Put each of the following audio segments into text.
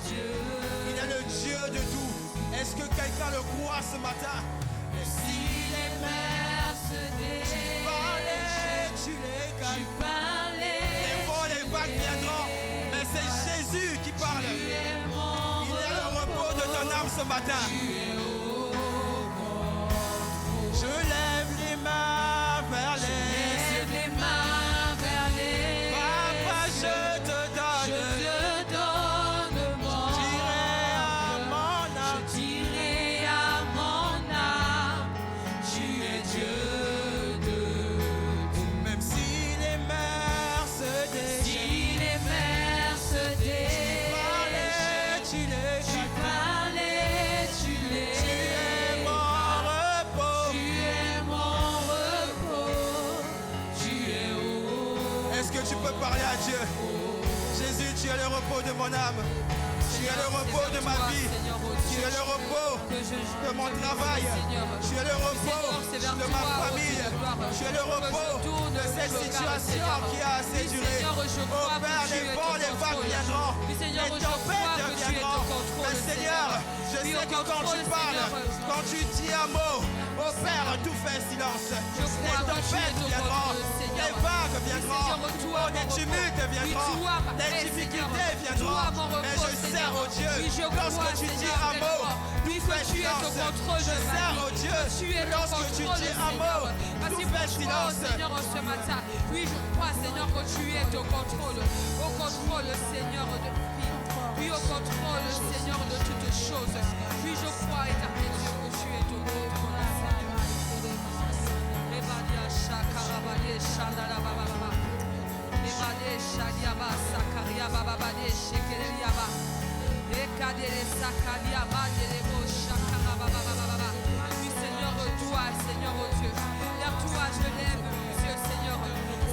Il est le Dieu de tout. Est-ce que quelqu'un le croit ce matin? Si les mers se déchirent, Tu les calmes. Les vents, les vagues viendront. Mais c'est Jésus qui parle. Il est le repos de ton âme ce matin. Je lève les mains vers les Papa, je te donne. Dirai à mon âme, tu es Dieu de tout. Même si les mers se déchirent, tu les Tu es mon repos. Tu es haut. Est-ce que tu peux parler à Dieu? Jésus, tu es le repos de mon âme. Tu es le repos de ma vie. Tu es le repos de mon travail. Tu es le repos de ma famille. Tu es le repos de cette situation qui a assez duré. Oh Père, les vents, les vagues viendront. Les tempêtes viendront. Mais Seigneur, je sais que quand tu parles, quand tu dis un mot, oh Père, tout fait silence. Les tempêtes viendront. Les vagues viendront. Oh, des tumultes viendront. Des difficultés viendront. Mais je sers au Dieu. Lorsque tu dis un mot, tout fait silence. Je sers au Dieu. Lorsque tu dis un mot, tout fait silence. Seigneur, ce matin, oui, je crois, Seigneur, que tu es au contrôle, Seigneur, de vie. Oui, au contrôle, Seigneur, de toutes choses. Oui, je crois, éternel Dieu, que tu es au contrôle, Seigneur. Ebadia Shakarabaye Shandala Baba. Ebade Shadiaba Sakaria Baba Bade Shekeriaba. Ekadere Sakaria Badelebo Shakara Baba Baba. Oui, Seigneur, toi, Seigneur, oh Dieu. Vers toi, je lève mes yeux, Seigneur.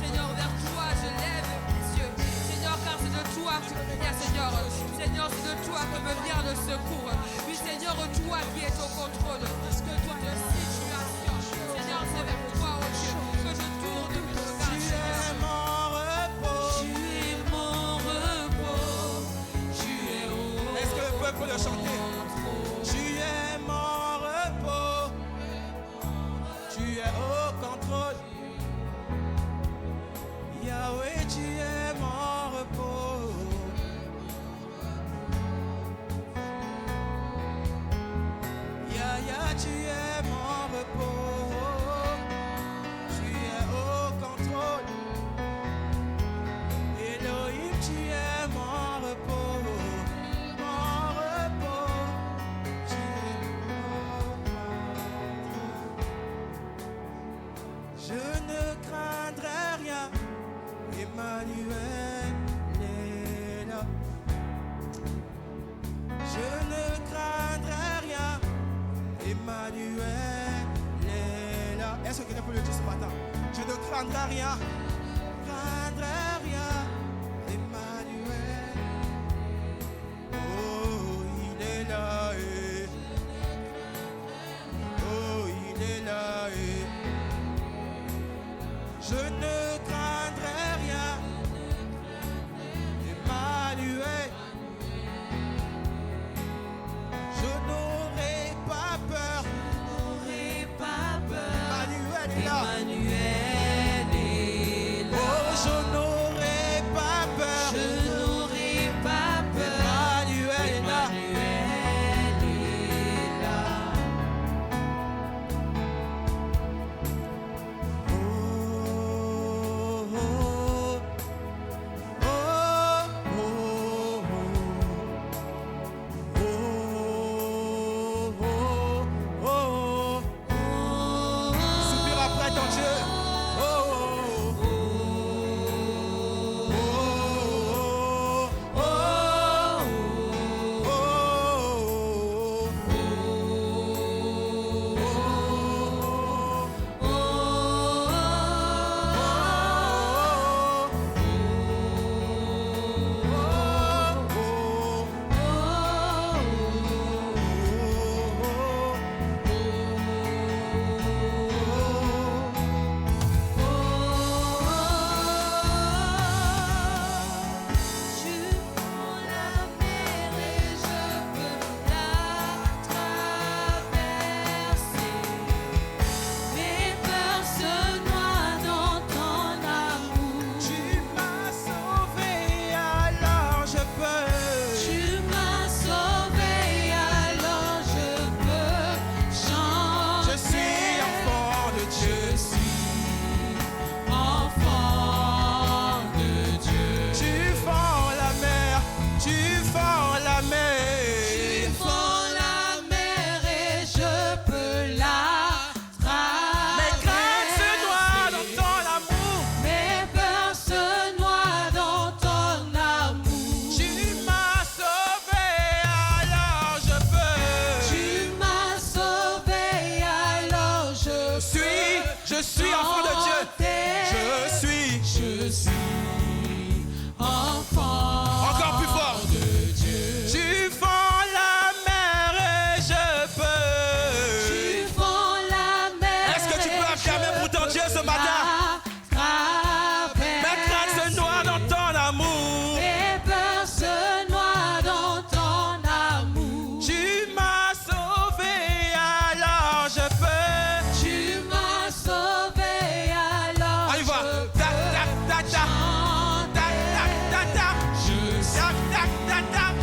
Seigneur, vers toi, je lève mes yeux. Seigneur, car c'est de toi que me vient, Seigneur. Seigneur, c'est de toi que me vient le secours. Oui, Seigneur, toi qui es au contrôle de toute situation. Seigneur, c'est vers toi, oh Dieu, que je tourne mes regards. Tu es mon repos. Tu es haut. Est-ce que le peuple peut le chanter? Tu es mon repos. Tu es au contrôle. Yahweh, tu es mon repos. Yahya, tu es mon repos. Tu es au contrôle. Elohim, tu es mon repos. Mon repos. Tu es mon repos. Je ne craindrai rien. Emmanuel est là. Je ne craindrai rien. Emmanuel est là. Est-ce que quelqu'un peut le dire ce matin? Je ne craindrai rien. Craindrai rien. Emmanuel. Oh, il est là. Oh, il est là. Je ne craindrai rien. Emmanuel. Je n'aurai pas peur. Emmanuel est là. Oh, je n'aurai pas peur. Emmanuel est là. Oh, Je suis enfant de Dieu. Je suis enfant. Encore plus fort. De Dieu. Tu fends la mer et je peux. Tu fends la mer. Est-ce que tu peux acclamer pour ton Dieu ce matin? Mes craintes se noient dans ton amour. Mes peurs se noient dans ton amour. Tu m'as sauvé, alors je peux. Tu m'as sauvé, alors On y va. je Tac, tac, tac, tac. Tac, tac, tac, tac. Tac, tac, tac, tac.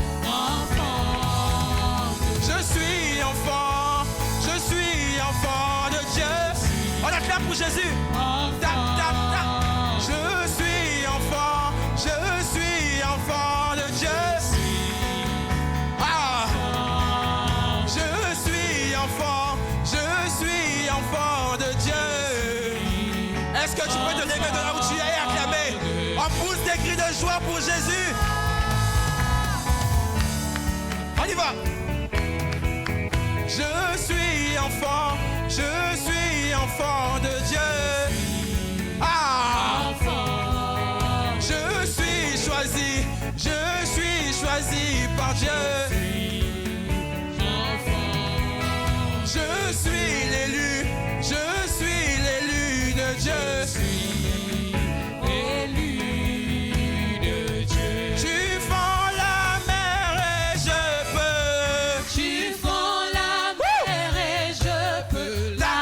Je suis enfant de Dieu. On acclame pour Jésus. Tac, tac, tac. Je suis enfant de Dieu. Ah. Je suis enfant de Dieu. Est-ce que tu peux te lever de là où tu es et acclamer? On pousse des cris de joie pour Jésus. On y va. Je suis enfant de Dieu. Ah. Je suis choisi par Dieu. Je suis l'élu de Dieu. Tu fends la mer et je peux. Tu fends la mer et je peux la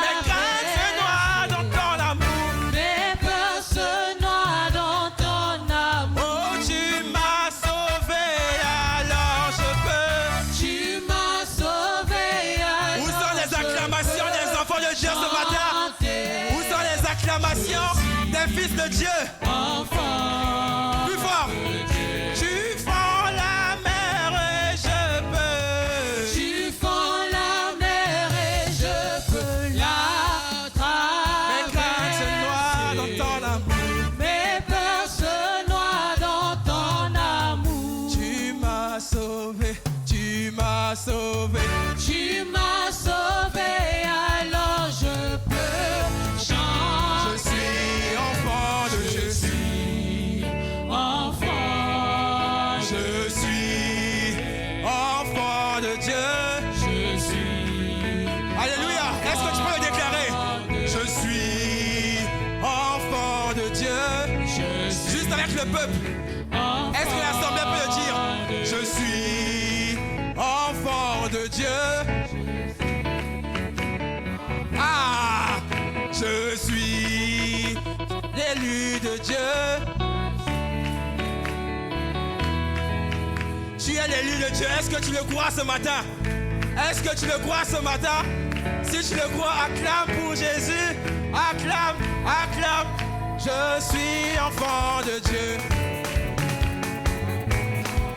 Mes craintes se noient dans ton amour. Mes peurs se noient dans ton amour. Oh, tu m'as sauvé, alors je peux. Tu m'as sauvé, Où sont les acclamations des enfants de Dieu ce matin? Où sont les acclamations des fils de Dieu? Plus fort. Tu fends la mer et je peux. Tu fends la mer et je peux la Mes craintes se noient dans ton amour. Mes peurs se noient dans ton amour. Tu m'as sauvé. Tu m'as sauvé, alors je peux chanter. Je suis enfant de Dieu. Je suis enfant. Je suis enfant de Dieu. Je suis. Alléluia. Est-ce que tu peux le déclarer? Je suis enfant de Dieu. Juste avec le peuple. Est-ce que l'assemblée peut le dire? Je suis enfant de Dieu. Ah, je suis l'élu de Dieu. Tu es l'élu de Dieu. Est-ce que tu le crois ce matin? Est-ce que tu le crois ce matin? Si tu le crois, acclame pour Jésus. Acclame, acclame. Je suis enfant de Dieu.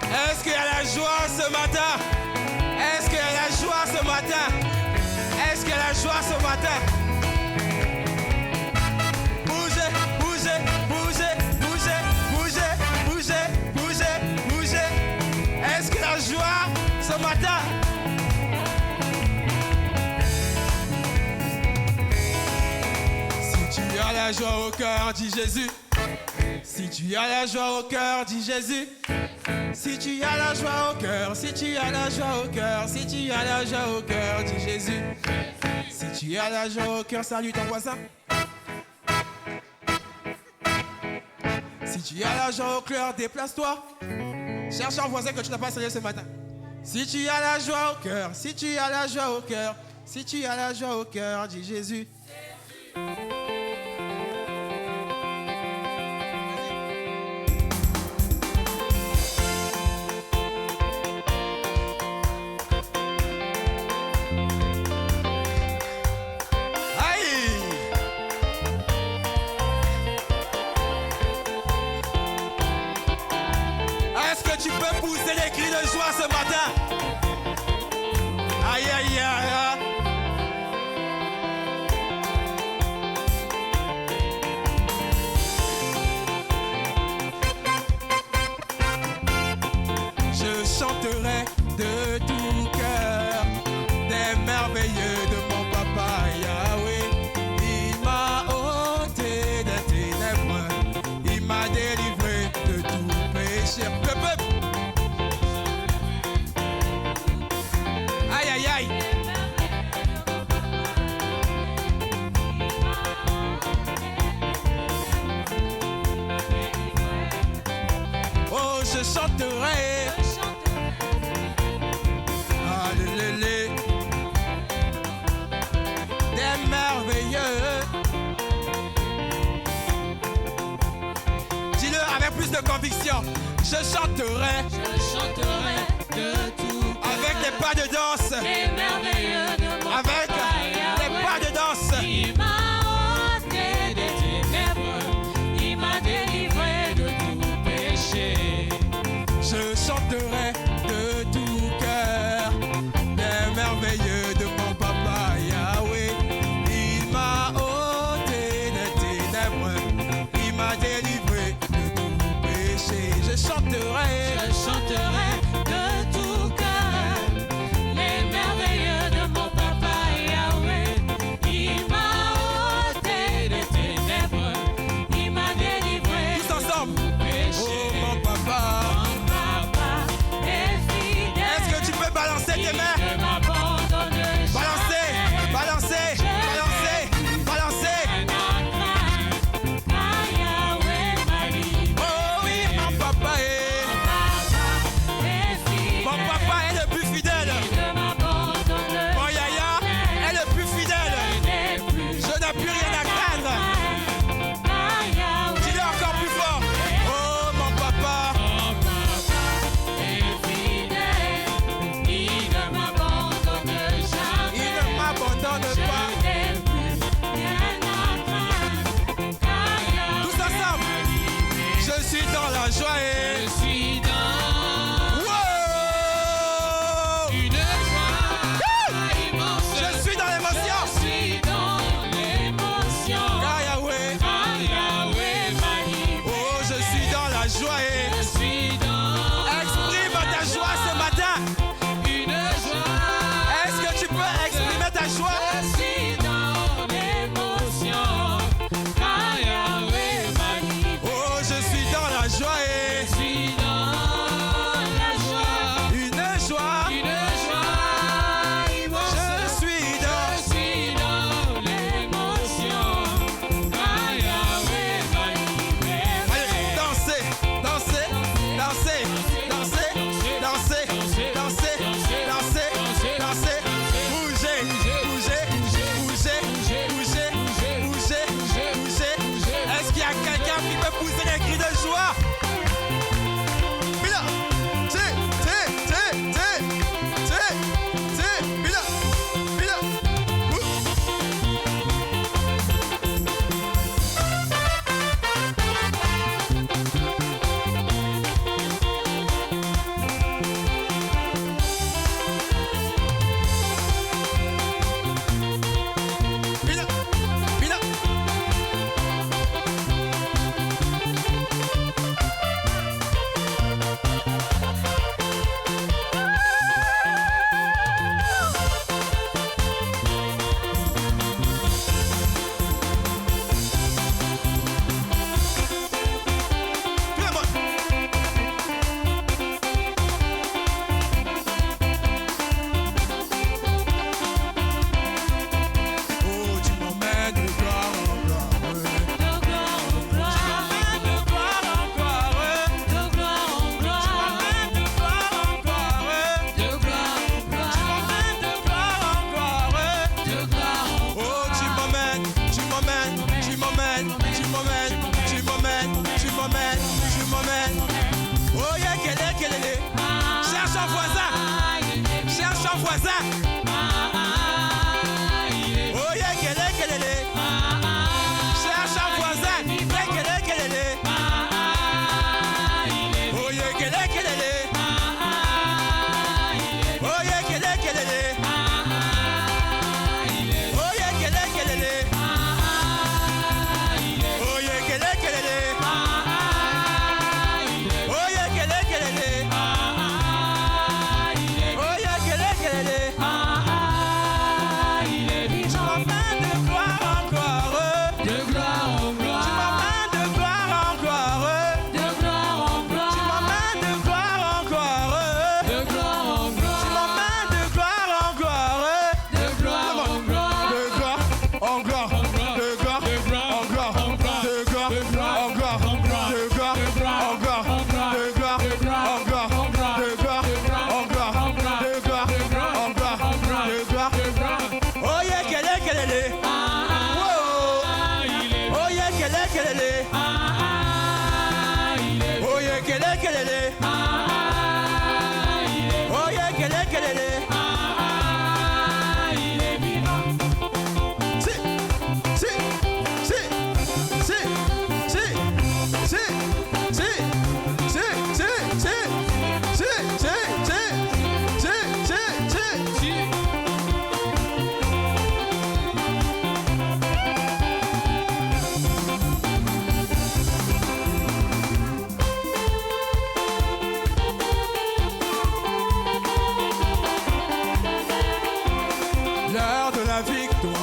Est-ce qu'il y a la joie ce matin? Est-ce qu'il y a la joie ce matin? Est-ce qu'il y a la joie ce matin? Bougez, bougez, bougez, bougez, bougez, bougez, bougez, bougez. Est-ce qu'il y a la joie ce matin? Si tu as la joie au cœur, dis Jésus. Si tu as la joie au cœur, dis Jésus. Si tu as la joie au cœur, si tu as la joie au cœur, si tu as la joie au cœur, dis Jésus. Si tu as la joie au cœur, salue ton voisin. Si tu as la joie au cœur, déplace-toi. Cherche un voisin que tu n'as pas salué ce matin. Si tu as la joie au cœur, si tu as la joie au cœur, si tu as la joie au cœur, dis Jésus. Tu peux pousser les cris de joie ce matin. Aïe, aïe, aïe. chanterai. Alléluia. Des merveilleux. Dis-le avec plus de conviction. Je chanterai de tout cœur. avec des pas de danse. Les merveilleux de mon Avec des pas de danse. Il m'a ôté des ténèbres, il m'a délivré de tout péché. Je chanterai de tout cœur des merveilleux de mon papa Yahweh. Il m'a ôté des ténèbres, il m'a délivré de tout péché. Je chanterai De tout cœur, les merveilleux de mon papa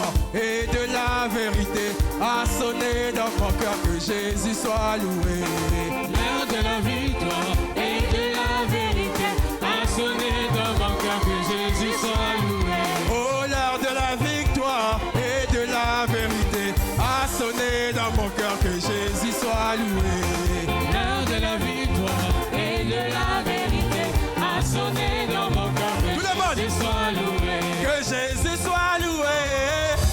victoire et de la vérité a sonné dans mon cœur, que Jésus soit loué. L'heure de la victoire et de la vérité a sonné dans mon cœur, que Jésus soit loué. Oh, l'heure de la victoire et de la vérité a sonné dans mon cœur, que Jésus soit loué. L'heure de la victoire et de la vérité a sonné dans mon cœur, que Jésus soit loué. Que Jésus soit loué.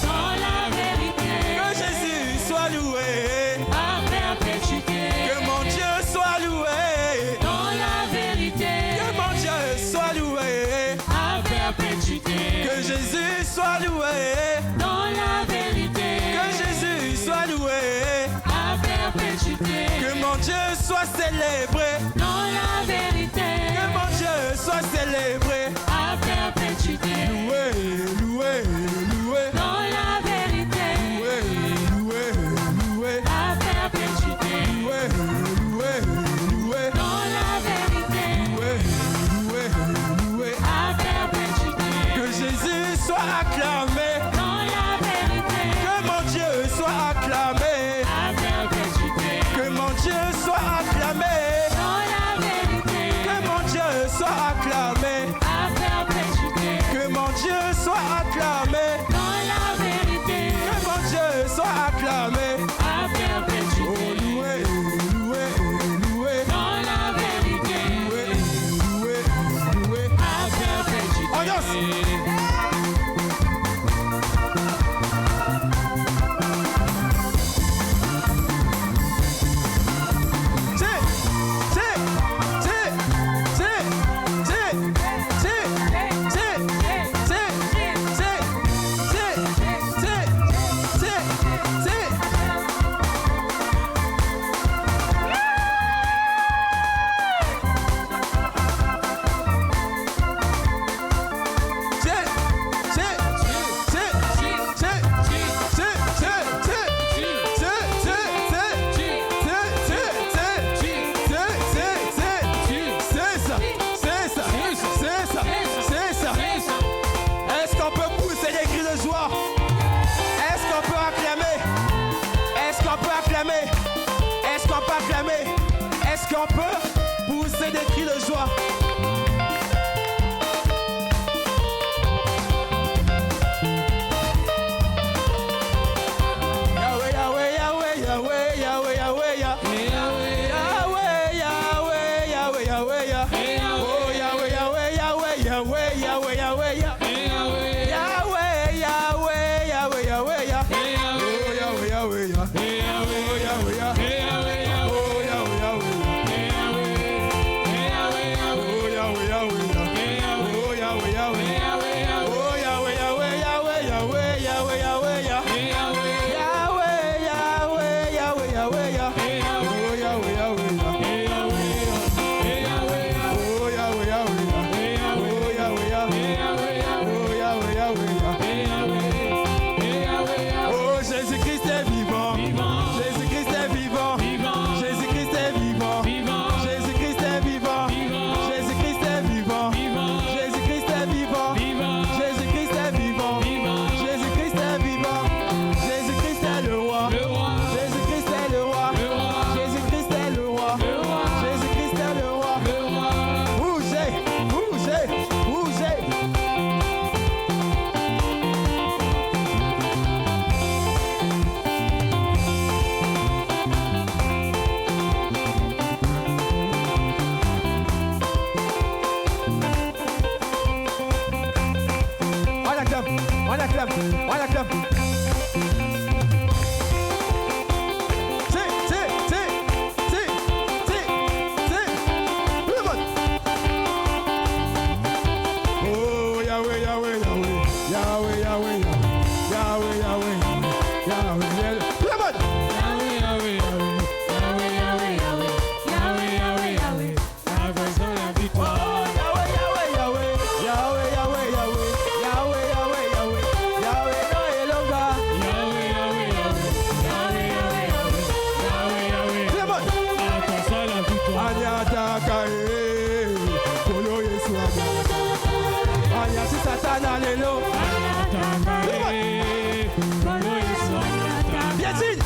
Dans la vérité, Que Jésus soit loué. à perpétuité. Que mon Dieu soit loué. Dans la vérité, Que mon Dieu soit loué. à perpétuité. Que Jésus soit loué. Dans la vérité, Que Jésus soit loué. à perpétuité. Que mon Dieu soit célébré. Dans la vérité, Que mon Dieu soit célébré. à perpétuité. Loué, loué, loué. Dans la vérité, Loué, loué, loué. à perpétuité. Loué, loué, loué. Dans la vérité, Loué, loué, loué. à perpétuité. Que Jésus soit acclamé. Dans la vérité, Que mon Dieu soit acclamé. à perpétuité. Que mon Dieu soit acclamé. Dans la vérité, Que mon Dieu soit acclamé. à perpétuité. Que mon Dieu soit acclamé. Dans la vérité, Que mon Dieu soit acclamé. à Oh, perpétuité. loué, loué, loué. Dans la vérité, Loué, loué, loué. à perpétuité. On danse. Est-ce qu'on peut pousser des cris de joie? Est-ce qu'on peut acclamer? Est-ce qu'on peut acclamer? Est-ce qu'on peut acclamer? Est-ce qu'on peut pousser des cris de joie? Yahweh, Yahweh, Yahweh, Yahweh, Yahweh, Yahweh, Yahweh. Yahweh, Yahweh, Yahweh, Yahweh, Yahweh. Oh, Yahweh, Yahweh, Yahweh, Yahweh, Yahweh, Yahweh, Yahweh. Yahweh, Yahweh, Yahweh, Yahweh, Yahweh. Oh, Yahweh, Yahweh, Yahweh. Oh, Yahweh, Yahweh. Oh, Yahweh, Piétine.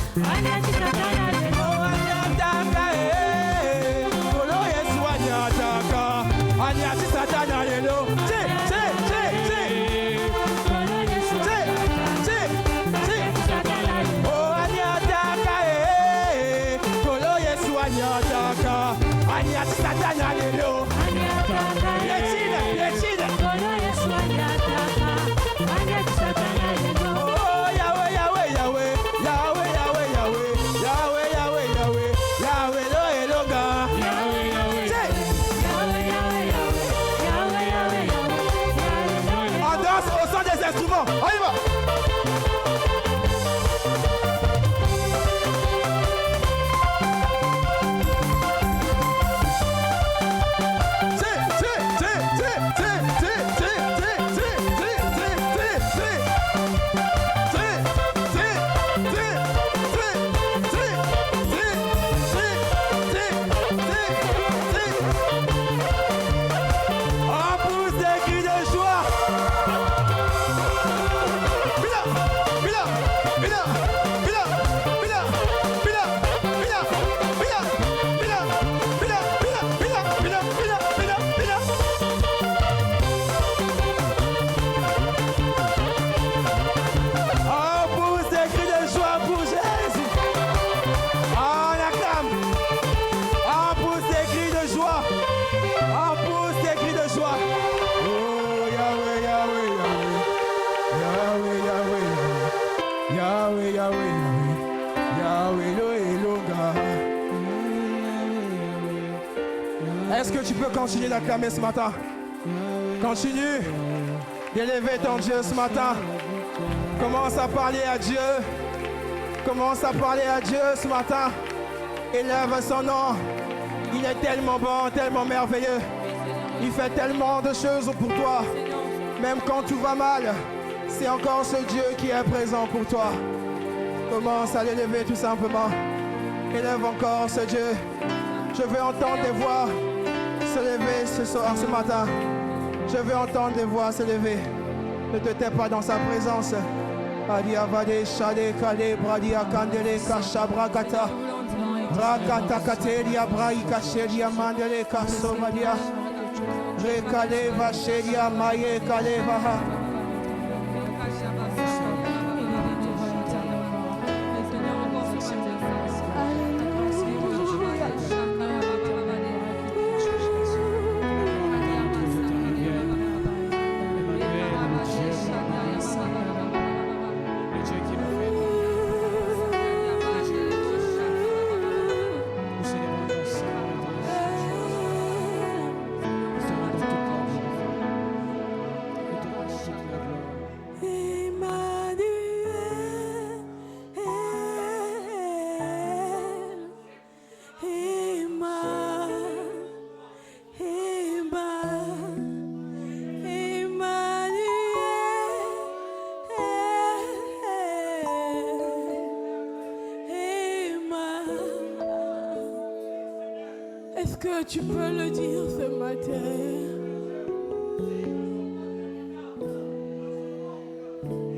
Oh, anyataka, Kolo Yesu anyataka. Anyati Satana lelo. Oh, anyataka, Kolo Yesu anyataka. Anyati Satana lelo. Piétine. Oh, Yahweh, Yahweh, Yahweh. Yahweh, Yahweh, Yahweh. Yahweh, Yahweh, Yahweh. Yahweh, lo eloga. On danse au son des instruments. On y va. On pousse des cris de joie. On pousse des cris de joie pour Jésus. On acclame. On pousse des cris de joie. On pousse des cris de joie. Oh Yahweh, Yahweh, Yahweh. Yahweh, Yahweh, Yahweh. Yahweh, Yahweh, Yahweh. Yahweh, lo eloga. Est-ce que tu peux continuer d'acclamer ce matin? Continue d'élever ton Dieu ce matin. Commence à parler à Dieu. Commence à parler à Dieu ce matin. Élève son nom. Il est tellement bon, tellement merveilleux. Il fait tellement de choses pour toi. Même quand tout va mal, c'est encore ce Dieu qui est présent pour toi. Commence à l'élever tout simplement. Élève encore ce Dieu. Je veux entendre des voix se lever ce soir, ce matin. Je veux entendre des voix se lever. Ne te tais pas dans sa présence. Adia vade shade kale bradia kandele kashabrakata. Rakata katelia braika sheria mandele kasomadia. Rekale vasheria maye kale vaha. Est-ce que tu peux le dire ce matin?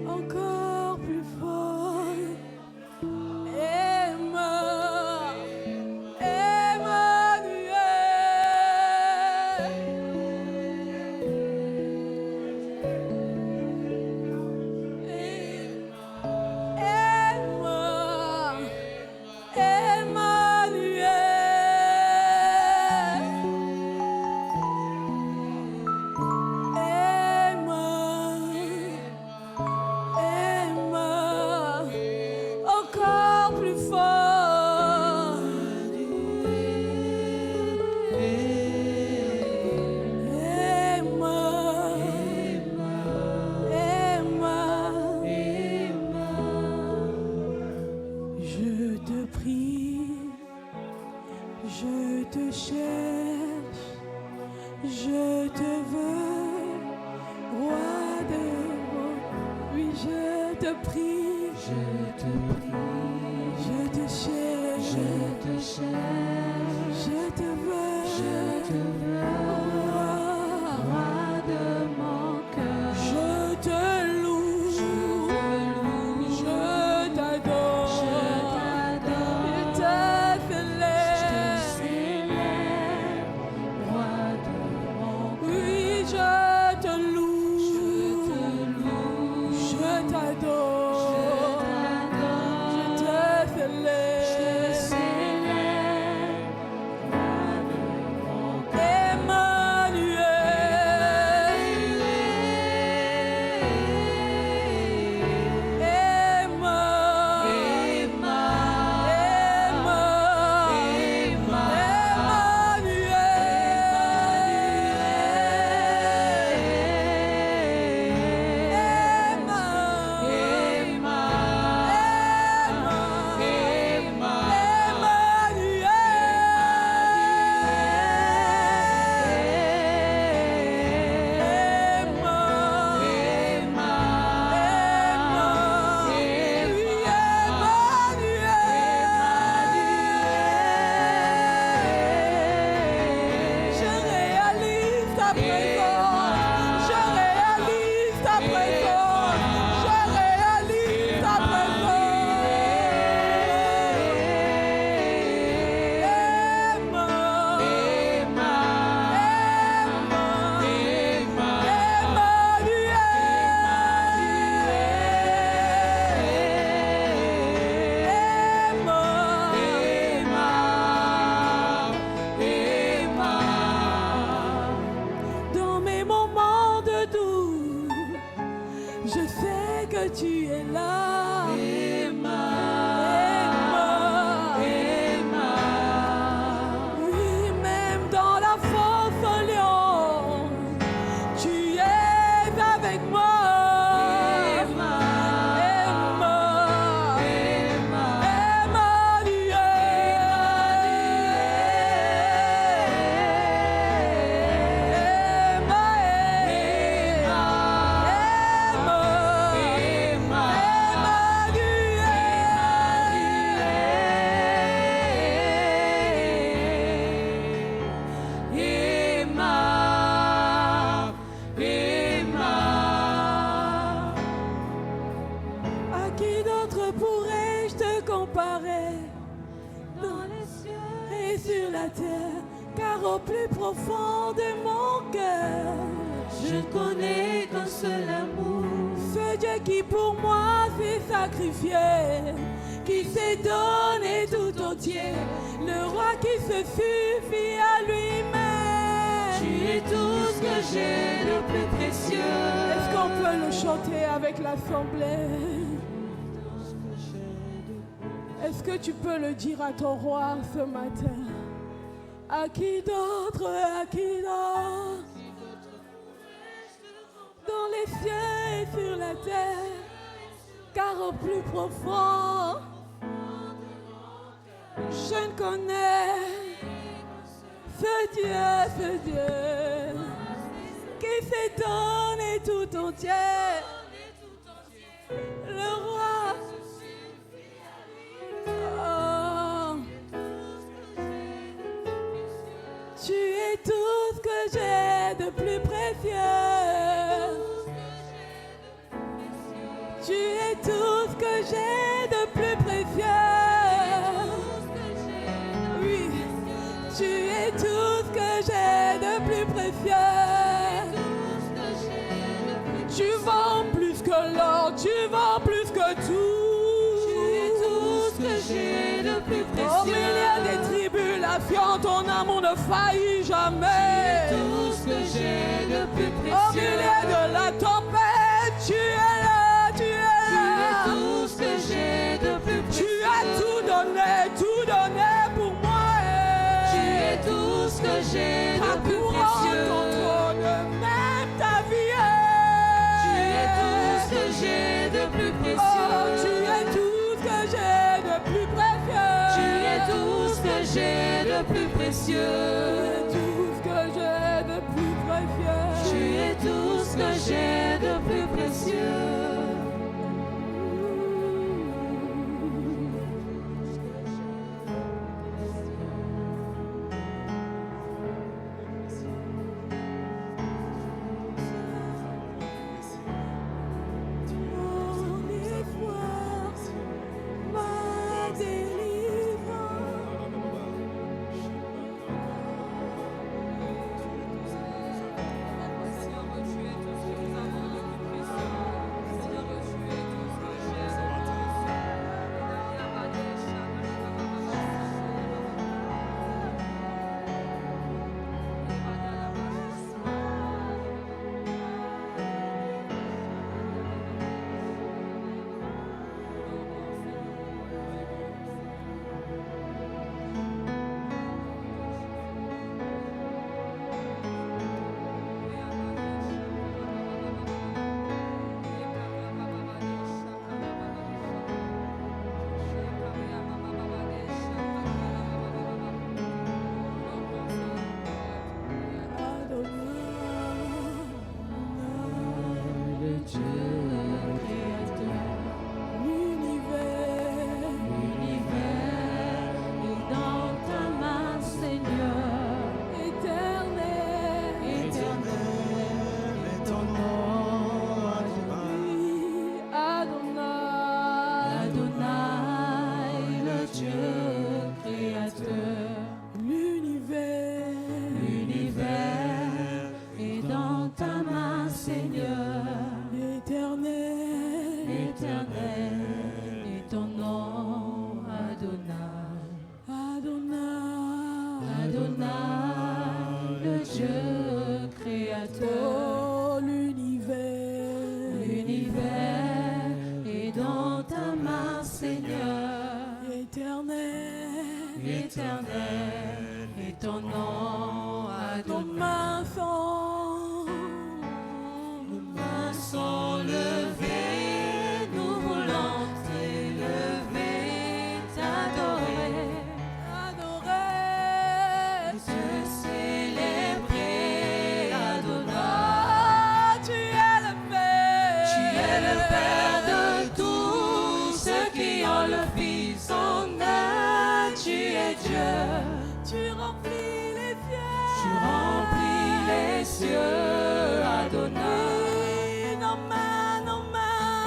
Encore plus fort. qui d'autre pourrais-je te comparer dans les cieux et sur la terre? Car au plus profond de mon cœur, je connais qu'un seul amour. ce Dieu qui pour moi s'est sacrifié, qui s'est donné tout entier, le roi qui se suffit à lui-même. Tu es tout ce que j'ai de plus précieux. Est-ce qu'on peut le chanter avec l'assemblée? Est-ce que tu peux le dire à ton roi ce matin? À qui d'autre, à qui d'autre? Dans les cieux et sur la terre, car au plus profond, je ne connais ce Dieu qui s'est donné tout entier, le roi. Oh, tu es tout ce que j'ai de plus précieux. Tu es tout ce que j'ai de plus précieux. Oui, tu es tout ce que j'ai de plus précieux. Tu vends plus que l'or, tu vends plus que tout. Tu es tout ce que j'ai de plus précieux. Au milieu des tribulations, ton amour ne faillit jamais. Tu es tout ce que j'ai de plus précieux. Au milieu de la tempête, tu es là, tu es là. Tu es tout ce que j'ai de plus précieux. Tu as tout donné pour moi. Tu es tout ce que j'ai de plus précieux. Ton trône, même ta vie. Tu es tout ce que j'ai de plus précieux. Oh, tu es tout ce que j'ai de plus précieux. Tu es tout ce que j'ai de plus précieux. Tu es tout ce que j'ai de plus précieux. Tu es tout ce que j'ai de plus précieux. Mon espoir, ma délivrance.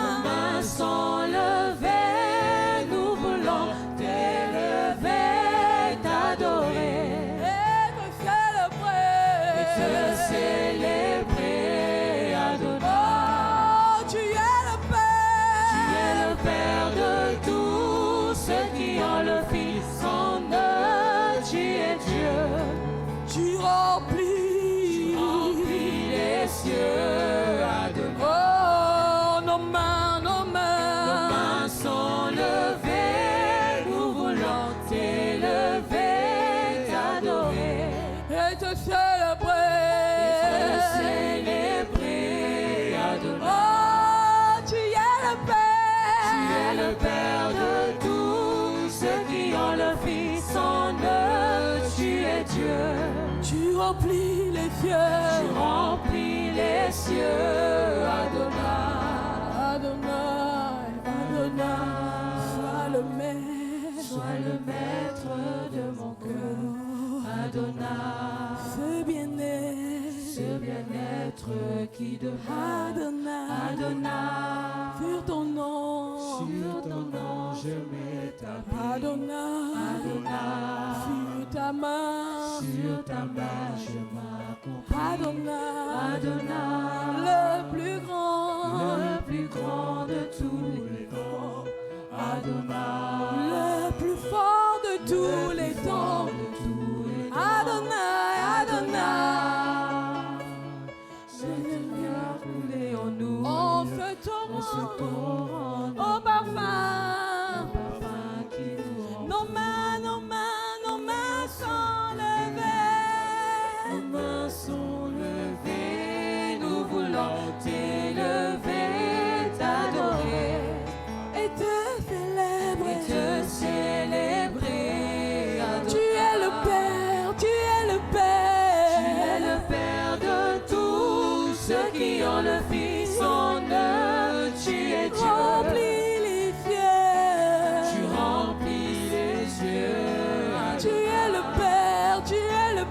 Nos mains sont levées. remplis les cieux. Tu remplis les cieux, Adonai. Adonai, Adonai, sois le maître. Sois le maître de mon cœur, Adonai. Ce bien-être, Ce bien-être qui demeure, Adonai, Adonai. sur ton nom, Sur ton nom je m'établis, Adonai, Adonai. sur ta main, Sur ta main je m'accomplis, Adonai, Adonai. le plus grand, Le plus grand de tous les temps, Adonai. le plus fort de tous les temps, Adonai, Adonai. Seigneur, coulé en nous, On se on se tourne tourne au parfum. parfum qui nous Nos mains sont levées. Nos mains sont levées, nous voulons t'élever, t'adorer Et te célébrer. et te célébrer, Tu Adonai. es le Père, tu es le Tu es Père. le Père de tous ceux qui ont le Fils en eux. Tu es Dieu. Remplis les cieux. Tu remplis les cieux. Tu es le Père, tu es le Tu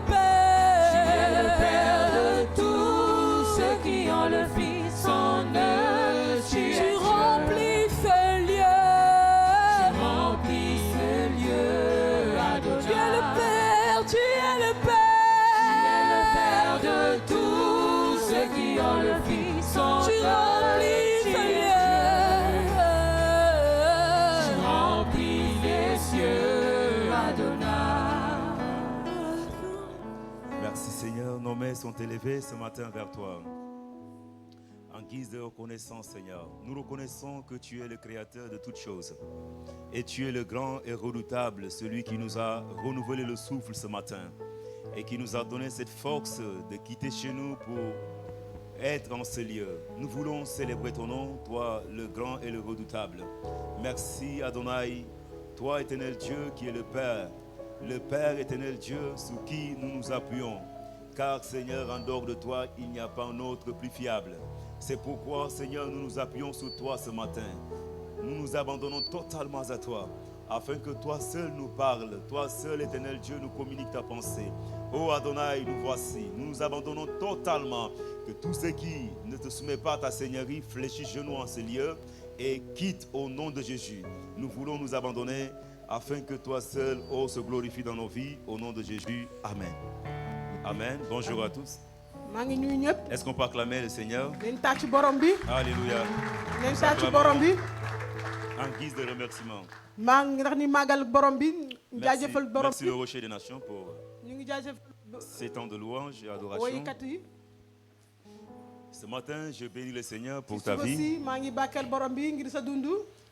es le Père Père. de tous ceux qui ont le Fils en eux. Tu es Tu Dieu. remplis ce lieu. Tu remplis ce lieu, Adonai. Tu es le Père, tu es le Tu es le Père Père. de tous ceux qui ont le Fils en Tu eux. remplis Tu ce es lieu. Dieu. Tu remplis les cieux, Adonai. Merci Seigneur, nos mains sont élevées ce matin vers toi. En guise de reconnaissance Seigneur, nous reconnaissons que tu es le créateur de toutes choses. Et tu es le grand et redoutable, celui qui nous a renouvelé le souffle ce matin. Et qui nous a donné cette force de quitter chez nous pour être en ce lieu. Nous voulons célébrer ton nom, toi le grand et le redoutable. Merci Adonai, toi éternel Dieu qui est le Père éternel Dieu sous qui nous nous appuyons. Car Seigneur, en dehors de toi, il n'y a pas un autre plus fiable. C'est pourquoi Seigneur, nous nous appuyons sur toi ce matin. Nous nous abandonnons totalement à toi, afin que toi seul nous parles, toi seul éternel Dieu nous communique ta pensée. Oh Adonai, nous voici, nous nous abandonnons totalement, que tout ce qui ne te soumet pas à ta seigneurie fléchisse genoux en ce lieu et quitte au nom de Jésus. Nous voulons nous abandonner afin que toi seul, oh, se glorifie dans nos vies, au nom de Jésus. Amen. Amen. Bonjour à tous. maa ngi nuyu ñëpp Est-ce qu'on peut acclamer le Seigneur? leen tàcc borom bi Alléluia. leen tàcc borom bi En guise de remerciement. maa ngi ndax ni màggal borom bi Merci, jaajëfal borom merci bi le Rocher des Nations pour ñu ngi jaajëfal ces temps de louange et adoration. woykat yi Ce matin, je bénis le Seigneur pour ci ta suba vie, si maa ngi bàkkeel borom bi ngir sa dund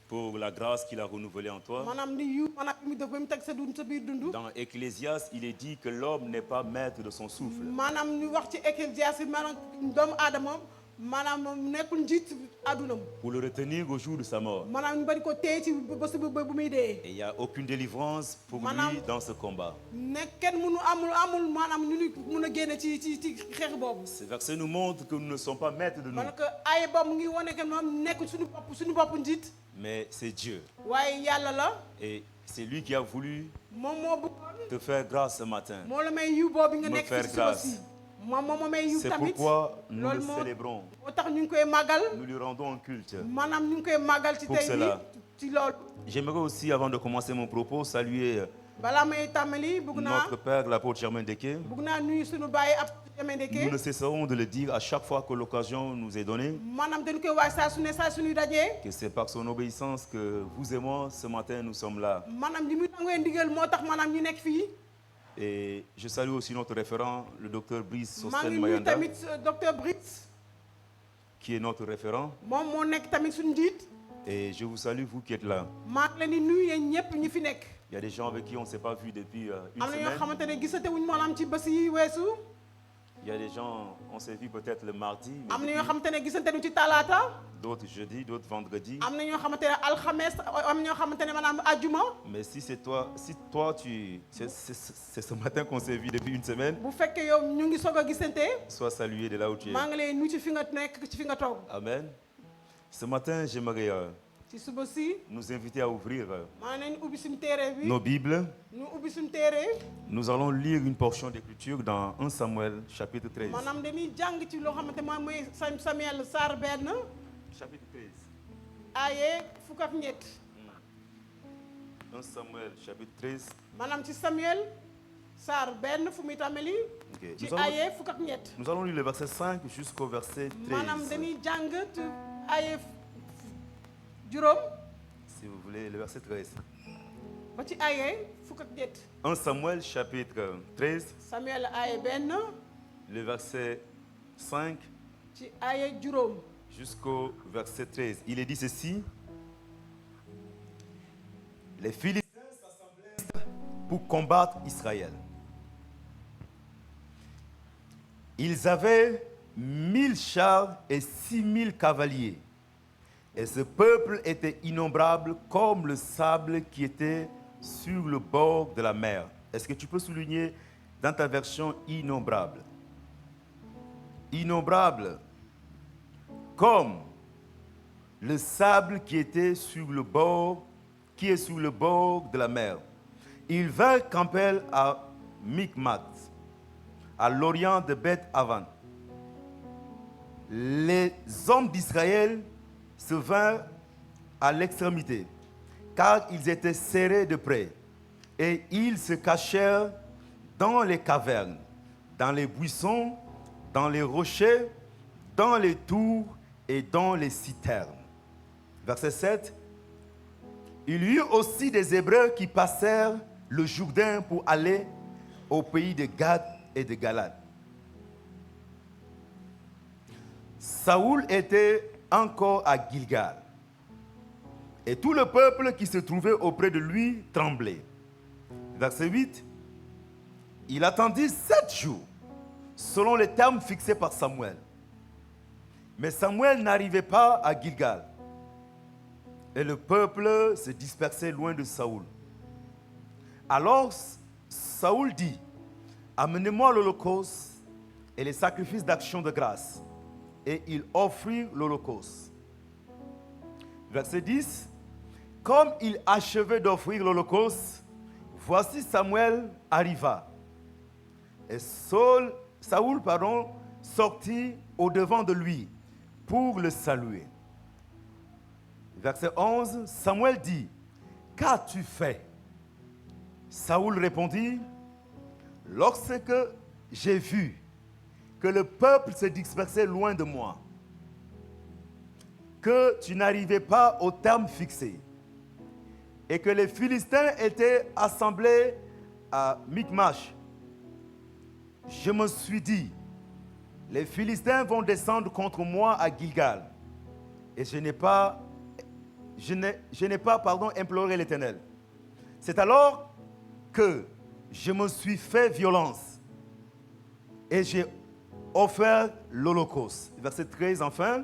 pour la grâce qu'il a renouvelée en toi. maanaam ni yu maanaam bi mu def ba mu teg sa dund sa biir dund Dans Ecclésiaste, il est dit que l'homme n'est pas maître de son souffle. maanaam ñu wax ci Ecclésiaste yi maanaam doomu aadama maanaam nekkul njiit àddunam Pour le retenir au jour de sa mort. maanaam ñu bari ko téye ci bés bu muy dee Et il n'y a aucune délivrance pour Madame- lui dans ce combat. nekk kenn mënu amul maanaam ñu ni mun a génne ci xeex boobu Ce verset nous montre que nous ne sommes pas maîtres de nous, parce que ay boobu mu ngi wane que moom nekk suñu bopp njiit mais c'est Dieu. waaye yàlla la Et c'est lui qui a voulu moom moo bëggoon te faire grâce ce matin. moo la may yiw boobu nga Me nekk faire ci suba grâce. si moom moo ma may yiw C'est tamit pourquoi nous loolu le moo célébrons. moo tax ñu ngi koy màggal Nous lui rendons un culte. maanaam ñu ngi koy màggal ci Pour tey cela. bi ci loolu J'aimerais aussi, avant de commencer mon propos, saluer balaa may tàmbali bëgg naa notre père, l'apôtre Germain Deké. bëgg naa nuyu suñu bàyyi ab Germain Nous Deké ne cesserons de le dire à chaque fois que l'occasion nous est donnée, maanaam dañu koy waaj saa su ne saa suñuy dajee que c'est par son obéissance que vous et moi, ce matin, nous sommes là. maanaam li muy nangoo ndigal moo tax maanaam ñu nekk fii Et je salue aussi notre référent, le docteur Brice maa Sosten ngi nuyu Mayanda, tamit docteur Brice qui est notre référent. moom moo nekk tamit suñu njiit Et je vous salue, vous qui êtes là. maa ngi leen di nuyu yéen ñëpp ñi fi nekk Il y a des gens avec qui on ne s'est pas vu depuis une am na ñoo semaine. xamante ne gisate wuñ maanaam ci bés yi weesu Il y a des gens, on s'est vu peut-être le mardi, mais am na ñoo xamante ne gisante nu ci talaata d'autres jeudi, d'autres vendredi. am na ñoo xamante ne alxames am na ñoo xamante ne maanaam ajjuma Mais si toi c'est ce matin qu'on s'est vu depuis une semaine, bu fekkee yow ñu ngi soog a gisante sois salué de là où tu es. maa ngi lay nuyu ci fi nga nekk ci fi nga toog Amen. Ce matin, j'aimerais ci suba si nous inviter à ouvrir maa nañ ubbi suñu téere bi nos Bibles. ñu ubbi suñu téere Nous allons lire une portion d'écriture dans 1 Samuel, chapitre 13. maanaam dañuy jàng ci loo xamante mooy Samuel saar benn Chapitre 13. aaye fukk ak ñett 1 Samuel, chapitre 13. maanaam ci Samuel saar benn fu muy tàmbali Ok. ci aaye fukk ak ñett Nous allons lire le verset 5 jusqu'au verset 13. maanaam dañuy jàng ci aaye juróom Si vous voulez, le verset 13. ba ci aaye fukk ak ñett 1 Samuel, chapitre 13, Samuel aaye benn le verset 5 ci aaye juróom jusqu'au verset 13. Il est dit ceci. Les Philistins s'assemblèrent pour combattre Israël. Ils avaient 1000 chars et 6000 cavaliers. Et ce peuple était innombrable comme le sable qui était sur le bord de la mer. Est-ce que tu peux souligner dans ta version innombrable? Innombrable comme le sable qui est sur le bord de la mer. Ils vinrent camper à Micmat, à l'orient de Beth-Avan. Les hommes d'Israël se vinrent à l'extrémité, car ils étaient serrés de près, et ils se cachèrent dans les cavernes, dans les buissons, dans les rochers, dans les tours et dans les citernes. Verset 7. Il y eut aussi des Hébreux qui passèrent le Jourdain pour aller au pays de Gad et de Galad. Saoul était encore à Gilgal, et tout le peuple qui se trouvait auprès de lui tremblait. Verset 8. Il attendit 7 jours, selon les termes fixés par Samuel. Mais Samuel n'arrivait pas à Gilgal, et le peuple se dispersait loin de Saoul. Alors Saoul dit, amenez-moi l'holocauste et les sacrifices d'action de grâce. Et il offrit l'holocauste. Verset 10. Comme il achevait d'offrir l'holocauste, voici Samuel arriva. Et Saoul sortit au-devant de lui pour le saluer. Verset 11. Samuel dit, qu'as-tu fait? Saoul répondit, lorsque j'ai vu que le peuple se dispersait loin de moi, que tu n'arrivais pas au terme fixé, et que les Philistins étaient assemblés à Michmash, je me suis dit, les Philistins vont descendre contre moi à Gilgal, et je n'ai pas imploré l'Éternel. C'est alors que je me suis fait violence, et j'ai offert l'holocauste. Verset 13 enfin.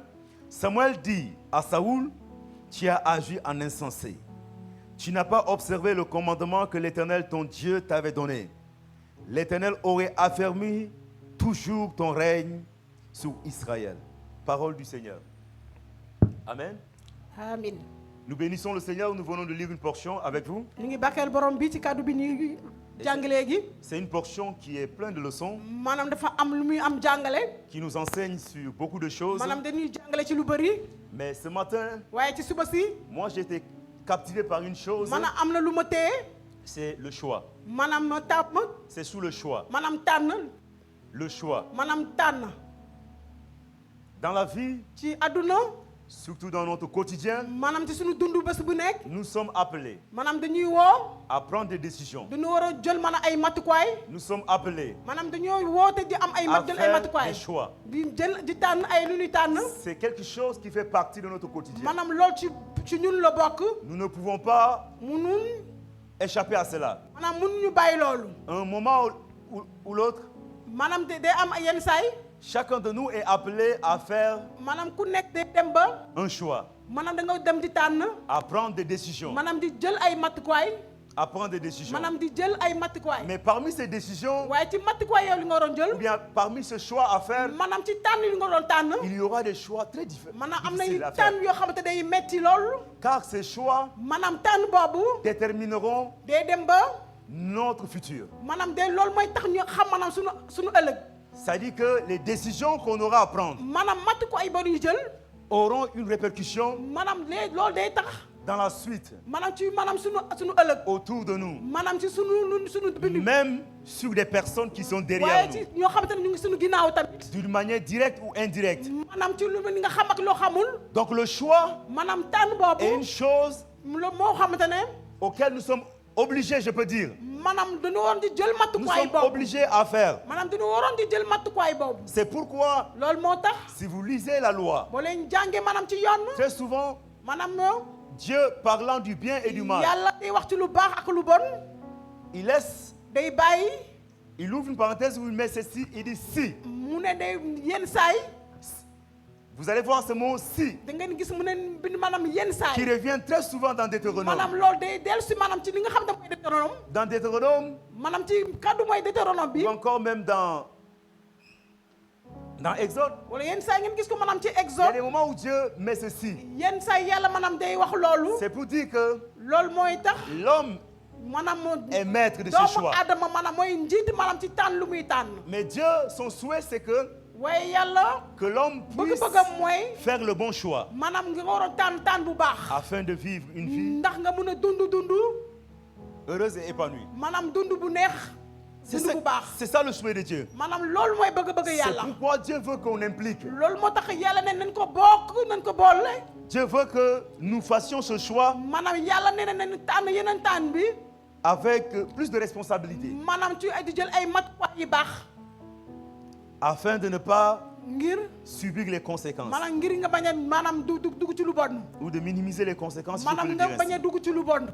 Samuel dit à Saoul, tu as agi en insensé. Tu n'as pas observé le commandement que l'Éternel, ton Dieu, t'avait donné. L'Éternel aurait affermi toujours ton règne sur Israël. Parole du Seigneur. Amen. Amen. Nous bénissons le Seigneur, nous venons de lire une portion avec vous. ñu ngi bàkkeel borom bi ci kàddu bi ñuy jàng léegi C'est une portion qui est pleine de leçons, maanaam dafa am lu muy am jàngale qui nous enseigne sur beaucoup de choses. maanaam dañuy jàngale ci lu bëri Mais ce matin, waaye ci suba si moi j'ai été captivé par une chose, maanaam am na lu ma téye c'est le choix. maanaam ma tàpp ma C'est sous le choix. maanaam tànn Le choix. maanaam tànn Dans la vie, ci àdduna surtout dans notre quotidien, maanaam ci suñu dund bés bu nekk nous sommes appelés maanaam dañuy woo à prendre des décisions. dañu war a jël maanaam ay matukaay Nous sommes appelés maanaam dañoo woote di am ay à jël ay faire matukaay des choix. di tànn ay lu ñuy tànn C'est quelque chose qui fait partie de notre quotidien. maanaam loolu ci ñun la bokk Nous ne pouvons pas munun échapper à cela. maanaam mënuñu bàyyi loolu Un moment ou l'autre, maanaam day am yenn saay chacun de nous est appelé à faire maanaam ku nekk day dem ba un choix, maanaam da nga dem di tànn à prendre des décisions, maanaam di jël ay matukaay à prendre des décisions. maanaam di jël ay matukaay Mais parmi ces décisions, waaye ci matukaay yow li nga waroon ou jël bien parmi ce choix à faire, maanaam ci tànn li nga waroon tànn il y aura des choix très maanaam am na difficiles à faire. tànn yoo xamante day metti lool Car ces choix maanaam tànn boobu détermineront day dem ba notre futur. maanaam day loolu mooy tax ñu xam maanaam suñu ëllëg C'est-à-dire que les décisions qu'on aura à prendre maanaam matukaay boo ñu jël auront une répercussion maanaam loolu day tax dans la suite, maanaam ci maanaam suñu ëllëg autour de nous, maanaam ci suñu bindu même sur des personnes qui sont derrière waaye ci nous, ñoo xamante ne ñu ngi suñu ginnaaw tamit d'une manière directe ou indirecte. maanaam ci lu nga xam ak loo xamul Donc le choix maanaam tànn est boobu une chose moo xamante ne auquel nous sommes obligés, je peux dire. maanaam dañu waroon di jël Nous matukaay sommes boobu obligés à faire. maanaam dañu waroon di jël matukaay boobu C'est pourquoi, loolu moo tax si vous lisez la loi, boo leen jàngee maanaam ci yoon très souvent, maanaam Dieu parlant du bien et du mal, yàlla day wax ci lu baax ak lu bon il laisse, day bàyyi il ouvre une parenthèse où il met ceci, il dit si. mu ne day yenn saay Vous allez voir ce mot si, da ngeen gis mu ne bind maanaam yenn qui saay revient très souvent dans Deutéronome. maanaam loolu day dellu si maanaam ci li nga xam ne mooy Deutéronome Dans Deutéronome, maanaam ci kàddu mooy Deutéronome bi ou encore même dans Exode, wala yenn saay ngeen gis ko maanaam ci il y a Exode des moments où Dieu met ceci. yenn saay yàlla maanaam day wax loolu C'est pour dire que loolu mooy tax l'homme maanaam est maître de ses doomu choix. Adama maanaam mooy njiit maanaam ci tànn lu muy tànn Mais Dieu, son souhait, c'est que waaye yàlla l'homme puisse bëgg-bëggam mooy faire le bon choix maanaam nga waroon tànn bu baax afin de vivre une vie ndax nga mun a dund heureuse et épanouie. maanaam dund bu neex dund bu baax C'est ça le souhait de Dieu. maanaam loolu mooy bëgg-bëgg C'est yàlla pourquoi Dieu veut qu'on implique. loolu moo tax yàlla ne nañ ko bokk nañ ko boole Dieu veut que nous fassions ce choix maanaam yàlla ne nañ tànn yeneen tànn bi avec plus de responsabilité maanaam ci di jël ay matuwaay yu baax afin de ne pas ngir subir les conséquences maanaam ngir nga bañ a maanaam dugg ci lu bon ou de minimiser les conséquences. Si je peux maanaam le nga dire bañ a ainsi. dugg ci lu bon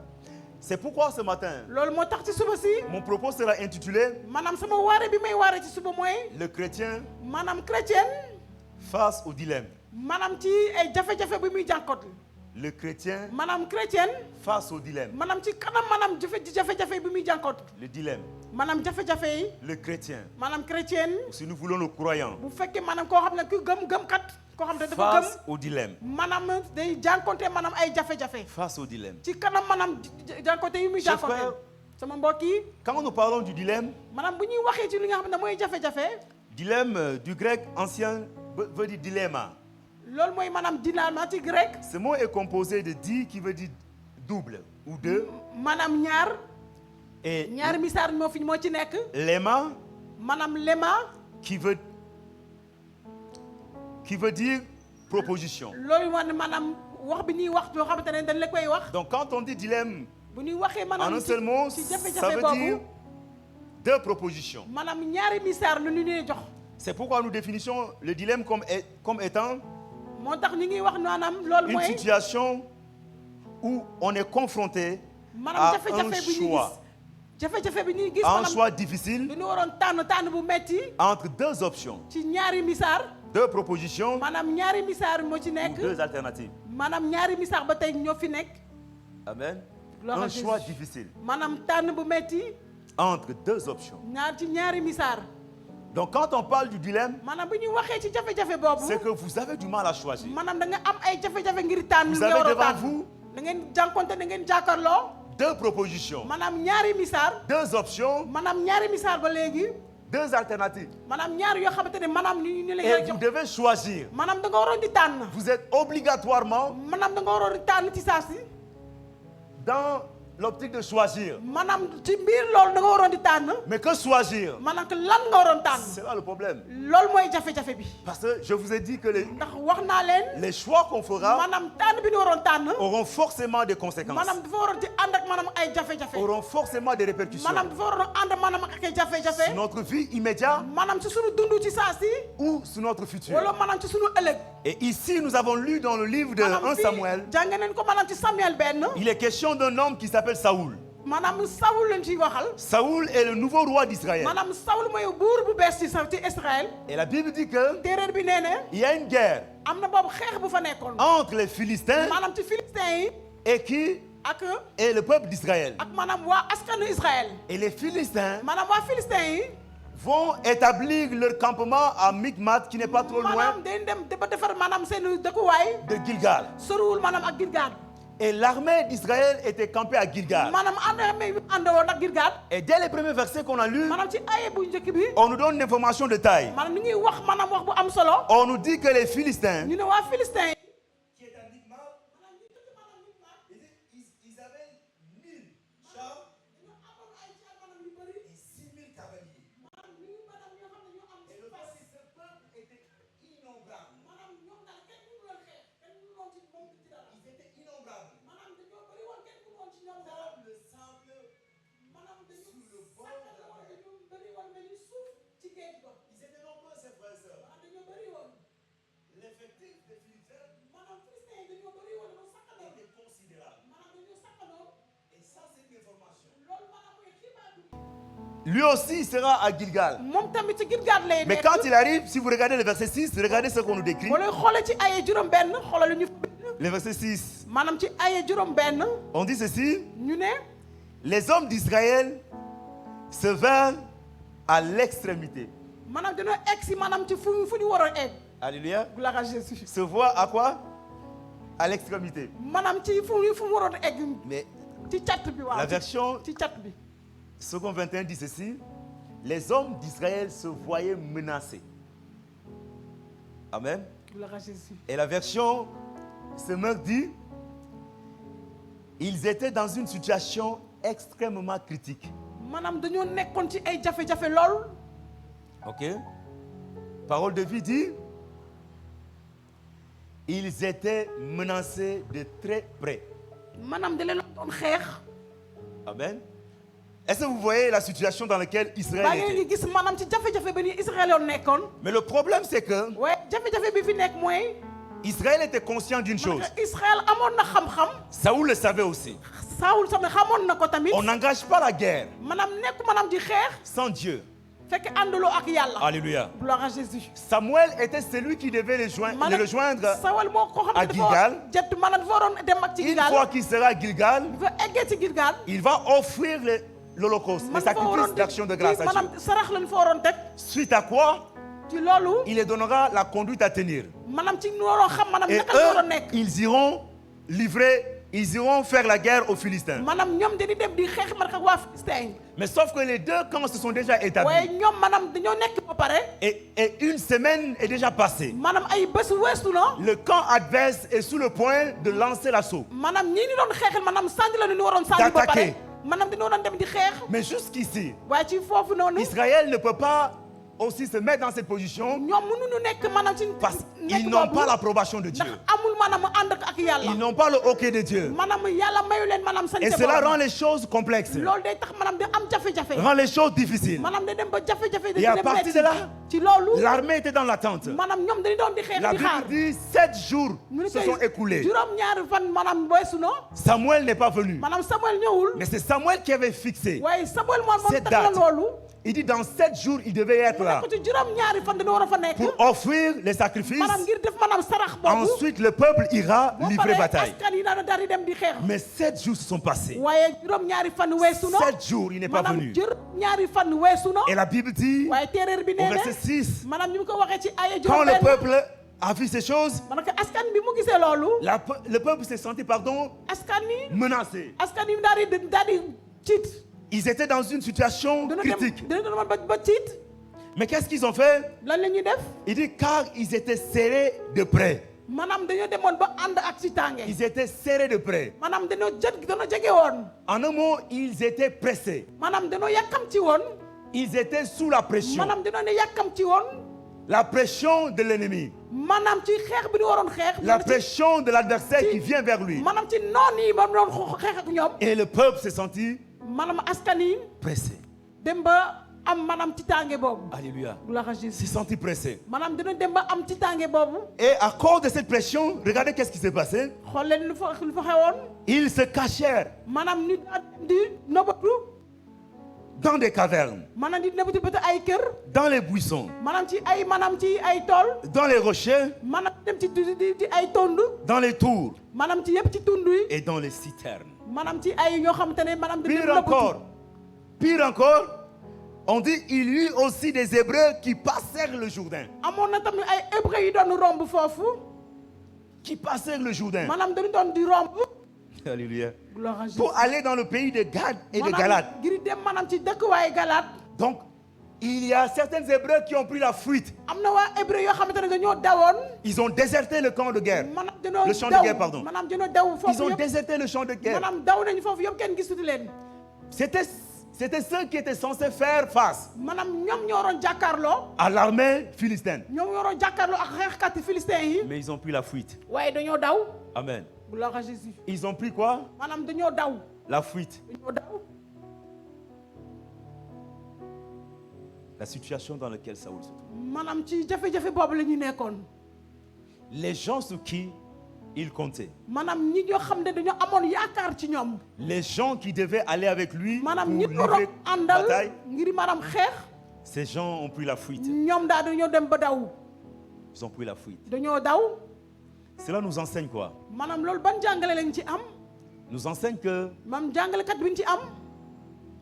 C'est pourquoi ce matin, loolu moo tax ci suba si mon propos sera intitulé maanaam sama waare bi may waare ci suba mooy Le chrétien maanaam chrétien face au dilemme. maanaam ci ay jafe-jafe bi muy jànkoot Le chrétien maanaam chrétien face au dilemme. maanaam ci kanam maanaam jafe-jafe bi muy jànkoot Le dilemme. maanaam jafe-jafe yi Le chrétien. maanaam chrétien Si nous voulons le croyant. bu fekkee maanaam koo xam ne ku gëm kat koo xam ne dafa Face au dilemme. gëm maanaam day jànkonte maanaam ay jafe-jafe Face au dilemme. ci kanam maanaam jànkonte yi muy Chers jànkonte frères, sama mbokk yi Quand nous parlons du dilemme, maanaam bu ñuy waxee ci li nga xam ne mooy jafe-jafe dilemme du grec ancien veut dire dilemma. loolu mooy maanaam dynamo ci grec Ce mot est composé de di qui veut dire double ou deux maanaam et ñaari misaar moo ci nekk lemma maanaam lema qui veut dire proposition. loolu wane maanaam wax bi ñuy wax yoo xamante ne dañ la koy wax Donc quand on dit dilemme bu ñuy waxee en maanaam un seul mot, ci ça jafe-jafe veut boobu dire deux propositions. maanaam ñaari misaar lu ñu leen jox C'est pourquoi nous définissons le dilemme comme étant moo tax ñu ngi wax maanaam loolu une mooy situation où on est confronté maanaam à un jafe-jafe bi ñuy choix, gis jafe-jafe bi ñuy gis à un maanaam choix difficile dañu waroon tànn bu metti entre deux options, ci ñaari misaar deux propositions maanaam ñaari misaar moo ci ou nekk deux alternatives. maanaam ñaari misaar ba tey ñoo fi nekk Amen. Gloire à Un Jésus. choix difficile maanaam tànn bu metti entre deux options. ci ñaari misaar Donc quand on parle du dilemme, maanaam bu ñuy waxee ci jafe-jafe boobu c'est que vous avez du mal à choisir. maanaam da nga am ay jafe-jafe ngir tànn Vous nga avez war a devant tànn vous da ngeen jànkonte da ngeen jàkkaarloo deux propositions, maanaam ñaari misaar deux options, maanaam ñaari misaar ba léegi deux alternatives. maanaam ñaar yoo xamante ne maanaam ñu la Et jox vous devez choisir. maanaam da nga waroon di tànn Vous êtes obligatoirement maanaam da nga waroon di tànn ci saa si dans l'optique de choisir. maanaam ci biir loolu da nga waroon di tànn Mais que choisir? maanaam que lan nga waroon tànn C'est là le problème. loolu mooy jafe-jafe bi Parce que je vous ai dit que ndax wax naa leen les choix qu'on fera maanaam tànn bi ñu waroon tànn auront forcément des conséquences, maanaam dafa waroon di ànd ak maanaam ay jafe-jafe auront forcément des répercussions maanaam dafa waroon ànd maanaam ak ay jafe-jafe sur notre vie immédiate maanaam ci sunu dund ci saa si ou sur notre futur. wala maanaam ci sunu ëllëg Et ici, nous avons lu dans le livre de 1 Samuel, jàng nañ ko maanaam ci Samuel benn il est question d'un homme qui s'appelle Saoul. maanaam Saoul lañ ciy waxal. Saoul est le nouveau roi d'Israël. maanaam Saoul mooy buur bu bees ci Israël. Et la Bible dit que téeréer bi nee na il y a une guerre am na boobu xeex bu fa nekkoon. entre les Philistins maanaam ci Philistins yi et le peuple d'Israël. ak maanaam waa askanu Israël. Et les Philistins maanaam waa Philistins yi. vont établir leur campement à Michmat, qui n'est pas trop loin maanaam dañ dem ba defar maanaam seen dëkkuwaay. de Gilgal. soriwul maanaam ak Gilgal. Et l'armée d'Israël était campée à Gilgal. maanaam àndoon ak Gilgal. Et dès les premiers versets qu'on a lus, maanaam ci aye bu njëkk bi. on nous donne une information de taille. maanaam ni ñuy wax maanaam wax bu am solo. On nous dit que les Philistins ñu ne waa Philistins yi. qui est à Michmat, ils avaient 1000 chars et 6000 cavaliers. Et le peuple était innombrable. Ils étaient innombrables. Comme le sable sous le bord de la mer. Ils étaient nombreux, ces frères et sœurs. L'effectif des Philistins était considérable. Et ça, c'est une information. Lui aussi sera à Gilgal. moom tamit ci Gilgal lay Mais nekk. quand il arrive, si vous regardez le verset 6, regardez ce qu'on nous décrit. wala xoole ci aye juróom benn xoolal lu ñu. Le verset 6, maanaam ci aye juróom benn. on dit ceci: ñu ne les hommes d'Israël se vinrent à l'extrémité. maanaam dañoo egg si maanaam ci fu ñu war a egg. Alléluia. gloire à Jésus. Se voient à quoi? À l'extrémité. maanaam ci fu mu waroon a egg. Mais ci cat bi waaw. la version ci cat bi. Second 21 dit ceci: les hommes d'Israël se voyaient menacés. Amen. gloire à Jésus. Et la version Semeur dit: ils étaient dans une situation extrêmement critique. maanaam dañoo nekkoon ci ay jafe-jafe lool. Ok. Parole de vie dit: ils étaient menacés de très près. maanaam da leen doon xeex. Amen. Est-ce que vous voyez la situation dans laquelle baa Israël ngeen était? ngi gis maanaam ci jafe-jafe ba ni Israël yoon nekkoon. Mais le problème c'est que waaye jafe-jafe bi fi nekk mooy. Israël était conscient d'une chose. Israël amoon na xam-xam. Saoul le savait aussi. Saoul tamit xamoon na ko tamit. On n'engage pas la guerre maanaam nekk maanaam di xeex. sans Dieu. fekk ànduloo ak yàlla. Alléluia. gloire à Jésus. Samuel était celui qui devait le rejoindre Saoul moo ko xam à ne Gilgal. dafa jot maanaam dafa waroon dem ak ci Une Gilgal. fois qu'il sera à Gilgal, dafa eggee ci Gilgal. il va offrir l'holocauste, le sacrifice d'action de grâce à Dieu. maanaam sarax lañ fa waroon teg. Suite à quoi, ci loolu. il les donnera la conduite à tenir. maanaam ci waroon xam maanaam Et naka la waroon eux, nekk. ils iront faire la guerre aux Philistins. maanaam ñoom dañuy dem di xeex man ak waa Philistins. Mais sauf que les deux camps se sont déjà waaye établis. ñoom maanaam dañoo nekk ba pare. Et une semaine est déjà passée. maanaam ay bés weesu na. Le camp adverse est sur le point de lancer l'assaut. maanaam ñii ni doon xeexal maanaam sànni la ñu waroon sànni ba D'attaquer. pare. maanaam dañoo doon dem di xeex. Mais jusqu'ici, waaye ci foofu noonu. Israël ne peut pas aussi se mettre dans cette position ñoom mënuñu nekk maanaam ci. parce nekk qu'ils n'ont boobu. pas l'approbation de Dieu. ndax amul maanaam mu ànd ak yàlla. Ils n'ont pas le OK de Dieu. maanaam yàlla mayu leen maanaam sañ. Et cela rend les choses complexes, loolu day tax maanaam da am jafe-jafe. rend les choses difficiles. maanaam day dem ba jafe-jafe. Et à partir de là, ci loolu. l'armée était dans l'attente. maanaam ñoom dañu doon di xeex La di xaar. Bible dit 7 jours mu ne se tey sont écoulés. juróom-ñaari fan maanaam weesu na. Samuel n'est pas venu. maanaam Samuel ñëwul. Mais c'est Samuel qui avait fixé waaye Samuel moom cette tax la date. loolu. Il dit dans 7 jours, il devait être mu là nekk ci juróom-ñaari fan dañu war a fa nekk. pour offrir les sacrifices. maanaam ngir def maanaam sarax boobu. Ensuite, le peuple ira boo livrer paree bataille. askan yi daal di dem di xeex. Mais 7 jours se sont passés. waaye juróom-ñaari fan weesu na. 7 jours, il n'est pas maanaam venu. juróom-ñaari fan weesu na. Et la Bible dit, waaye téeréer bi au nee na. verset 6, maanaam ñu ngi ko waxee ci ay quand le juróom-benn. peuple a vu ces choses, maanaam que askan bi mu gisee loolu. le peuple s'est senti, askan yi. menacé. askan yi daal di tiit. Ils étaient dans une situation dana dem critique. dana dem ba tiit. Mais qu'est-ce qu'ils ont fait? lan la ñuy def. Il dit, car ils étaient serrés de près. maanaam dañoo demoon ba ànd ak ci tànge. Ils étaient serrés de près. maanaam dañoo jege woon. En un mot, ils étaient pressés. maanaam dañoo yàkkamti woon. Ils étaient sous la pression. maanaam dañoo ne yàkkamti woon. La pression de l'ennemi. maanaam ci xeex bi ñu waroon xeex. La pression de l'adversaire qui vient vers lui. maanaam ci noon yi moom doon xeex ak ñoom. Et le peuple s'est senti maanaam askan yi pressé. dem ba am maanaam tiitaange boobu. Alléluia. Gloire à Il Jésus. s'est senti pressé. maanaam dina dem ba am tiitaange boobu. Et à cause de cette pression, regardez qu'est-ce qui s'est passé. xool leen lu fa xewoon. Ils se cachèrent maanaam nit di nëbbatu. dans des cavernes, maanaam di nëbbatu bëtt ay kër. dans les buissons, maanaam ci ay tool. dans les rochers, maanaam dem ci di ay tond. dans les tours maanaam ci yëpp ci tund yi. et dans les citernes. maanaam ci ay ñoo xamante ne maanaam di Pire encore, on dit il y eut aussi des Hébreux qui passèrent le Jourdain. amoon na tamit ay hébreux yi doon romb foofu. Qui passèrent le Jourdain. maanaam dañu doon di romb. Alléluia. Gloire à Jésus. Pour aller dans le pays de Gad et de Galate. ngir dem maanaam ci dëkkuwaay Galate. Donc, il y a certains Hébreux qui ont pris la fuite. am na waa hébreux yoo xamante ne dañoo dawoon. Ils ont déserté le camp de guerre. maanaam dañoo Le champ de guerre, pardon. maanaam dañoo daw Ils foofu ont yëpp. déserté le champ de guerre. maanaam daw nañu foofu yëpp kenn gisatu leen. C'était ceux qui étaient censés faire face maanaam ñoom ñoo waroon jàkkaarloo. à l'armée philistine. ñoom ñoo waroon jàkkaarloo ak xeexkati philistins yi. Mais ils ont pris la fuite. waaye dañoo daw. Amen. Gloire à Jésus. Ils ont pris quoi? maanaam dañoo daw. La fuite. dañoo daw. La situation dans laquelle Saoul se trouve. maanaam ci jafe-jafe boobu la ñu nekkoon. Les gens sur qui il comptait. maanaam ñi ñoo xam ne dañoo amoon yaakaar ci ñoom. Les gens qui devaient aller avec lui pour maanaam ñi doon livrer àndal bataille. ngir maanaam xeex. Ces gens ont pris la fuite. ñoom daal dañoo dem ba daw. Ils ont pris la fuite. dañoo daw. Cela nous enseigne quoi? maanaam loolu ban jàngale lañ ci am. Nous enseigne que maanaam jàngalekat bi ñu ci am.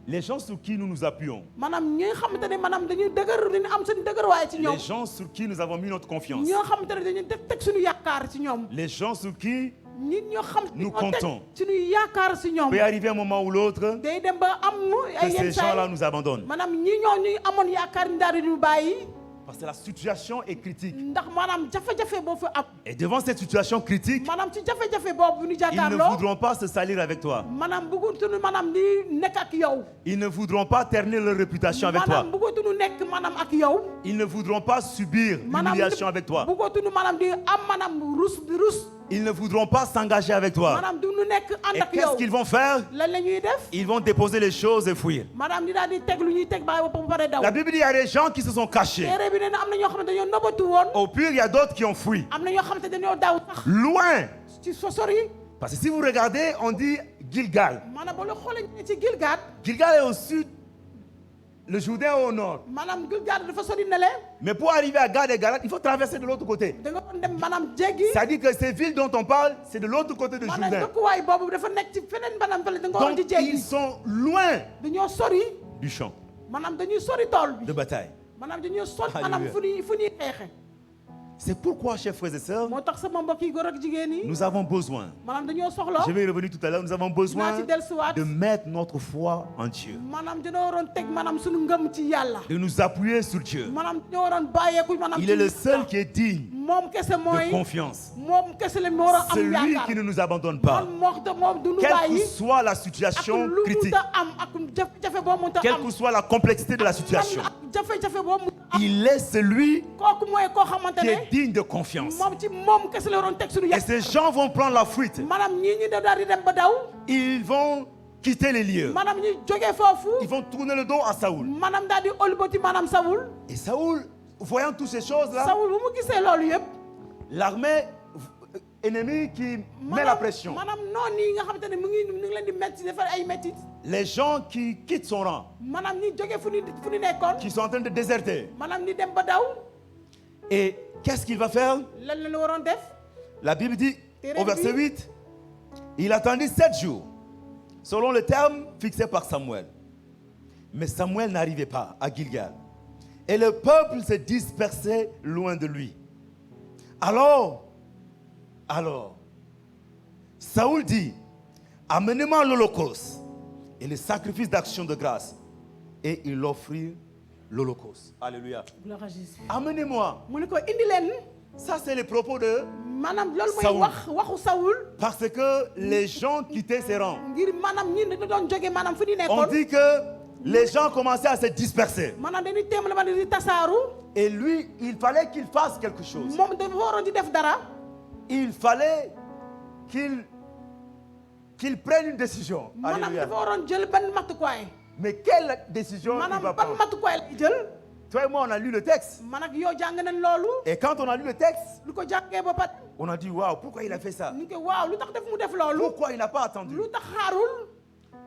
les gens sur qui nous nous appuyons, maanaam ñi nga xamante ne maanaam dañuy dëgër dañu am seen dëgër waaye ci ñoom. les gens sur qui nous avons mis notre confiance, ñoo xamante ne dañuy teg suñu yaakaar ci ñoom. les gens sur qui nit ñoo xam Nous ñoo teg comptons. suñu yaakaar ci ñoom. peut arriver un moment ou l'autre day dem ba am que ay yenn ces gens-là saa nous abandonnent. maanaam ñi ñoo ñu amoon yaakaar ni daal di ñu bàyyi. Parce que la situation est critique. ndax maanaam jafe-jafe boo fi am. Et devant cette situation critique, maanaam ci jafe-jafe boobu bu ñu ils ne jàkkaarloo. voudront pas se salir avec toi. maanaam bëggatuñu maanaam di nekk ak yow. Ils ne voudront pas ternir leur réputation avec toi. maanaam bëggatuñu nekk maanaam ak yow. Ils ne voudront pas subir l'humiliation avec toi. bëggatuñu maanaam di am maanaam rus. Ils ne voudront pas s'engager avec toi. maanaam du ñu nekk ànd Et ak yow. qu'est-ce qu'ils vont faire? lan la ñuy def. Ils vont déposer les choses et fuir. maanaam di daal di teg lu ñuy teg ba pare daw. La Bible dit qu'il y a des gens qui se sont cachés. téere bi nee na am na ñoo xamante dañoo nëbbatu woon. Au pire, il y a d'autres qui ont fui. am na ñoo xamante dañoo daw sax. Loin. ci sori. Parce que si vous regardez, on dit Gilgal. maanaam boo xoolee ci Gilgad. Gilgal est au sud, le Jourdain est au nord. maanaam Gilgad dafa sori ne le. Mais pour arriver à Gad et Galate, il faut traverser de l'autre côté. da nga doon dem maanaam jéggi. C'est-à-dire que ces villes dont on parle, c'est de l'autre côté du maanaam Jourdain. dëkkuwaay boobu dafa nekk ci feneen maanaam fële da nga waroon di Donc, jéggi. ils sont loin dañoo sori. du champ maanaam dañuy sori tool bi. de bataille. maanaam dañoo sori Alléluia. maanaam fu ñuy xeexe. C'est pourquoi, chers frères et sœurs, moo tax sama mbokk yi góor ak jigéen yi. nous avons besoin, maanaam dañoo soxla. je vais y revenir tout à l'heure, nous avons besoin dinaa ci dellusiwaat. de mettre notre foi en Dieu, maanaam dañoo waroon teg maanaam suñu ngëm ci yàlla. de nous appuyer sur Dieu. maanaam dañoo waroon bàyyeeku maanaam. Il est le seul qui est digne moom kese de mooy. confiance. moom kese la moo war a am Celui yaakaar. qui ne nous abandonne pas. moom du nu Quelle bàyyi. que soit la ak situation lu critique, munta am ak jafe-jafe boo munta quelle am. que soit la complexité de la situation, ak jafe-jafe boo munta am. il est celui kooku mooy koo xamante qui ne. est digne de confiance. moom ci moom kese la waroon teg suñu Et yàq. ces gens vont prendre la fuite. maanaam ñii ñi daal di dem ba daw. Ils vont quitter les lieux. maanaam ñu jógee foofu. Ils vont tourner le dos à Saoul. maanaam daal di ëlbati maanaam Sawul. Et Saoul, voyant toutes ces choses-là, Sawul bu mu gisee loolu yëpp. l'armée ennemie qui met la pression, maanaam noonu yi nga xamante ne mu ngi leen di métti defar ay métti. les gens qui quittent son rang, maanaam ñi jógee fu ñu nekkoon. qui sont en train de déserter. maanaam ñi dem ba daw. Et qu'est-ce qu'il va faire? lan la ñu waroon def. La Bible dit au verset 8, il attendit 7 jours, selon le terme fixé par Samuel. Mais Samuel n'arrivait pas à Gilgal. Et le peuple se dispersait loin de lui. Alors, Saoul dit, amenez-moi l'holocauste et le sacrifice d'action de grâce. Et il offrit l'holocauste. Alléluia. Gloire à Jésus. Amenez-moi. mu ne ko indi leen. Ça, c'est les propos de... maanaam loolu Saoul. mooy waxu Sawul. Parce que les gens quittaient ses rangs. ngir maanaam ñi dañu doon jógee maanaam fu ñu On nekkoon. dit que les gens commençaient à se disperser. maanaam dañuy téeméer ma di tasaaru. Et lui, il fallait qu'il fasse quelque chose. moom dafa waroon di def dara. Il fallait qu'il prenne une décision. maanaam Alléluia. dafa waroon jël benn matukaay. Mais quelle décision il maanaam va ban prendre? matukaay lay jël. Toi et moi, on a lu le texte. man ak yow jàng nañ loolu. Et quand on a lu le texte, lu ko jàngee ba pat. on a dit, waouh, pourquoi il a fait ça? ñu ko waaw lu tax def mu def loolu. Pourquoi il n'a pas attendu? lu tax xaarul.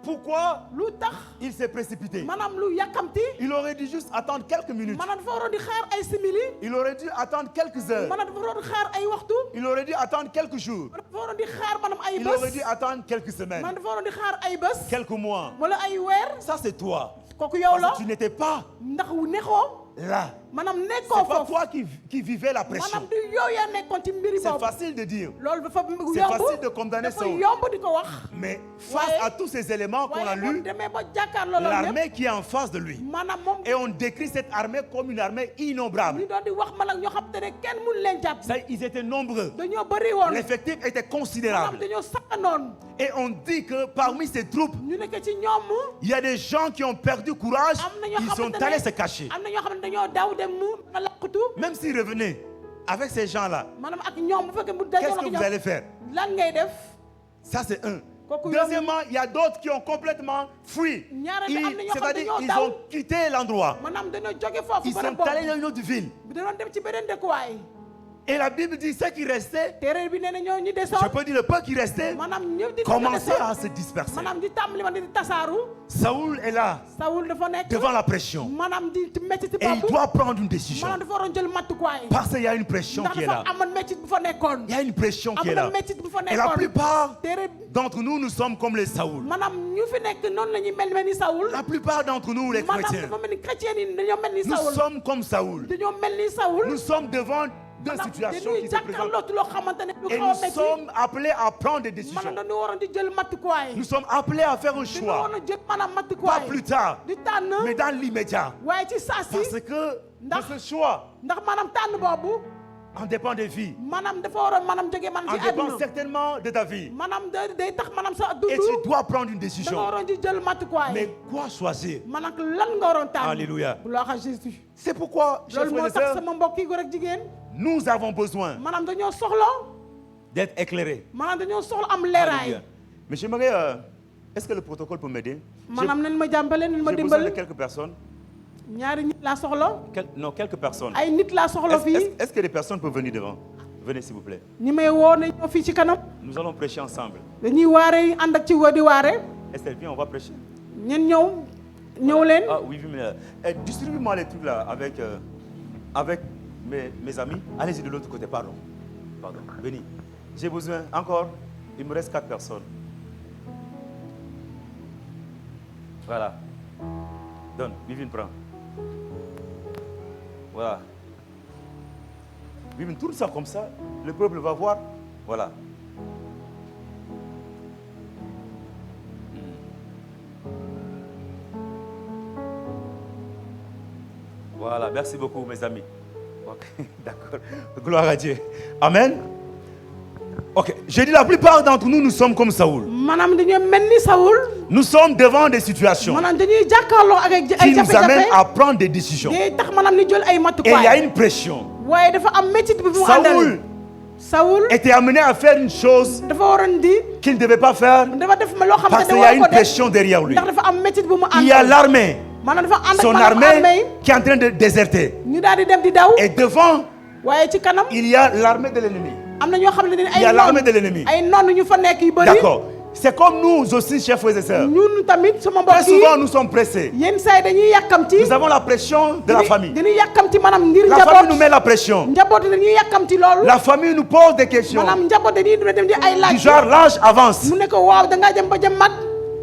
Pourquoi lu tax. il s'est précipité? maanaam lu yàkkamti. Il aurait dû juste attendre quelques minutes. maanaam dafa waroon di xaar ay simili. Il aurait dû attendre quelques heures. maanaam dafa waroon xaar ay waxtu. Il aurait dû attendre quelques jours. dafa waroon di xaar maanaam ay Il aurait dû bés. attendre quelques semaines, maanaam dafa waroon di xaar ay bés. quelques mois. wala ay weer. Ça, c'est toi. kooku yow la. Parce que tu n'étais pas ndax wu nekkoo. là. maanaam C'est nekkoo pas foofu. toi qui vivais la pression. maanaam du yow yaa nekkoon ci mbiri C'est boobu. facile de dire. loolu dafa C'est yomb. facile de condamner dafa Saoul. yomb di ko wax. Mais face Ouais. à tous ces éléments qu'on a waaye moom lus, demee ba jàkkaarloo loolu yëpp. l'armée qui est en face de lui, maanaam moom. et on décrit cette armée comme une armée innombrable. ñu doon di wax man ak ñoo xam te ne kenn mënu leen jàpp. Ça, ils étaient nombreux. dañoo bëri woon. L'effectif était maanaam considérable. dañoo sakkanoon. Et on dit que parmi ces troupes, ñu nekk ci ñoom. il y a des gens qui ont perdu courage. am na ñoo Ils sont xamante ne allés se cacher. am na ñoo xam ne dañoo daw dem mu na laqatu. Même s'ils revenaient avec ces gens-là, maanaam ak ñoom bu fekkee bu qu'est-ce dajoo que ak vous ñoom allez faire? lan ngay def. Ça, c'est un. Kooku Deuxièmement, il y a d'autres qui ont complètement fui. ñaareel bi am na ñoo xam ne C'est-à-dire, dañoo ils daw. ont quitté l'endroit. maanaam dañoo jóge foofu. Ils bërëb sont allés boobu. dans une autre ville. dañoo dem ci beneen dëkkuwaay. Et la Bible dit ceux qui restaient, téere bi nee na ñoo ñi je desoon. peux dire le peu qui restait, maanaam ñëpp di commençaient à se disperser. maanaam di tàmbali ma di tasaaru. Saoul est là, Sawul dafa nekk. devant la pression. maanaam di métti ci Et il bopp. doit prendre une décision. maanaam dafa waroon jël matukaay. Parce qu'il y a une pression ndax qui est là. dafa amoon métti bu fa nekkoon. Il y a une pression qui est am na là. métti bu fa Et la nekkoon. plupart téere d'entre nous, nous sommes comme les Saoul. maanaam ñu fi nekk noonu la ñuy mel ni Sawul. La plupart d'entre nous, les maanaam chrétiens, dafa mel ni chrétien yi dañoo mel ni nous Sawul. sommes comme Saoul. dañoo mel ni Sawul. Nous sommes devant deux maanaam situations dañuy qui se présentent. jàkkaarloo loo xamante ne lu Et xaw a nous métti. sommes appelés à prendre des maanaam décisions. dañu waroon di jël matukaay. Nous sommes appelés à faire un dañu choix. waroon a jël maanaam Pas matukaay. plus tard, di tànn. mais dans l'immédiat. waaye ci saa si. Parce que de ce choix ndax maanaam tànn boobu. en dépend des vies. maanaam dafa waroon maanaam jógee maanaam En ci dépend àdduna. certainement de ta vie. maanaam day tax maanaam sa Et dundu. tu dois prendre une da nga décision. waroon di jël matukaay. Mais quoi choisir? maanaam lan nga waroon tànn. Alléluia. loo xam Jésus. C'est pourquoi, chers loolu frères moo et tax sœurs, sama mbokk yi góor ak jigéen. nous avons besoin maanaam dañoo soxla. d'être éclairés. maanaam dañoo soxla am leeraay. Alléluia. Mais j'aimerais, est-ce que le protocole peut m'aider? maanaam nañ ma jàmbale nañ ma J'ai besoin de dimbal. quelques personnes. ñaari nit laa soxla. Non, quelques personnes. ay nit laa soxla fii. Est-ce que les personnes peuvent venir devant? Venez s'il vous plaît. ñi may woo ne ñoo fii ci kanam. Nous allons prêcher ensemble. dañuy waare ànd ak ci woo di waare. Estelle, viens, on va prêcher. ñen ñëw leen. Ah oui, oui, mais distribue-moi les trucs là avec mes amis. Allez-y de l'autre côté, pardon. Pardon, venez. J'ai besoin, encore, il me reste 4 personnes. Voilà. Donne, Vivine, prends. Voilà. Vivine, tourne ça comme ça, le peuple va voir. Voilà. Voilà, merci beaucoup mes amis. Ok, d'accord. Gloire à Dieu. Amen. Ok, j'ai dit la plupart d'entre nous, nous sommes comme Saoul. maanaam dañoo mel ni Sawul. Nous sommes devant des situations maanaam dañuy jàkkaarloo ak ay qui nous amènent jafe-jafe. à prendre des décisions. day tax maanaam ni jël ay Et il y a matukaay. une pression. waaye dafa am métit bi mu Saoul àndal. Sawul était amené à faire une chose dafa waroon di. qu'il ne devait pas faire dafa def ma loo xam parce ne qu'il da y a war ko une def. pression derrière lui. ndax dafa am métit bu mu àndal. Il y a l'armée, maanaam dafa ànd ak son maanaam armée qui est en train de déserter. ñu daal di dem di daw. Et devant, waaye ci kanam. il y a l'armée de l'ennemi. am na ñoo xam ne dañuy Il y a ay l'armée de noonu. l'ennemi. ay noonu ñu fa nekk yu bëri. D'accord. C'est comme nous aussi, chers frères et sœurs. ñun tamit sama Très mbokk yi. souvent, nous sommes pressés. yenn saa yi dañuy yàkkamti. Nous avons la pression de la famille. dañuy yàkkamti maanaam ngir La famille nous njaboot. met la pression. njaboot dañuy yàkkamti loolu. La famille nous pose des questions. maanaam njaboot dañuy dem di ay Du laaj. genre, l'âge avance. mu ne ko waaw da ngaa jëm ba jëm mag.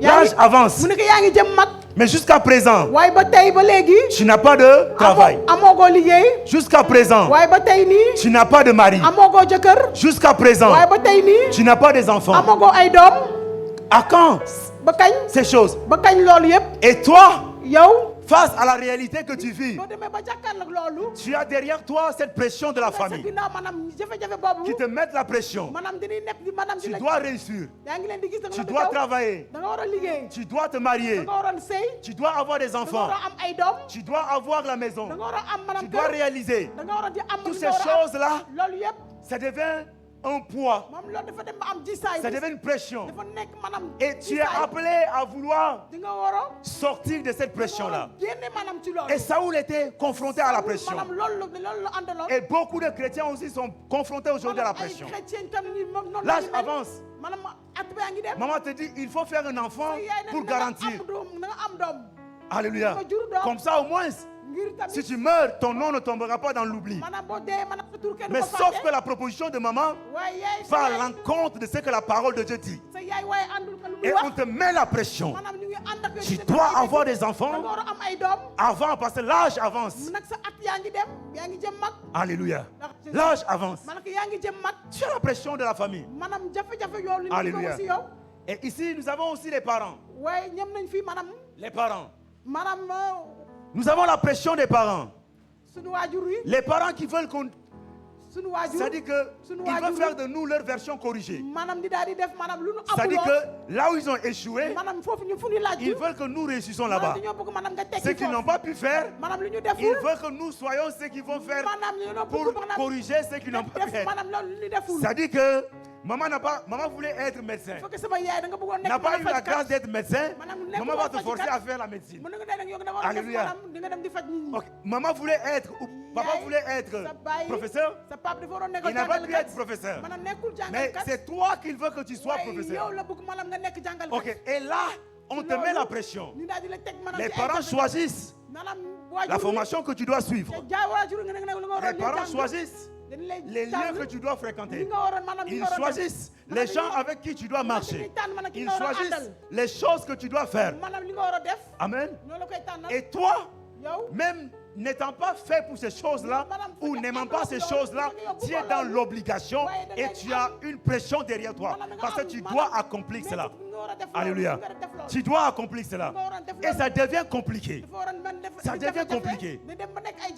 L'âge avance. mu ne ko yaa ngi jëm mag. Mais jusqu'à présent, waaye ba tey ba léegi. tu n'as pas de travail. amoogoo liggéey. Jusqu'à présent, waaye ba tey nii. tu n'as pas de mari. amoogoo jëkkër. Jusqu'à présent, waaye ba tey nii. tu n'as pas des enfants. amoogoo ay doom. À quand ba kañ. ces choses? ba kañ loolu yëpp. Et toi, yow. face à la réalité que tu vis, boo demee ba jàkkaarloog loolu. tu as derrière toi cette pression de la sa famille ginnaaw maanaam jafe-jafe boobu. qui te met la pression. maanaam dañuy nekk di maanaam di Tu la. dois réussir. yaa ngi leen di gis da nga Tu war a dois daw. travailler. da nga war a liggéey. Tu dois te da marier. nga waroon sëy. Tu dois avoir des da nga enfants. war a am ay doom. Tu dois avoir la maison. da nga war a am Tu maanaam dois kër. réaliser. da nga war a di am. Toutes li ces nga war a am. choses-là, loolu yëpp. ça devient un poids. moom loolu dafa dem ba am jisaay Ça devient une pression. dafa nekk maanaam Et tu es appelé à vouloir di nga war a sortir de cette pression-là. génne maanaam ci loolu Et Saoul était confronté à la pression. maanaam loolu la àndaloon Et beaucoup de chrétiens aussi sont confrontés aujourd'hui à la maanaam ay pression. chrétien tam ni moom noonu L'âge la ñu mel. avance. maanaam at baa ngi dem Maman te dit, il faut faire un enfant pour garantir. na nga am doom Alléluia. nga jur doom Comme ça, au moins, ngir si tamit tu meurs, ton nom ne tombera pas dans l'oubli. maanaam boo dee maanaam sa tur kenn Mais du ko sauf fàtte. que la proposition de maman waaye yaay va à sa yaay l'encontre de ce que la parole de Dieu dit. sa yaay waaye àndul ko lu mu Et on wax te met la pression. maanaam ñu ngi ànd ak Tu dois avoir des da nga enfants war a am ay doom avant parce que l'âge avance. nag sa at yaa ngi dem yaa ngi jëm mag Alléluia. L'âge avance. maanaam yaa ngi jëm mag Tu as la pression de la famille. maanaam jafe-jafe yow li ñu ko Alléluia. si yow Et ici, nous avons aussi les parents. waaye ñam nañ fii maanaam Les parents. maanaam Nous avons la pression des parents. suñu waajur yi Les parents qui veulent qu'on... suñu waajur C'est-à-dire qu'ils veulent faire de nous leur version corrigée. maanaam di daal di def maanaam lu nu C'est-à-dire amuloo que là où ils ont échoué, maanaam foofu ñu fu ñu laaj ils veulent que nous réussissons là-bas. maanaam dañoo bëgg maanaam nga Ce tekki qu'ils n'ont foofu pas pu faire, maanaam lu ñu ils deful veulent que nous soyons ceux qui vont faire maanaam ñu noo pour bëgg maanaam corriger ce qu'ils n'ont pas pu def faire. maanaam loolu lu ñu deful C'est-à-dire que maman voulait être médecin. fekk sama yaay da nga bëggoon nekk N'a pas eu la fajkat. grâce d'être médecin. Maanaam nekk Maman va te fajkat. forcer à faire la médecine. mën na nga dee nag yow da nga war a def Alléluia. maanaam di nga dem di faj nit ñi Ok, maman voulait être, ou papa Yaay, voulait être sa baay, professeur. sa papa dafa waroon nekk Il n'a pas pu jàngalkat être professeur. maanaam nekkul Mais jàngalkat c'est toi qu'il veut que tu sois waaye yow professeur. la bëgg maanaam nga nekk jàngalkat Ok, et là, on te met la pression. ñu daal di la teg maanaam Les ci ay parents jafe-jafe. choisissent maanaam la waajur yi formation que tu dois suivre. te jaay waajur nga ne lu nga waroon Les parents jàng. choisissent dañ lay les tànn lieux que tu dois li fréquenter. nga waroon maanaam li Ils nga waroon def. choisissent Maanaam les li gens nga- avec qui tu dois marcher. dañuy tànn maanaam ki Ils nga war a choisissent àndal. les choses que tu dois faire. maanaam li nga war a def Amen. ñoo la koy tànnal Et toi, yow même n'étant pas fait pour ces choses-là, ou n'aimant pas ces choses-là, tu es dans l'obligation et tu as une pression derrière toi. Parce que tu dois accomplir cela. Alléluia. Tu dois accomplir cela. Et ça devient compliqué. Ça devient compliqué.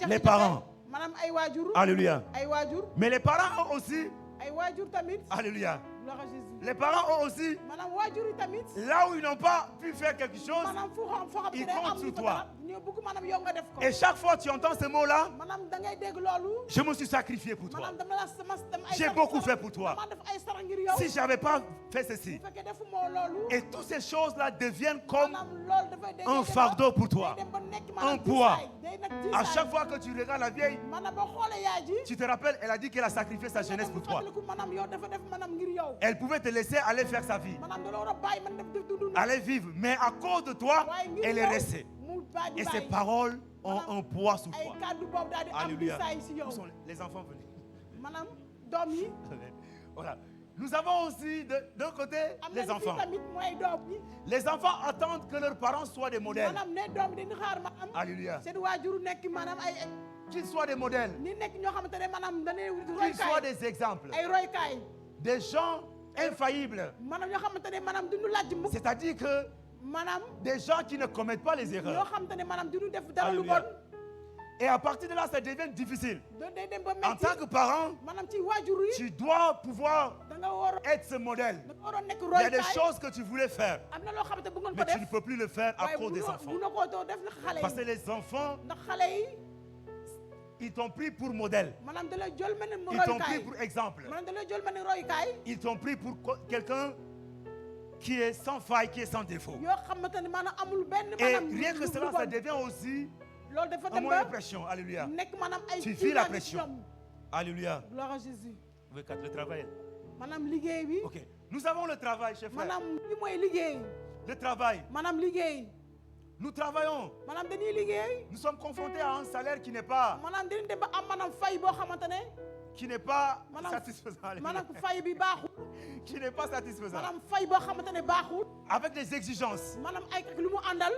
Les parents. maanaam ay waajur Alléluia. ay waajur Mais les parents ont aussi, ay waajur tamit alléluia. gloire à Jésus Les parents ont aussi, maanaam waajur yi tamit là où ils n'ont pas pu faire quelque chose, maanaam foo xam Ils ne comptent am sur ñu ko toi. dara ñoo bëgg maanaam yow nga def ko et chaque fois tu entends ce mot-là, maanaam da ngay dégg loolu je me suis sacrifié pour toi. maanaam dama la sama dem ay J'ai sarax- beaucoup fait pour toi. dama def ay sarax ngir yow Si je n'avais pas fait ceci, bu fekkee defuma loolu et toutes ces choses-là deviennent comme maanaam loolu dafay day un dem ba- fardeau pour toi. day dem ba nekk Un maanaam poids. diisaay, day nekk À diisaay. chaque fois que tu regardes la vieille, maanaam boo xoolee yaay ji tu te rappelles, elle a dit qu'elle a sacrifié sa jeunesse pour toi. fàttaliku maanaam yow dafa def maanaam ngir yow Elle pouvait te laisser aller faire sa vie, maanaam da la war a bàyyi man def dund aller vivre, mais à cause de toi, waaye ngir elle est yow restée. mu bàyyi di Et ces bàyyi paroles ont un poids sur ay toi. kàddu boobu daal di am Alléluia. diisaay si yow Où sont les enfants venus? maanaam doom yi Voilà. Nous avons aussi d'un côté am les nañu enfants. fii tamit mooy doom yi Les enfants attendent que leurs parents soient des modèles. maanaam ne doom yi dañu xaar maanaam Alléluia. seen waajur nekk maanaam ay Qu'ils soient des modèles, ni nekk ñoo xamante ne maanaam dañuy qu'ils soient roykaay des exemples, ay roykaay des gens infaillibles. maanaam ñoo xamante ne maanaam duñu laaj mukk C'est-à-dire que maanaam des gens qui ne commettent pas les ñoo erreurs. xamante ne maanaam duñu def dara lu Alléluia. bon Et à partir de là, ça devient difficile. day dem ba En metti tant que parent, maanaam ci waajur yi tu dois pouvoir da nga war a être ce modèle. da nga war a nekk Il y a des roykaay choses que tu voulais faire, am na loo xamante bëggoon ko mais tu ne def peux plus le faire à waaye cause des enfants. bu na koo doo def na xale Parce que yi les enfants, ndax xale yi ils t'ont pris pour modèle. maanaam da la jël mel ni Ils t'ont pris roykaay pour exemple. maanaam da la jël mel ni roykaay Ils t'ont pris pour quelqu'un qui est sans faille, qui est sans défaut. yoo xamante ne maanaam amul benn Et maanaam rien que lu cela, bon. ça devient aussi loolu dafa un dem moyen ba de pression. Alléluia. nekk maanaam ay Tu vis la kiimaan ci pression. ñoom. Alléluia. gloire à Jésus Le travail. maanaam liggéey bi Ok. Nous avons le travail, chef frère. maanaam li mooy liggéey Le travail. maanaam liggéey Nous travaillons. maanaam dañuy liggéey Nous sommes confrontés à un salaire qui n'est pas maanaam dañuy dem ba am maanaam fay boo xamante ne maanaam satisfaisant. Alléluia. maanaam fay bi baaxul Qui n'est pas satisfaisant. maanaam fay boo xamante ne baaxul Avec des exigences. maanaam ay lu mu àndal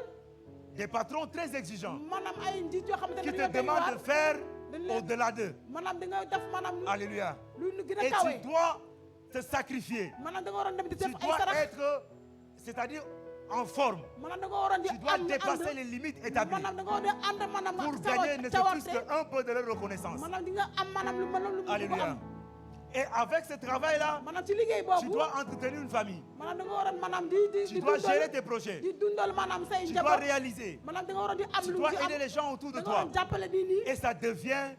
Des patrons très exigeants maanaam ay njiit yoo xamante qui ne te dañoo doy demandent waar de faire dañ leen- au-delà d'eux. maanaam da nga def maanaam Alléluia. lu ñu gën a Et kawe tu dois te sacrifier. maanaam da nga waroon dem di Tu def ay dois sarax être, c'est-à-dire en forme. maanaam da nga waroon di Tu dois ànd dépasser les limites établies maanaam da nga waroon di ànd maanaam pour ak gagner ne cawarte serait-ce qu'un peu de leur reconnaissance. maanaam di nga am maanaam lu mel lu mu Alléluia. am Et avec ce travail-là, maanaam ci liggéey tu boobu dois entretenir une famille. maanaam da nga waroon maanaam di Tu dois gérer tes projets. di dundal maanaam say Tu dois njaboot réaliser. maanaam da nga waroon di am Tu lu dois ci am aider les gens autour de da nga toi. waroon jàppale nii nii Et ça devient,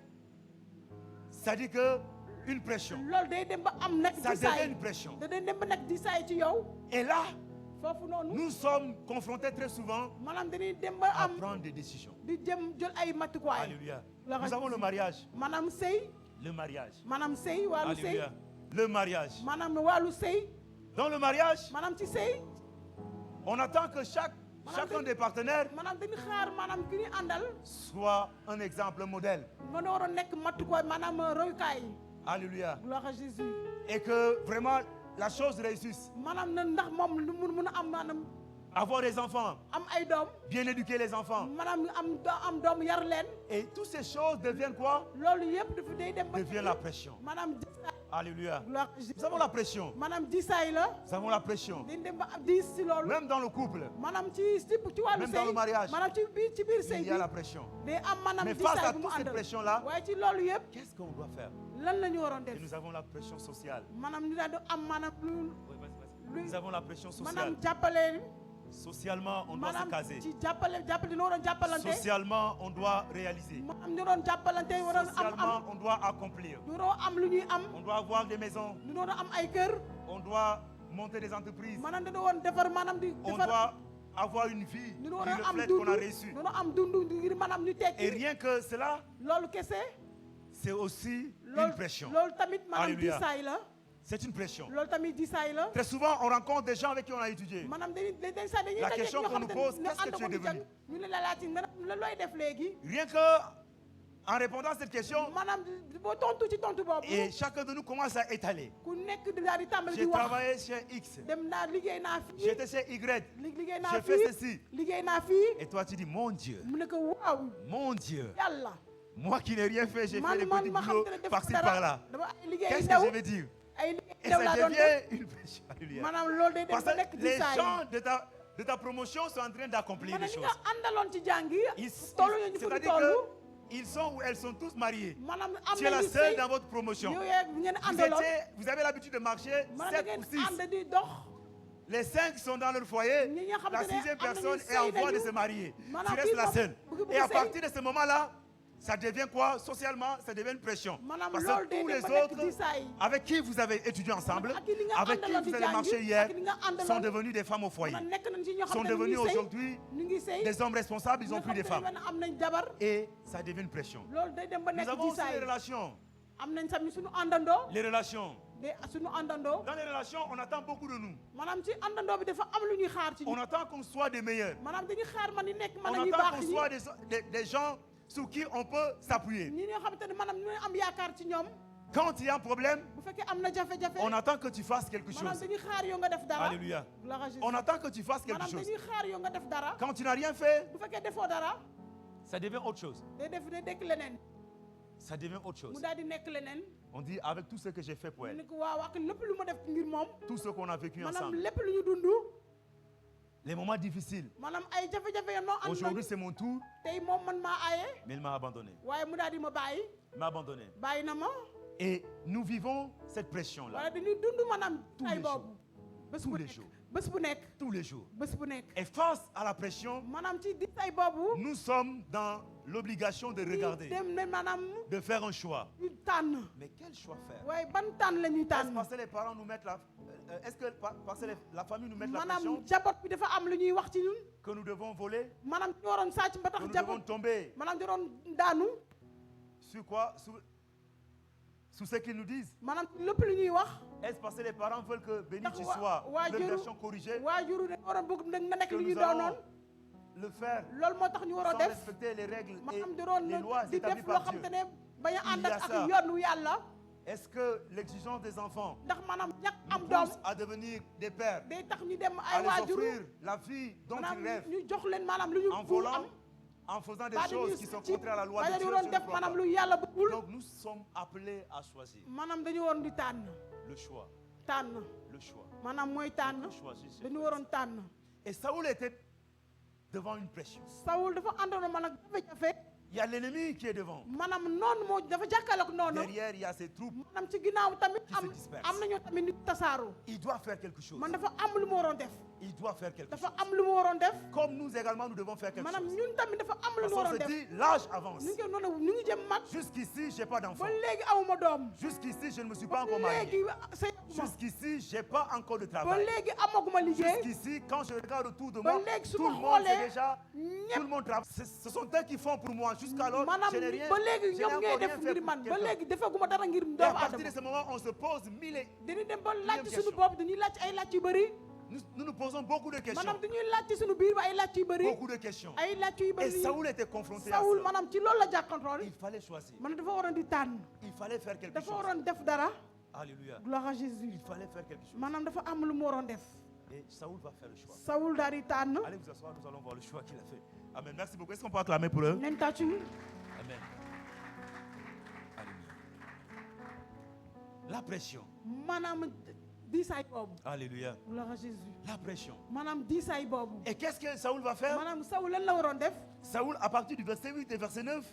c'est-à-dire que une pression. loolu day dem ba am nag Ça devient disaay une pression. da day dem ba nag disaay ci yow Et là, foofu noonu nous sommes confrontés très souvent maanaam dañuy dem ba à am prendre des décisions. di jëm jël ay matuwaay Alléluia. La Nous avons le mariage. maanaam sëy Le mariage. maanaam sëy wàllu sëy Alléluia. Le mariage. maanaam wàllu sëy Dans le mariage, maanaam ci sëy on attend que chacun des partenaires maanaam dañu xaar maanaam ki ñu àndal soit un exemple, un modèle. mën a war a nekk matuwaay maanaam royukaay Alléluia. gloire à Jésus Et que vraiment la chose réussisse. maanaam na ndax moom lu mun a am maanaam Avoir des enfants, am ay doom bien éduquer les enfants. maanaam am doom yar leen Et toutes ces choses deviennent quoi? loolu yëpp dafa day dem ba Devient la pression. maanaam disaay Alléluia. gloire à Jésus Nous avons la pression. maanaam disaay la Nous avons la pression. dañ dem ba diis si loolu Même dans le couple, maanaam ci wàllu Même dans sëy le mariage. maanaam ci biir sëy il y bi a la pression. day am maanaam Mais face disaay à bu mu toute cette àndal pression-là, waaye ci loolu yëpp qu'est-ce qu'on doit faire? lan la ñu waroon Et def nous avons la pression sociale. maanaam ñu daal di am maanaam lu Nous avons la pression sociale. maanaam jàppale Socialement, on doit se maanaam caser. ci jàppale dina waroon jàppalante Socialement, on doit réaliser. maanaam ñu doon jàppalante waroon Socialement, on doit accomplir. ñu doon am lu ñuy am On doit avoir des maisons. ñu doon am ay kër On doit monter des entreprises. maanaam dañu woon defar maanaam di On defar doit avoir une vie ñu qui doon am reflète dund qu'on a reçu. ñu doon am dund ngir maanaam ñu Et tekki rien que cela, loolu kese c'est aussi une loolu pression. loolu tamit maanaam Alléluia. disaay la C'est une pression. loolu tamit disaay la Très souvent, on rencontre des gens avec qui on a étudié. maanaam dañuy dañuy La dajeeg question ñoo qu'on nous xamante pose, ne qu'est-ce que ànd tu es ko di devenu? jàng ñu ne la laati la looy def léegi Rien que en répondant à cette question, maanaam boo tontu ci tontu boobu et chacun de nous commence à étaler. ku nekk daal di tàmbali di J'ai wax travaillé chez X, dem naa liggéey naa fii j'étais chez Y, liggéey naa j'ai fait fii ceci. liggéey naa fii Et toi, tu dis, mon Dieu, mu ne ko waaw mon Dieu, yàlla moi qui n'ai rien fait, j'ai fait man des man petits ma xam boulots te ne def par-ci dara par-là. dama ay liggéey Qu'est-ce ndaw que je vais dire? ay liggéey Et ndaw ça laa doon def devient une pression. Alléluia. maanaam loolu day dem Parce ba nekk que les disaay gens de ta promotion sont en train d'accomplir maanaam des ñi choses. nga àndaloon ci jàng yi Ils- tollu ñu fu ñu C'est-à-dire tollu qu'ils sont ou elles sont tous mariés. maanaam am Tu es la nañu seule sëy dans votre promotion. yow yaa ngeen àndaloon Vous avez l'habitude de marcher maanaam 7 da ou ngeen 6. ànd di dox Les 5 sont dans leur foyer. ñi nga xamante La ne 6e am personne nañu est en sëy voie de nañu. se marier. Maanaam Tu restes kii la moom seule. bëgg Et à sëy. partir de ce moment-là, ça devient quoi? Socialement, ça devient une pression. Maanaam Parce loolu que day tous dem les ba nekk autres disaay avec qui vous avez étudié ensemble, ak li nga avec qui àndaloon vous di avez jàngi, marché hier, ak li nga àndaloon. sont devenus des femmes au foyer. maanaam nekk nañ ci ñoo Sont xamante ne devenus ñu ngi sëy aujourd'hui ñu ngi sëy des hommes responsables, ils ont ñoo plus de xamante femmes. ne am nañ jabar Et ça devient une pression. loolu day dem ba Nous nekk avons aussi les disaay relations. am nañ tamit suñu àndandoo Les relations. suñu àndandoo Dans les relations, on attend beaucoup de nous. maanaam ci àndandoo bi dafa am lu ñuy xaar ci On ñu attend qu'on soit des meilleurs. maanaam dañuy xaar man yi nekk man On nañuy attend baax qu'on ñi soit des gens sur qui on peut s'appuyer. ñi ñoo xamante ne maanaam ñooy am yaakaar ci ñoom Quand il y a un problème, bu fekkee am na jafe-jafe on attend que tu fasses quelque maanaam chose. dañuy xaar yow nga def dara Alléluia. gloire à Jésus. On attend que tu fasses quelque maanaam chose. dañuy xaar yow nga def dara Quand tu n'as rien fait, bu fekkee defoo dara ça devient autre chose. day dekk leneen Ça devient autre mu chose. daal di nekk leneen On dit avec tout ce que j'ai fait pour mu ne elle, ko waaw ak lépp lu ma def ngir moom tout ce qu'on a vécu maanaam ensemble, lépp lu ñu dund les moments difficiles. maanaam ay jafe-jafe ya noo ànd Aujourd'hui, nañ c'est mon tour, tey moom man maa aaye mais il m'a abandonné. waaye mu daal di ma bàyyi Il m'a abandonné. bàyyi na ma Et nous vivons cette pression-là wala dañuy dund maanaam Tous ay les boobu bés Tous bu les nekk jours. bés bu nekk tous les jours. bés bu nekk Et face à la pression, maanaam ci di ay boobu nous sommes dans l'obligation de ñu regarder, dem ne maanaam de faire un choix. ñu tànn Mais quel choix faire? waaye ban tànn la ñuy Est-ce tànn parce que les parents nous mettent est-ce que parce que la famille nous met la maanaam pression jaboot bi dafa am lu ñuy wax ci ñun que nous devons voler, maanaam ñu waroon sàcc ba que tax nous devons jaboot tomber maanaam di doon daanu sur quoi? Sous ce qu'ils nous disent? maanaam lépp lu ñuy wax Est-ce parce que les parents veulent que béni ndax tu sois, leur waajuru version corrigée, waajuru ne waroon bëgg nag nga nekk que lu ñu nous doonoon allons le faire loolu moo tax ñu war a sans def respecter les règles maanaam di et doon les lois di établies def loo par xam Dieu? te ne bañ a ànd Il y a ak ça. yoonu yàlla Est-ce que l'exigence des enfants ndax maanaam ñàkk am nous doom pousse à devenir des pères, day tax ñu dem à ay les waajuru offrir la vie dont ils maanaam rêvent, ñu jox leen maanaam lu ñu en bëgg volant, am en faisant des ba dañuy choses qui sont ci contraires à la loi ba de dañu Dieu? doon Je ne def crois maanaam pas. lu yàlla bëggul Donc nous sommes appelés à choisir maanaam dañu waroon di tànn le choix, tànn le choix. maanaam mooy tànn Choisir cette dañu waroon tànn Et Saoul était devant une pression. Sawul dafa àndoon man ak jafe-jafe Il y a l'ennemi qui est devant. maanaam noonu moo dafa jàkkaarloog noonu Derrière, il y a ses troupes. maanaam ci ginnaaw tamit Qui se am dispersent. am nañoo tamit nit tasaaroo Il doit faire quelque chose. man dafa am lu mu waroon def il doit faire quelque chose. dafa am lu mu waroon def. Comme nous également, nous devons faire quelque maanaam chose. ñun tamit dafa am lu Parce mu qu'on waroon se def. dit, l'âge avance. ñu ngi noonu ñu ngi jëm mag. Jusqu'ici, j'ai pas d'enfant. ba léegi awuma doom. Jusqu'ici, je ne me suis pas ba encore léegi marié. sëyaguma. Jusqu'ici, j'ai pas encore de ba travail. léegi amaguma liggéey. Jusqu'ici, quand je regarde autour de ba moi, léegi su tout ma le monde sait xoolee déjà, tout le monde travaille. Ce sont eux qui font pour moi. Jusqu'alors, maanaam je n'ai rien. ba léegi je n'ai ñoom encore ñooy rien def fait ngir pour man ba quelqu'un. léegi defaguma dara ngir Et à doomu partir de aadama. ce moment, on se pose mille. dañuy dem ba laaj ci question. suñu bopp dañuy laaj ay laaj yu bëri. Nous nous posons beaucoup de questions. maanaam dañuy laaj ci suñu biir ba ay laaj yu bëri. Beaucoup de questions. ay laaj yu Et bëri. Saoul était confronté à Saoul ça. maanaam ci loolu la jàkkaarloo. Il fallait choisir. man dafa waroon di tànn. Il fallait faire quelque dafa chose. waroon def dara. Alléluia. gloire à Jésus. Il fallait faire quelque chose. maanaam dafa am lu mu waroon def. Et Saoul va faire le choix. Saoul daal di tànn. Allez vous asseoir, nous allons voir le choix qu'il a fait. Amen. Merci beaucoup. Est-ce qu'on peut acclamer pour eux? nañ tàccu. Amen. Alléluia. La pression. maanaam diisaay boobu. Alléluia. gloire à Jésus. La pression. maanaam diisaay boobu. Et qu'est-ce que Saoul va faire? maanaam Saoul lan la waroon def. Saoul, à partir du verset 8 et verset 9,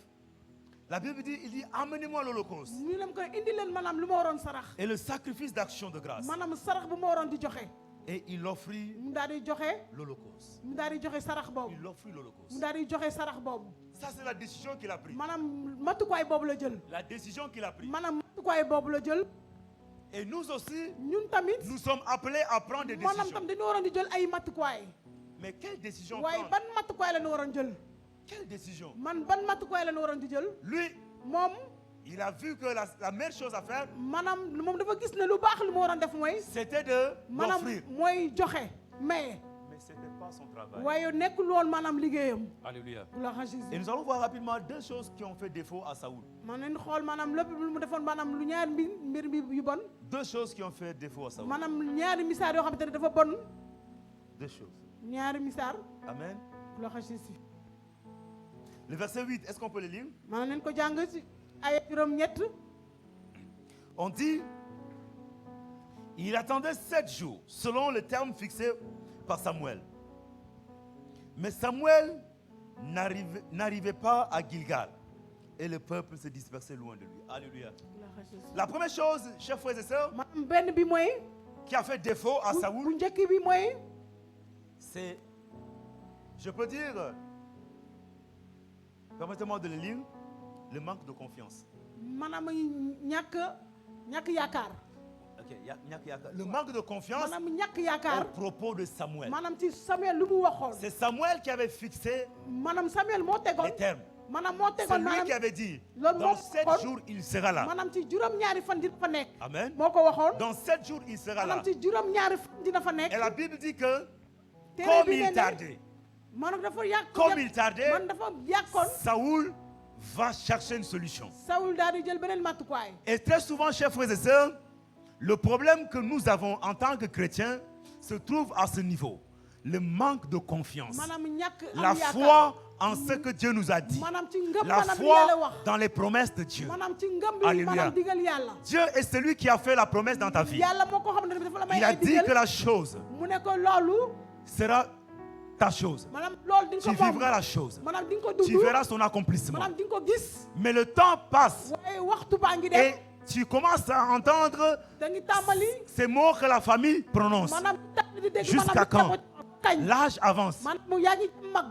la Bible dit, il dit, amenez-moi l'holocauste ñu leen koy indi leen maanaam lu ma waroon sarax. et le sacrifice d'action de grâce. maanaam sarax bu ma waroon di joxe. Et il offrit mu daal di joxe. l'holocauste. mu daal di joxe sarax boobu. Il offrit l'holocauste. mu daal di joxe sarax boobu. Ça, c'est la décision qu'il a prise. maanaam matukaay boobu la jël. La décision qu'il a prise. maanaam matukaay boobu la jël. Et nous aussi, ñun tamit. nous sommes appelés à prendre des maanaam décisions. tam dañu waroon di jël ay matukaay. Mais quelle décision waaye prendre? ban matukaay la ñu waroon jël. Quelle décision? man ban matukaay la ñu waroon di jël. Lui, moom il a vu que la meilleure chose à faire, maanaam moom dafa gis ne lu baax lu mu waroon def mooy. c'était de maanaam l'offrir. mooy joxe mais. Mais ce n'était pas son travail. waaye nekkul woon maanaam liggéeyam. Alléluia. gloire à Jésus. Et nous allons voir rapidement deux choses qui ont fait défaut à Saoul. man nañu xool maanaam lépp lu mu defoon maanaam lu ñaari mbir yu bon. Deux choses qui ont fait défaut à Saoul. maanaam ñaari misaar yoo xamante ne dafa bon. Deux choses. ñaari misaar. Amen. gloire à Jésus. Le verset 8, est-ce qu'on peut le lire? maanaam nañu ko jàng ci ay juróom-ñett. On dit, il attendait 7 jours, selon le terme fixé par Samuel. Mais Samuel n'arrivait pas à Gilgal. Et le peuple se dispersait loin de lui. Alléluia. gloire à Jésus. La première chose, chers frères et sœurs, maanaam benn bi mooy. qui a fait défaut à bu Saoul, njëkk bi mooy. c'est, je peux dire, permettez-moi de le lire, le manque de confiance. maanaam ñàkk yaakaar. Ok, le manque de confiance maanaam ñàkk au yaakaar. propos de Samuel. maanaam ci Samuel lu mu waxoon. C'est Samuel qui avait fixé maanaam Samuel moo tegoon. les termes. maanaam moo C'est tegoon lui maanaam. qui avait dit, loolu dans moo 7 waxoon. jours, il sera là. maanaam ci juróom-ñaari fan dina fa nekk. Amen. moo ko waxoon. Dans 7 jours, il sera là. maanaam ci juróom-ñaari fan dina fa nekk. Et la Bible dit que, téere comme bi nee il na tardait, maanaam dafa yàq. comme il tardait, man dafa yàqoon. Saoul va chercher une solution. Saoul daal di jël beneen matukaay. Et très souvent, chers frères et sœurs, le problème que nous avons en tant que chrétiens se trouve à ce niveau. Le manque de confiance. maanaam ñàkk am La yaakaar. foi en ce que Dieu nous a dit. maanaam ci ngëm La maanaam li yàlla foi wax. dans les promesses de Dieu. maanaam ci ngëm bi Alléluia. maanaam digal yàlla. Dieu est celui qui a fait la promesse dans ta vie. yàlla moo ko xam ne dafa la may Il a ay dit digal. que la chose mu ne ko loolu. sera ta chose. maanaam loolu di nga Tu ko moom. vivras la chose. maanaam di nga ko Tu dund. verras son accomplissement. maanaam di nga ko gis. Mais le temps passe waaye waxtu baa ngi dem. et tu commences à entendre da ngi tàmbali. ces mots que la famille prononce. maanaam tàmbali di dégg. Jusqu'à maanaam quand? kañ. L'âge avance. maanaam yaa ngi jëm mag.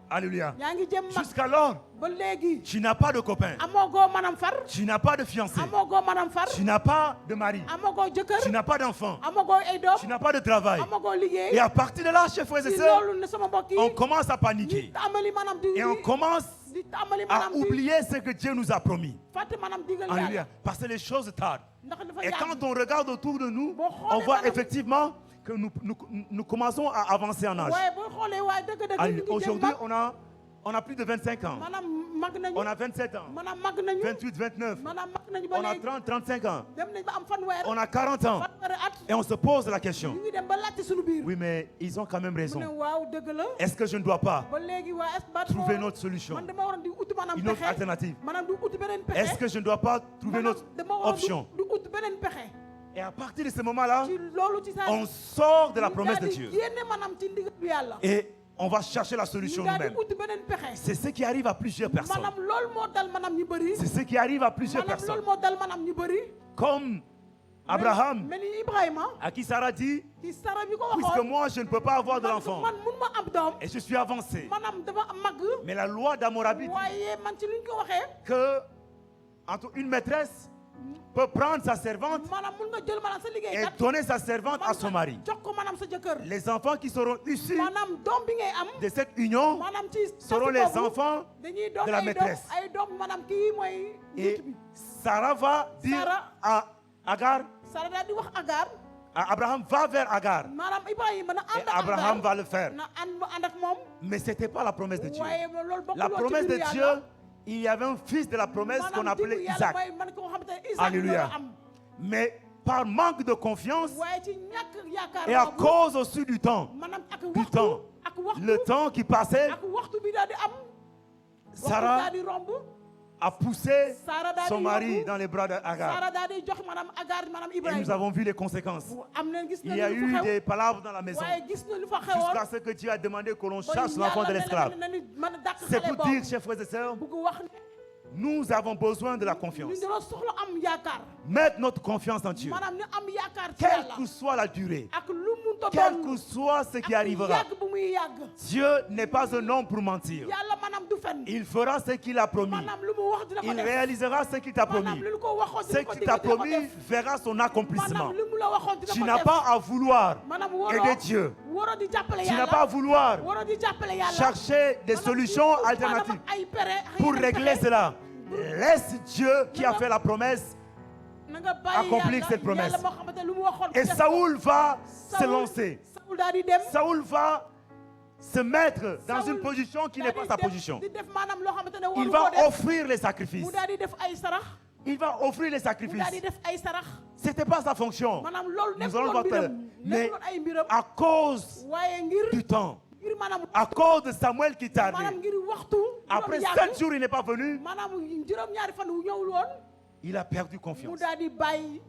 Alléluia. yaa ngi jëm mag. Jusqu'alors, ba léegi. tu n'as pas de copain. amoo goo maanaam far. Tu n'as pas de fiancé. amoo goo maanaam far. Tu n'as pas de mari. amoo goo Tu jëkkër. n'as pas d'enfant. amoo goo ay doom. Tu n'as pas de travail. amoo goo Et liggéey. à partir de là, chers frères et ci sœurs, loolu ne sama mbokk yi. on commence à di paniquer. tàmbali maanaam di. Et on commence di tàmbali à maanaam di. oublier ce que Dieu nous a promis. fàtte maanaam digal Alléluia. yàlla. Parce que les choses tardent. ndax dafa Et yàgg. quand on regarde autour de nous, Boo on xoolee voit maanaam- effectivement que nous commençons à avancer en âge. waaye boo xoolee waaye dëgg-dëgg. ñu Alléluia. ngi jëm Aujourd'hui, mag. on a plus de 25 ans. maanaam mag nañu. On a 27 ans, maanaam mag nañu. 28, 29. maanaam mag nañu ba On a léegi. 30, 35 ans. dem nañ ba am fanweer. On a 40 ans. fanweeri at. Et on se pose la question. ñu ngi dem ba laajte suñu biir. Oui, mais ils ont quand même mu ne raison. waaw dëgg la. Est-ce que je ne dois pas ba léegi waa est ba trouver une autre solution, man dama waroon di uti maanaam une autre pexe. alternative? maanaam di uti beneen pexe. Est-ce que je ne dois pas trouver une Maanaam autre dama waroon option? di uti beneen pexe. Et à partir de ce moment-là, ci loolu ci saa. on sort de la ñu promesse de daal di Dieu. génne maanaam ci ndigalu yàlla. Et on va chercher la solution ñu daal di nous-mêmes. uti beneen pexe. C'est ce qui arrive à plusieurs personnes. maanaam loolu moo dal maanaam ñu bëri. C'est ce qui arrive à plusieurs maanaam loolu personnes. moo dal maanaam ñu bëri. Comme Abraham, mel ni Ibrahima à qui Sarah dit, ci Sara mi ko puisque waxoon moi je ne peux pas avoir de l'enfant, man mun ma am doom et je suis avancé. maanaam dama mag Mais la loi d'Hammurabi dit waaye man ci li ñu ko waxee que entre une maîtresse peut prendre sa servante maanaam mun nga jël maanaam sa et liggéeykat donner sa servante à son mari. jox ko maanaam sa jëkkër Les enfants qui seront issus maanaam doom bi ngay am de cette union maanaam ci seront les enfants dañuy doon de la ay doom maîtresse. ay doom maanaam kii mooy Et njiit bi Sarah va dire Sarah. à Agar, Sara daal di wax Agar Abraham va vers Agar. maanaam Ibrahima na Et ànd ak Abraham Agar va le faire. na ànd ak moom Mais ce n'était pas la promesse de Dieu. waaye loolu bokkul La woon ci promesse de mbiru Dieu, Yàlla. il y avait un fils de la promesse qu'on maanaam appelait diggu Yàlla Isaac. mooy man koo xamante ne Isaac Alléluia. la am Mais par manque de confiance waaye ci ñàkk yaakaar et à boobu, cause aussi du temps, maanaam ak du waxtu temps, ak waxtu le temps qui passait, ak waxtu bi daal di am waxtu Sarah daal di romb a poussé Sarah daal son di mari yóbbu dans les bras d'Agar. Sara daal di jox maanaam Agar maanaam Et nous Ibrahima avons vu les conséquences. am na gis Il na y a lu eu fa xew des palabres dans la maison waaye gis na lu fa jusqu'à xewoon ce que Dieu a demandé que l'on ba chasse l'enfant de Yàlla l'esclave. ne nañu mën a dàq C'est xale pour dire, boobu chers frères et sœurs, bugg wax ne nous avons besoin de la confiance. ñu dañoo soxla am yaakaar Mettre notre confiance en Dieu. maanaam ñu am yaakaar ci Quelle Yàlla que soit la durée, ak lu mu ta quel doon que soit ce qui ak arrivera, yàgg bu muy yàgg Dieu n'est pas un homme pour mentir. Yàlla maanaam du fen Il fera ce qu'il a promis. maanaam lu mu wax dina ko Il def réalisera ce qu'il t'a maanaam promis. lu ko waxoon Ce dina ko qu'il dig t'a dina ko promis def verra son accomplissement. maanaam lu mu la waxoon dina Tu ko n'as def pas à vouloir maanaam aider Dieu. waroo di jàppale Tu n'as Yàlla pas à vouloir waroo di jàppale Yàlla chercher des maanaam solutions il faut alternatives maanaam ay pere pour yeneen régler pexe. cela. Laisse Dieu qui a fait la promesse. na nga bàyyi accomplir Yàlla, cette promesse. Yàlla moo xamante lu mu waxoon Et def Saoul va se Saoul- lancer. Saoul daal di dem Saoul va se mettre dans Saoul une position qui daal n'est pas di sa def- position. di def maanaam loo xamante ne Il waru va ko def offrir les sacrifices. mu daal di def ay sarax Il va offrir les mu sacrifices. daal di def ay sarax C'était pas sa fonction. maanaam loolu Nous nekkul allons woon voir tout à l'heure. mbiram Mais nekkul woon ay mbiram à cause waaye ngir du temps, ngir maanaam à cause de Samuel qui maanaam tardait, ngir waxtu après juróom 7 jours, il n'est pas venu. maanaam juróom-ñaari fan wu ñëwul woon Il a perdu mu confiance. daal di bàyyi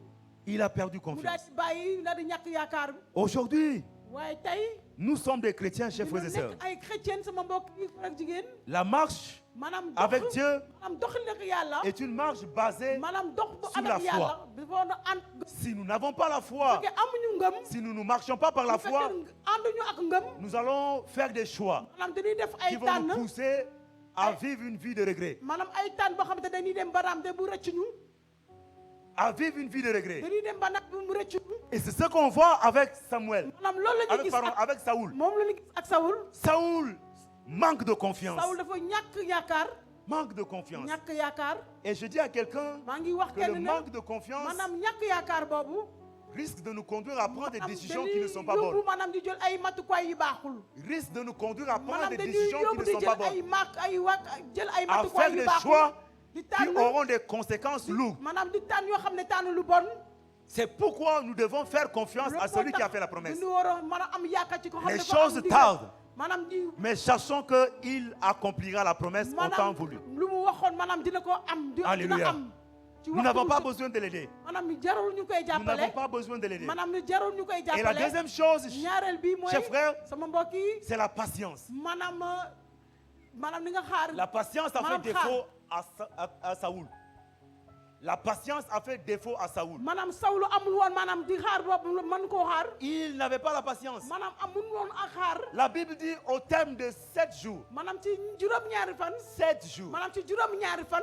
Il a perdu mu daal confiance. di bàyyi daal di ñàkk yaakaar Aujourd'hui, waaye tey nous sommes des chrétiens, chers frères et sœurs. nekk ay chrétien sama mbokk yi ak jigéen La marche maanaam avec dox Dieu maanaam doxal ak Yàlla est une marche basée. maanaam dox bu sur ànd la ak Yàlla dafa na ànd Si nous n'avons pas la foi, fekkee amuñu ngëm si nous ne marchons pas par la bu fekkee foi, ànduñu ak ngëm nous allons faire des choix maanaam dañuy def qui ay vont tànn nous pousser à vivre une vie de regret. maanaam ay tànn boo xam te dañuy dem baraam te bu rëcc ñu À vivre une vie de regret. dañuy dem ba nag bu mu rëcc ñu Et c'est ce qu'on voit avec Samuel, maanaam loolu la ñuy avec, gis pardon, ak avec Saoul. moom la ñu gis ak Saoul Saoul manque de confiance. Saoul dafa ñàkk yaakaar Manque de confiance. ñàkk yaakaar Et je dis à quelqu'un maa ngi wax que le kenn ne manque de confiance maanaam ñàkk yaakaar boobu risque de nous conduire à prendre des maanaam décisions dañuy qui ne sont pas yóbbu bonnes. maanaam di jël ay matukaay yu baaxul Risque de nous conduire à prendre maanaam des dañuy décisions qui yóbbu ne di sont jël pas ay bonnes. mak ay wa jël ay À faire matukaay yu des baaxul choix di qui tànn auront des conséquences lourdes. maanaam di tànn yoo xam ne tànn lu bon C'est pourquoi nous devons faire confiance à celui qui a fait la promesse. dañu war a mën a am yaakaar ci ko xam ne Les dafa am choses ndigal. tardent. maanaam di Mais sachons qu'il accomplira la promesse en temps maanaam voulu. lu mu waxoon maanaam dina ko am dina Alléluia. am ci Nous n'avons waxtu pas bu besoin de l'aider. maanaam jarul ñu koy Nous n'avons jàppale pas besoin de l'aider. maanaam jarul ñu koy Et la jàppale deuxième chose, ñaareel bi mooy chers frères, sama mbokk yi c'est la patience. maanaam maanaam ni nga xaar La patience a fait Madame défaut à Saoul. La patience a fait défaut à Saoul. maanaam Sawlu amul woon maanaam di xaar boobu mën koo xaar Il n'avait pas la patience. maanaam amul woon ak xaar La Bible dit au terme de 7 jours, maanaam ci juróom-ñaari fan 7 jours, maanaam ci juróom-ñaari fan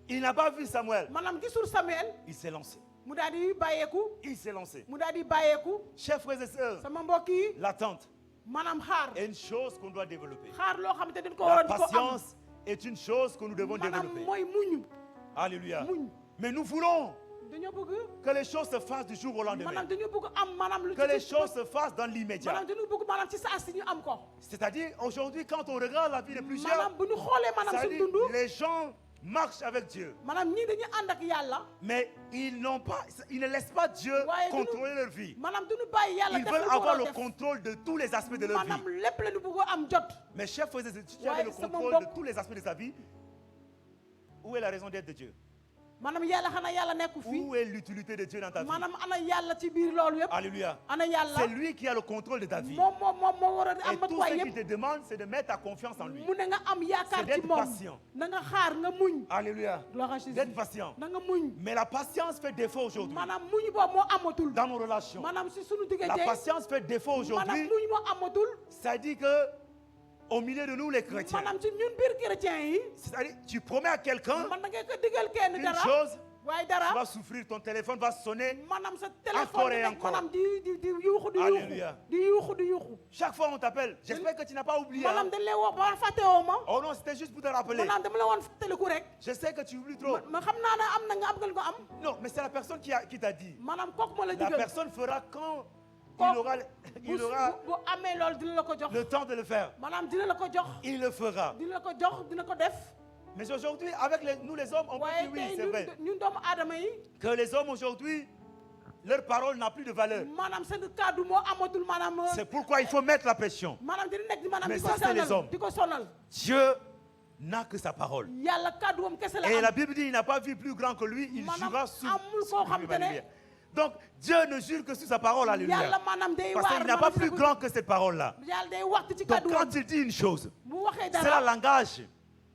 il n'a pas vu Samuel. maanaam gisul Samuel Il s'est lancé. mu daal di bàyyeeku Il s'est lancé. mu daal di bàyyeeku Chers frères et sœurs, sama mbokk yi l'attente maanaam xaar est une chose qu'on doit développer. xaar loo xamante dañ ko La waroon ko am patience est une chose que nous devons maanaam développer. mooy muñ Alléluia. muñ Mais nous voulons dañoo bëgg que les choses se fassent du jour au lendemain. maanaam dañoo bëgg am maanaam lu Que les ci choses se fassent dans l'immédiat. maanaam dañoo bëgg maanaam ci saa si ñu am ko C'est-à-dire, aujourd'hui, quand on regarde la vie de plusieurs, maanaam bu ñu xoolee maanaam ça suñu dit, dund les gens marchent avec Dieu. maanaam ñii dañuy ànd ak yàlla Mais ils ne laissent pas Dieu Ouais, contrôler leur vie. maanaam duñu bàyyi yàlla Ils def veulent lu mu war avoir a le def contrôle de tous les aspects de leur vie. maanaam lépp la ñu bëgg a am jot Mais chers frères et sœurs, si tu Ouais, avais le c'est mon contrôle bon. de tous les aspects de sa vie, où est la raison d'être de Dieu? maanaam yàlla xanaa yàlla nekku fi. Où est l'utilité de Dieu dans ta vie? maanaam ana yàlla ci biir loolu yëpp. Alléluia. ana yàlla. C'est lui qui a le contrôle de ta vie. moom moo war a Et am tout matuwaay ce qu'il yëpp. te demande, c'est de mettre ta confiance en lui. mu ne nga am C'est yaakaar ci d'être moom. patient. na nga xaar nga muñ. Alléluia. gloire à Jésus. D'être patient. na nga muñ. Mais la patience fait défaut aujourd'hui. maanaam muñ boobu moo amatul. Dans nos relations. maanaam si sunu La diggante. patience fait défaut maanaam aujourd'hui. muñ moo amatul. Ça dit que au milieu de nous les chrétiens, maanaam ci ñun biir chrétien yi. c'est-à-dire tu promets à quelqu'un man da ngay ko digal kenn une dara. chose, waaye tu dara. vas souffrir, ton téléphone va sonner. maanaam sa Encore téléphone et bi rek encore. maanaam di yuuxu di yuuxu. Alléluia. di yuuxu. Chaque fois on t'appelle, j'espère que tu n'as pas oublié. maanaam hein. dañ lay woo ba fàtte woo ma. Oh non, c'était juste pour te rappeler. maanaam dama la woon fàttaliku rek. Je sais que tu oublies trop. ma xam naa ne am na nga am nga ko am. Non, mais c'est la personne qui t'a dit. maanaam kooku ma la La digal. personne fera quand Kooku il aura bu amee loolu dina la ko jox. le temps de le faire. maanaam dina la ko jox. Il le fera. dina la ko jox dina ko def. Mais aujourd'hui, avec nous les hommes, on peut waaye dire oui, tey c'est vrai. ñun doomu aadama yi. Que les hommes aujourd'hui, leur parole n'a plus de valeur. maanaam seen kàddu moo amatul maanaam. C'est pourquoi il faut mettre la pression. maanaam dina nekk maanaam Mais di ko ça, c'est les sonal hommes. di ko sonal. Dieu n'a que sa parole. yàlla kàddu moom kese la Et am. la Bible dit il n'a pas vu plus grand que lui, il Maanaam jurera sur amul koo xam te ne- Alléluia. Donc Dieu ne jure que sur sa parole, yàlla alléluia. maanaam day Parce waar qu'il n'a pas maanaam plus grand que cette parole-là. yàlla day waxtu ci Donc kàddu quand il dit une chose, bu waxee cela dara. l'engage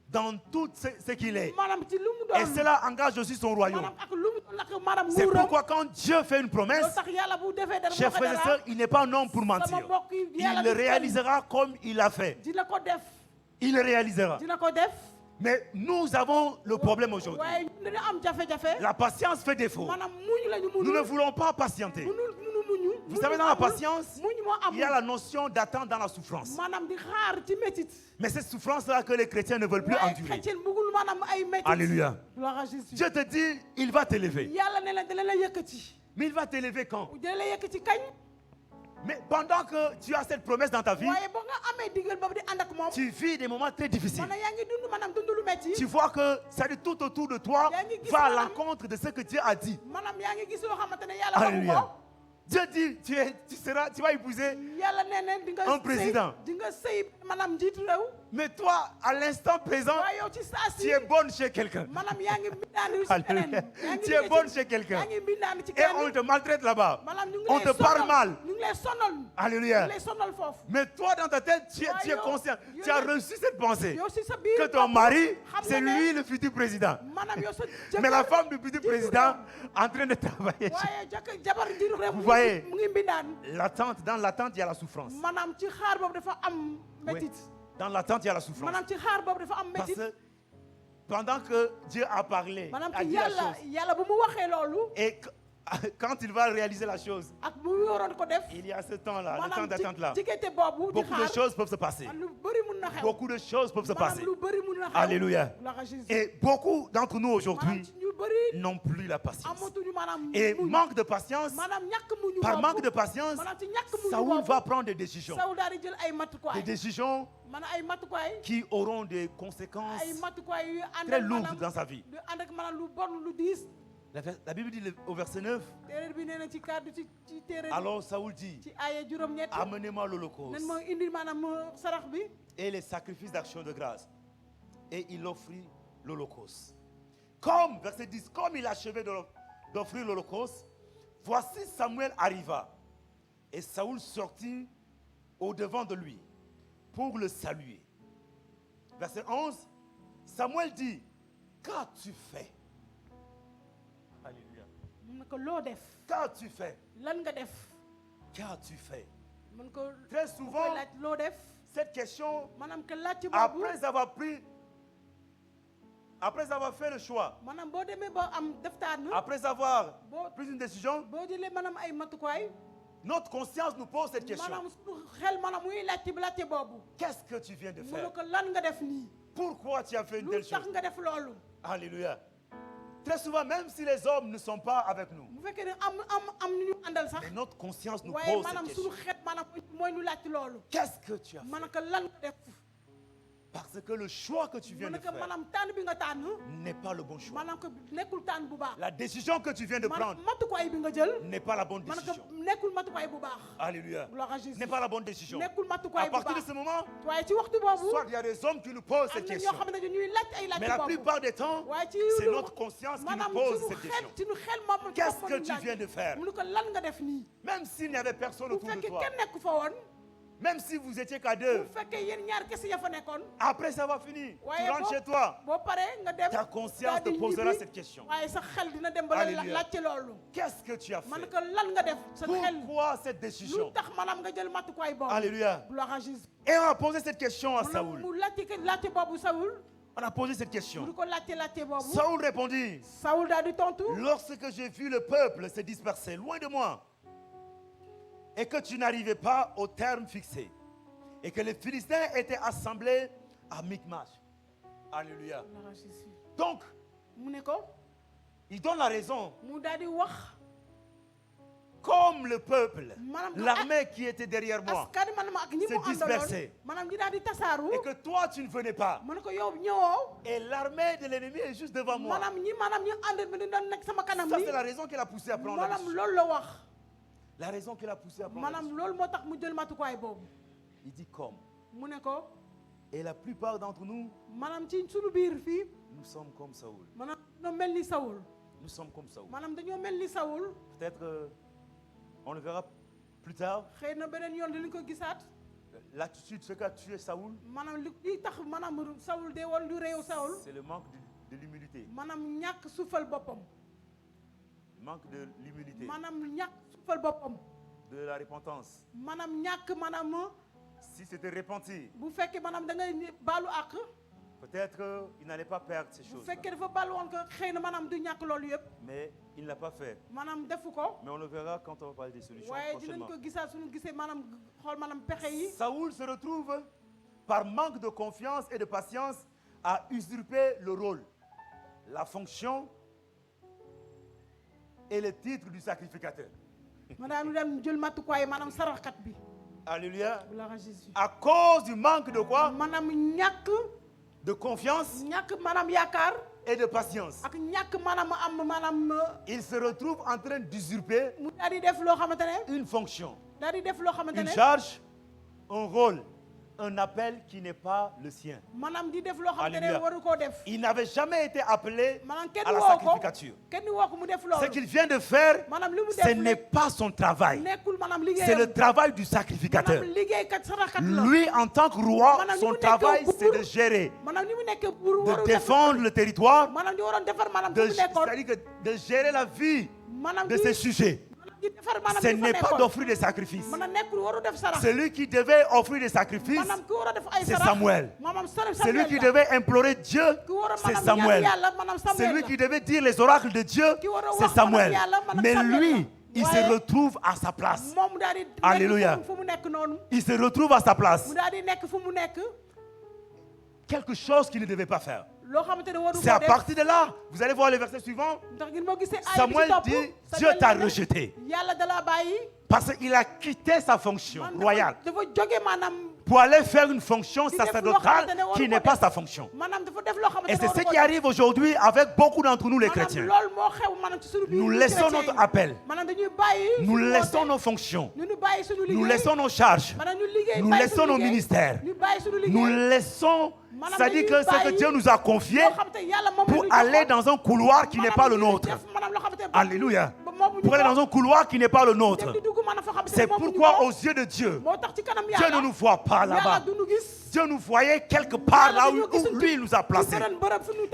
dans tout ce qu'il est. maanaam ci lu mu Et doon. cela engage aussi son royaume. maanaam ak lu mu doon ak maanaam C'est nguuram. pourquoi quand Dieu fait une promesse, loolu tax yàlla bu defee dara bu chers waxee frères et dara. sœurs, il n'est pas un homme pour sama mentir. mbokk yi Il yàlla le du fen. réalisera comme il l'a fait. dina ko def. Il le réalisera. dina ko def. Mais nous avons le problème aujourd'hui. waaye ñun dañu am jafe-jafe. La patience fait défaut. maanaam muñ la ñu Nous ne munul. voulons pas patienter. munul muñu. Vous savez, dans la amul. patience, muñ moo il y a amul. la notion d'attente dans la souffrance. maanaam di xaar ci métit. Mais cette souffrance-là que les chrétiens ne veulent plus waaye endurer. chrétien bëggul maanaam ay métit. Alléluia. gloire à Jésus. Dieu te dit, il va t'élever. yàlla ne la dina la yëkkati. Mais il va t'élever quand? dina la yëkkati kañ. Mais pendant que tu as cette promesse dans ta vie, waaye ba nga amee digal boobu di ànd ak moom. tu vis des moments très difficiles. maanaam yaa ngi dund maanaam dund lu métti. Tu vois que ça dit tout autour de toi va à l'encontre de ce que Dieu a dit. maanaam yaa ngi gis loo xamante ne yàlla waxu Alléluia. ko. Dieu dit, tu vas épouser. yàlla nee na di nga Un président. di nga sëy maanaam njiitu réew. Mais toi, à l'instant présent, waaye yow ci saa si. tu es bonne chez quelqu'un. maanaam yaa ngi mbindaanu ci keneen. Alléluia. yaa ngi Tu es liggéey bonne ci- chez quelqu'un. yaa ngi mbindaanu ci Et on keneen. te maltraite là-bas. maanaam ñu ngi On lay te parle sonal. mal. ñu ngi lay sonal. ñu Alléluia. ngi lay sonal foofu. Mais toi, dans ta tête, tu es Yow- conscient. yow- Tu as reçu cette pensée. yow si sa biir Que ton bopp mari, xam c'est nga ne lui le futur président. maanaam yow sa Mais la jëkkër- femme du futur jiitu président réew. en train de travailler. waaye jëkkër jabar njiitu réew Vous voyez. mu ngi mbindaan. L'attente, dans l'attente, il y a la souffrance. maanaam ci xaar boobu dafa am Oui. métit. Dans l'attente, il y a la souffrance. maanaam ci xaar boobu dafa am Parce métit. que pendant que Dieu a parlé, maanaam a ci dit la yàlla chose, yàlla bu mu waxee loolu. et quand il va réaliser la chose, ak bu mu waroon ko def. il y a ce temps-là, le temps maanaam d'attente-là. ci diggante boobu di Beaucoup de xaar. choses peuvent se passer. lu bëri mun na xew. Beaucoup de choses peuvent se maanaam passer. lu bëri mun na xew. Alléluia. gloire à Jésus. Et beaucoup d'entre nous maanaam aujourd'hui ci ñu bëri n'ont plus la patience. amatuñu maanaam. Et muñ. manque de patience, maanaam ñàkk muñu par boobu. manque de patience, maanaam ci ñàkk muñu Saoul boobu. va prendre des décisions. Saoul daal di jël ay Des matukaay. décisions maanaam ay matukaay. qui auront des conséquences ay matukaay yu ànd très ak lourdes maanaam dans sa vie. lu ànd ak maanaam lu bon lu diis. La Bible dit au verset 9, téere bi nee na ci kàddu ci téere bi. alors Saoul dit, ci aaya juróom-ñett. amenez-moi l'holocauste nan moo indi maanaam sarax bi. et les sacrifices d'action de grâce. Et il offrit l'holocauste. Comme, verset 10, comme il achevait d'offrir l'holocauste, voici Samuel arriva. Et Saoul sortit au-devant de lui pour le saluer. Verset 11, Samuel dit, qu'as-tu fait? Alléluia. mun na ko loo def. Qu'as-tu fait? lan nga def. Qu'as-tu fait? mun ko Très koy souvent, laaj loo def. cette question, maanaam que laaj ci boobu. après avoir fait le choix, maanaam boo demee ba am def tànn. après avoir boo pris une décision, boo jëlee maanaam ay matukaay. notre conscience nous pose cette question. maanaam suñu xel maanaam muy laajte boobu. Qu'est-ce que tu viens de mun na faire? ko lan nga def nii. Pourquoi tu as fait une lu telle tax chose? nga def loolu. Alléluia. Très souvent, même si les hommes ne sont pas avec nous, bu fekkee ne am ñu àndal sax. mais notre conscience nous waaye pose cette maanaam suñu question. xel maanaam mooy ñu laaj loolu. Qu'est-ce que tu as fait? maanaam que lan nga def. Parce que le choix que tu viens de faire maanaam tànn bi nga tànn n'est pas le bon choix. maanaam que nekkul tànn bu baax La décision que tu viens de prendre matukaay bi nga jël n'est pas la bonne maanaam décision. que nekkul matukaay bu baax Alléluia. gloire à Jésus N'est pas la bonne décision. nekkul À matukaay bu partir de baax ce moment, waaye ci waxtu boobu soit il y a des hommes qui nous posent am cette na ñoo question. xam ne ñuy laaj ay laaj Mais la boobu plupart des temps, waaye ci c'est notre conscience qui nous maanaam pose suñu cette xel question. suñu xel moom Qu'est-ce que tu viens de faire? mu ne ko lan nga def nii Même s'il n'y avait personne bu autour de fekkee toi, kenn nekku fa woon même si vous étiez qu'à bu deux, fekkee yéen ñaar kese ya fa nekkoon après ça va finir. Tu waaye rentres chez toi. boo paree nga dem Ta conscience te daal di posera ñibbi, cette question. waaye sa xel dina dem ba la Alléluia. laajte loolu Qu'est-ce que tu as man fait? ko lan nga def sa xel Pourquoi cette lu décision? tax maanaam nga jël matukaay boobu Alléluia. gloire à Jésus Et on a posé cette question à Saoul. mu laajte boobu Saoul On a posé cette mu di question. ko laajte boobu Saoul répondit, Saoul daal di tontu lorsque j'ai vu le peuple se disperser loin de moi, et que tu n'arrivais pas au terme fixé, et que les Philistins étaient assemblés à Michmash. Alléluia. gloire à Jésus Donc, mu ne ko il donne la raison. mu daal di wax Comme le peuple, maanaam l'armée qui était derrière moi, askan maanaam ak ñi se mu àndaloon disperser. maanaam ñi daal di tasaaru et que toi tu ne venais pas, mu ne ko yow ñëwoo et l'armée de l'ennemi est juste devant moi. maanaam ñi ànd bi di doon nekk sama kanam Ça, ni c'est la raison qu'il a poussé à prendre la maanaam décision. loolu la wax La raison qu'il a poussé à prendre la maanaam décision. loolu moo tax mu jël matukaay boobu Il dit comme. mu ne ko Et la plupart d'entre nous, maanaam ci suñu biir fii nous sommes comme Saoul. maanaam dañoo mel ni Saoul Nous sommes comme Saoul. maanaam dañoo mel ni Saoul Peut-être on le verra plus tard. xëy na beneen yoon dinañ ko gisaat L'attitude, ce qu'a tué Saoul, maanaam li tax maanaam Saoul dee woon lu réew Saoul c'est le manque de l'humilité. maanaam ñàkk suufal boppam Le manque de l'humilité, maanaam ñàkk suufal boppam de la repentance. maanaam ñàkk maanaam Si c'était repenti, bu fekkee maanaam da ngay baalu àq peut-être il n'allait pas perdre ces bu choses. fekkee dafa baalu woon ko xëy na maanaam du ñàkk loolu yëpp Mais il ne l'a pas fait. maanaam defu ko Mais on le verra quand on va parler des solutions waaye dinañ prochainement. ko gisaat suñu gisee maanaam xool maanaam pexe yi Saoul se retrouve, par manque de confiance et de patience, à usurper le rôle, la fonction et le titre du sacrificateur. maanaam ñu dem jël matukaay maanaam saraxkat bi Alléluia. gloire à Jésus À cause du manque de quoi? maanaam ñàkk De confiance maanaam yaakaar et de patience. ak ñàkk maanaam Il se retrouve en train d'usurper mu daal di def loo xamante ne une fonction, daal di def loo xamante une ne charge, un rôle, un appel qui n'est pas le sien. maanaam di def loo xamante ne Alléluia. waru koo def Il n'avait jamais été appelé maanaam kenn à la woo ko sacrificature. kenn woo ko mu def Ce loolu qu'il vient de faire, maanaam li mu ce def n'est pas son travail. nekkul maanaam C'est liggéeyam le travail du sacrificateur. maanaam liggéeykat saraxkat la Lui, en tant que roi, Madame, son nous travail, n'étions c'est pour- de gérer, maanaam ni mu nekk pour de waru défendre le territoire, maanaam di waroon defar maanaam de, fu mu nekkoon c'est-à-dire que de gérer la vie maanaam de di ses sujets. maanaam di defar maanaam Ce di fa n'est pas nekkoon d'offrir des sacrifices. maanaam nekkul waru def sarax Celui qui devait offrir des sacrifices, maanaam ki war a def ay c'est sarax Samuel. maanaam Samuel celui qui la. devait implorer Dieu, ki war a c'est maanaam Samuel. ñaan yàlla maanaam Samuel Celui la. qui devait dire les oracles de Dieu, Qui war a c'est wax Samuel. maanaam yàlla, maanaam Mais Samuel lui, la. il se Waaye retrouve à sa place. moom daal di Alléluia. nekk fu mu nekk noonu Il se retrouve à sa place. mu daal di nekk fu mu nekk Quelque chose qu'il ne devait pas faire. loo xamante ne waru C'est à ko def partir de là, vous allez voir le verset suivant. ndax ngeen moo gisee ay Samuel bi ci topp dit, Samuel Dieu t'a nee na, rejeté. yàlla da laa bàyyi Parce qu'il a quitté sa fonction man royale dafa jóge maanaam pour aller faire une fonction di def loo sacerdotale xamante ne waru qui ko n'est pas def. sa fonction. maanaam dafa def loo xamante Et ne c'est waru ce ko qui def. arrive aujourd'hui avec beaucoup d'entre nous les maanaam chrétiens. loolu moo xew maanaam ci suñu biir Nous ñun laissons chrétiens notre yi. appel. maanaam dañuy bàyyi Nous suñu laissons woote. nos fonctions. ñu bàyyi suñu liggéey Nous laissons nos charges. maanaam ñu liggéey Nous bàyyi laissons suñu nos liggéey. ministères. ñu bàyyi suñu liggéey Nous laissons, Madame, c'est-à-dire que dañuy ce que bàyyi Dieu nous a confié loo xamante ne yàlla moom la pour ñu aller joxoon. dans un couloir qui n'est pas le Maanaam nôtre. def maanaam loo xamante ne Alléluia. moomu ñu Pour aller ko. dans un couloir qui n'est pas le Dem nôtre. di dugg maanaam foo xamante ne C'est moomu ñu pourquoi ko. aux yeux de Dieu, moo tax ci kanam Dieu yàlla ne nous voit pas yàlla là-bas. du ñu gis Dieu nous voyait quelque part là où lui il nous a placés.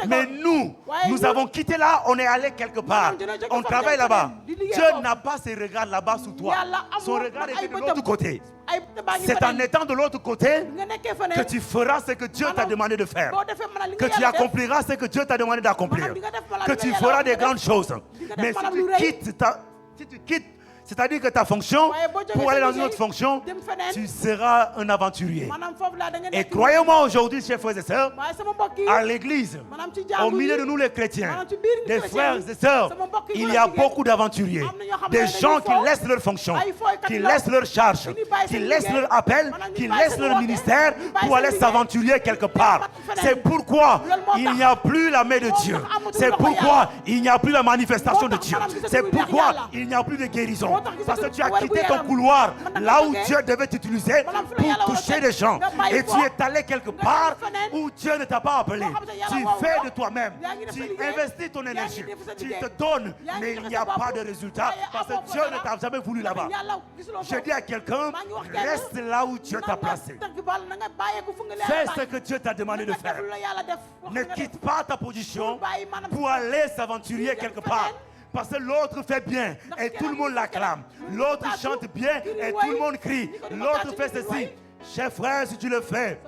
Mais nous, nous avons quitté là, on est allé quelque part. On travaille là-bas. Dieu n'a pas ses regards là-bas sous toi. Son regard est de l'autre côté. C'est en étant de l'autre côté que tu feras ce que Dieu t'a demandé de faire. Que tu accompliras ce que Dieu t'a demandé d'accomplir. Que tu feras des grandes choses. Mais si tu quittes C'est-à-dire que ta fonction, waaye boo jógee pour sa aller dans une liggéey, autre fonction, dem feneen tu seras un aventurier. maanaam foofu laa da nga Et nekk croyez-moi aujourd'hui, chers frères et sœurs, waaye sama mbokk yi à l'église, maanaam ci au jàngu milieu yi de nous les chrétiens, maanaam ci biir des chrétien frères yi, et sœurs, sama mbokk yi il góor y a ak jigéen, beaucoup d'aventuriers. am na ñoo xam ne Des dañuy gens qui fo, laissent leur fonction, ay fooykat qui la, laissent leur charge, dañuy bàyyi qui seen laissent liggéey, leur appel, maanaam qui ñu bàyyi laissent seen leur woote, ministère ñu bàyyi pour seen aller liggéey, s'aventurer quelque part. feneen. C'est pourquoi Loolu moo il tax. n'y a plus la main de Moo Dieu. tax amatul C'est loxo pourquoi Yàlla. il n'y a plus la manifestation Moo de tax Dieu. maanaam gisatuñu C'est leer pourquoi Yàlla. il n'y a plus de guérison. Moo tax Parce que tu as gisatuñu quitté ton wér-gu-yaram. couloir Man nag là nga où jógee. Dieu devait t'utiliser Maanaam fu la Yàlla pour war a toucher teg. des gens. Nga bàyyi Et ko. tu es allé quelque Nga part dem feneen. où Dieu ne t'a pas appelé. Foo xam ne Yàlla Tu woowu fais la. de toi-même. Yaa ngi def Tu sa liggéey. investis ton Yaa ngi énergie. def sa Tu liggéey. te donnes, Yaa ngi mais joxe il n'y a sa bopp. pas de résultat Waaye parce amoo que fa Dieu ne dara. t'a jamais voulu là-bas. Yàlla gisuloo Je foofu. dis à quelqu'un, Maa ngi wax kenn, reste là où Dieu na t'a nga placé. tëgg bal, na nga bàyyeeku fu nga leen Fais bàyyi. ce que Dieu t'a demandé de Na nga def faire. lu la Yàlla def. Wax Ne nga def. quitte pas ta position Bul bàyyi maanaam pour aller s'aventurer Dem quelque feneen. part. Parce que l'autre fait bien et tout le monde l'acclame. L'autre chante bien et tout le monde crie. L'autre fait ceci. Cher frère, si tu le fais,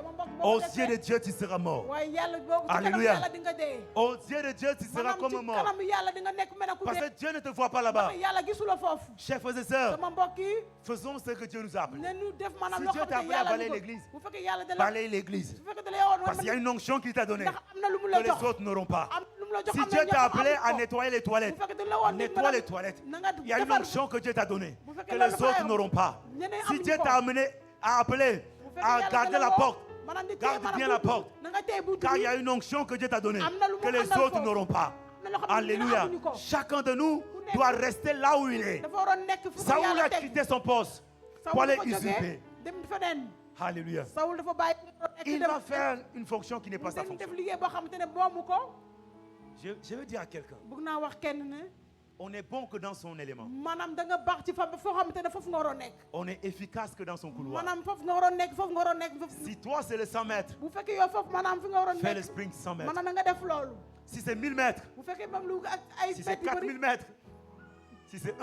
aux yeux de Dieu, tu seras mort. waaye Yàlla boobu ci kanam Alléluia. Yàlla di nga dee. Aux yeux de Dieu, tu seras Maanaam comme ci mort. kanam Yàlla di nga nekk mel ne ku Parce dee. que Dieu ne te voit pas là-bas. Parce que Yàlla gisuloo foofu. Chers frères et sœurs, sama mbokk yi faisons ce que Dieu nous a appelé. ne ñu def maanaam Si loo Dieu xam t'a ne appelé à Yàlla balayer du ko- l'église, bu fekkee Yàlla da la Balaye l'église. bu fekkee da la yowoon Parce qu'il y a une onction qu'il t'a donnée ndax am na lu mu que la les jox autres n'auront pas. am lu mu la jox Si am na Dieu ñoo t'a xam appelé amuñu à ko. nettoyer les toilettes, bu fekkee da la woon nettoie les toilettes. na nga Il y a une defar onction que Dieu t'a donnée bu fekkee que loolu les dafa autres yow. n'auront pas. ñeneen Si amuñu Dieu ko. t'a amené à appeler bu fekkee à Yàlla garder da la woo, porte, maanaam di téye garde maanaam bien buntu la bi. porte. na nga téye buntu car il bi. y a une onction que Dieu t'a donnée Am na lu mu que les àndal autres foofu. n'auront pas. am na loo xam ne ñeneen Alléluia. amuñu ko. Chacun de nous nekk doit rester là où il est. dafa waroon nekk fu ko Saoul Yàlla a teg. quitté son poste pour Saoul aller dafa jógee usurper. dem feneen. Alléluia. Saoul dafa bàyyi fu mu waroon nekk Il dem va faire une fonction qui n'est pas sa dem fonction. def liggéey boo xamante ne moomu ko. Je veux dire à quelqu'un, bëgg naa wax kenn ne on est bon que dans son élément. maanaam da nga baax ci fa foo xamante ne foofu nga waroon nekk. On est efficace que dans son couloir. maanaam foofu nga waroon nekk foofu nga waroon nekk. Si toi c'est le 100 mètres, bu fekkee yow foofu maanaam fi nga waroon fais le nekk. sprint 100 mètres. maanaam na nga def loolu. Si c'est 1000 mètres, bu fekkee même lu ak ay si c'est mètres yu 4000 bëri mètres, si c'est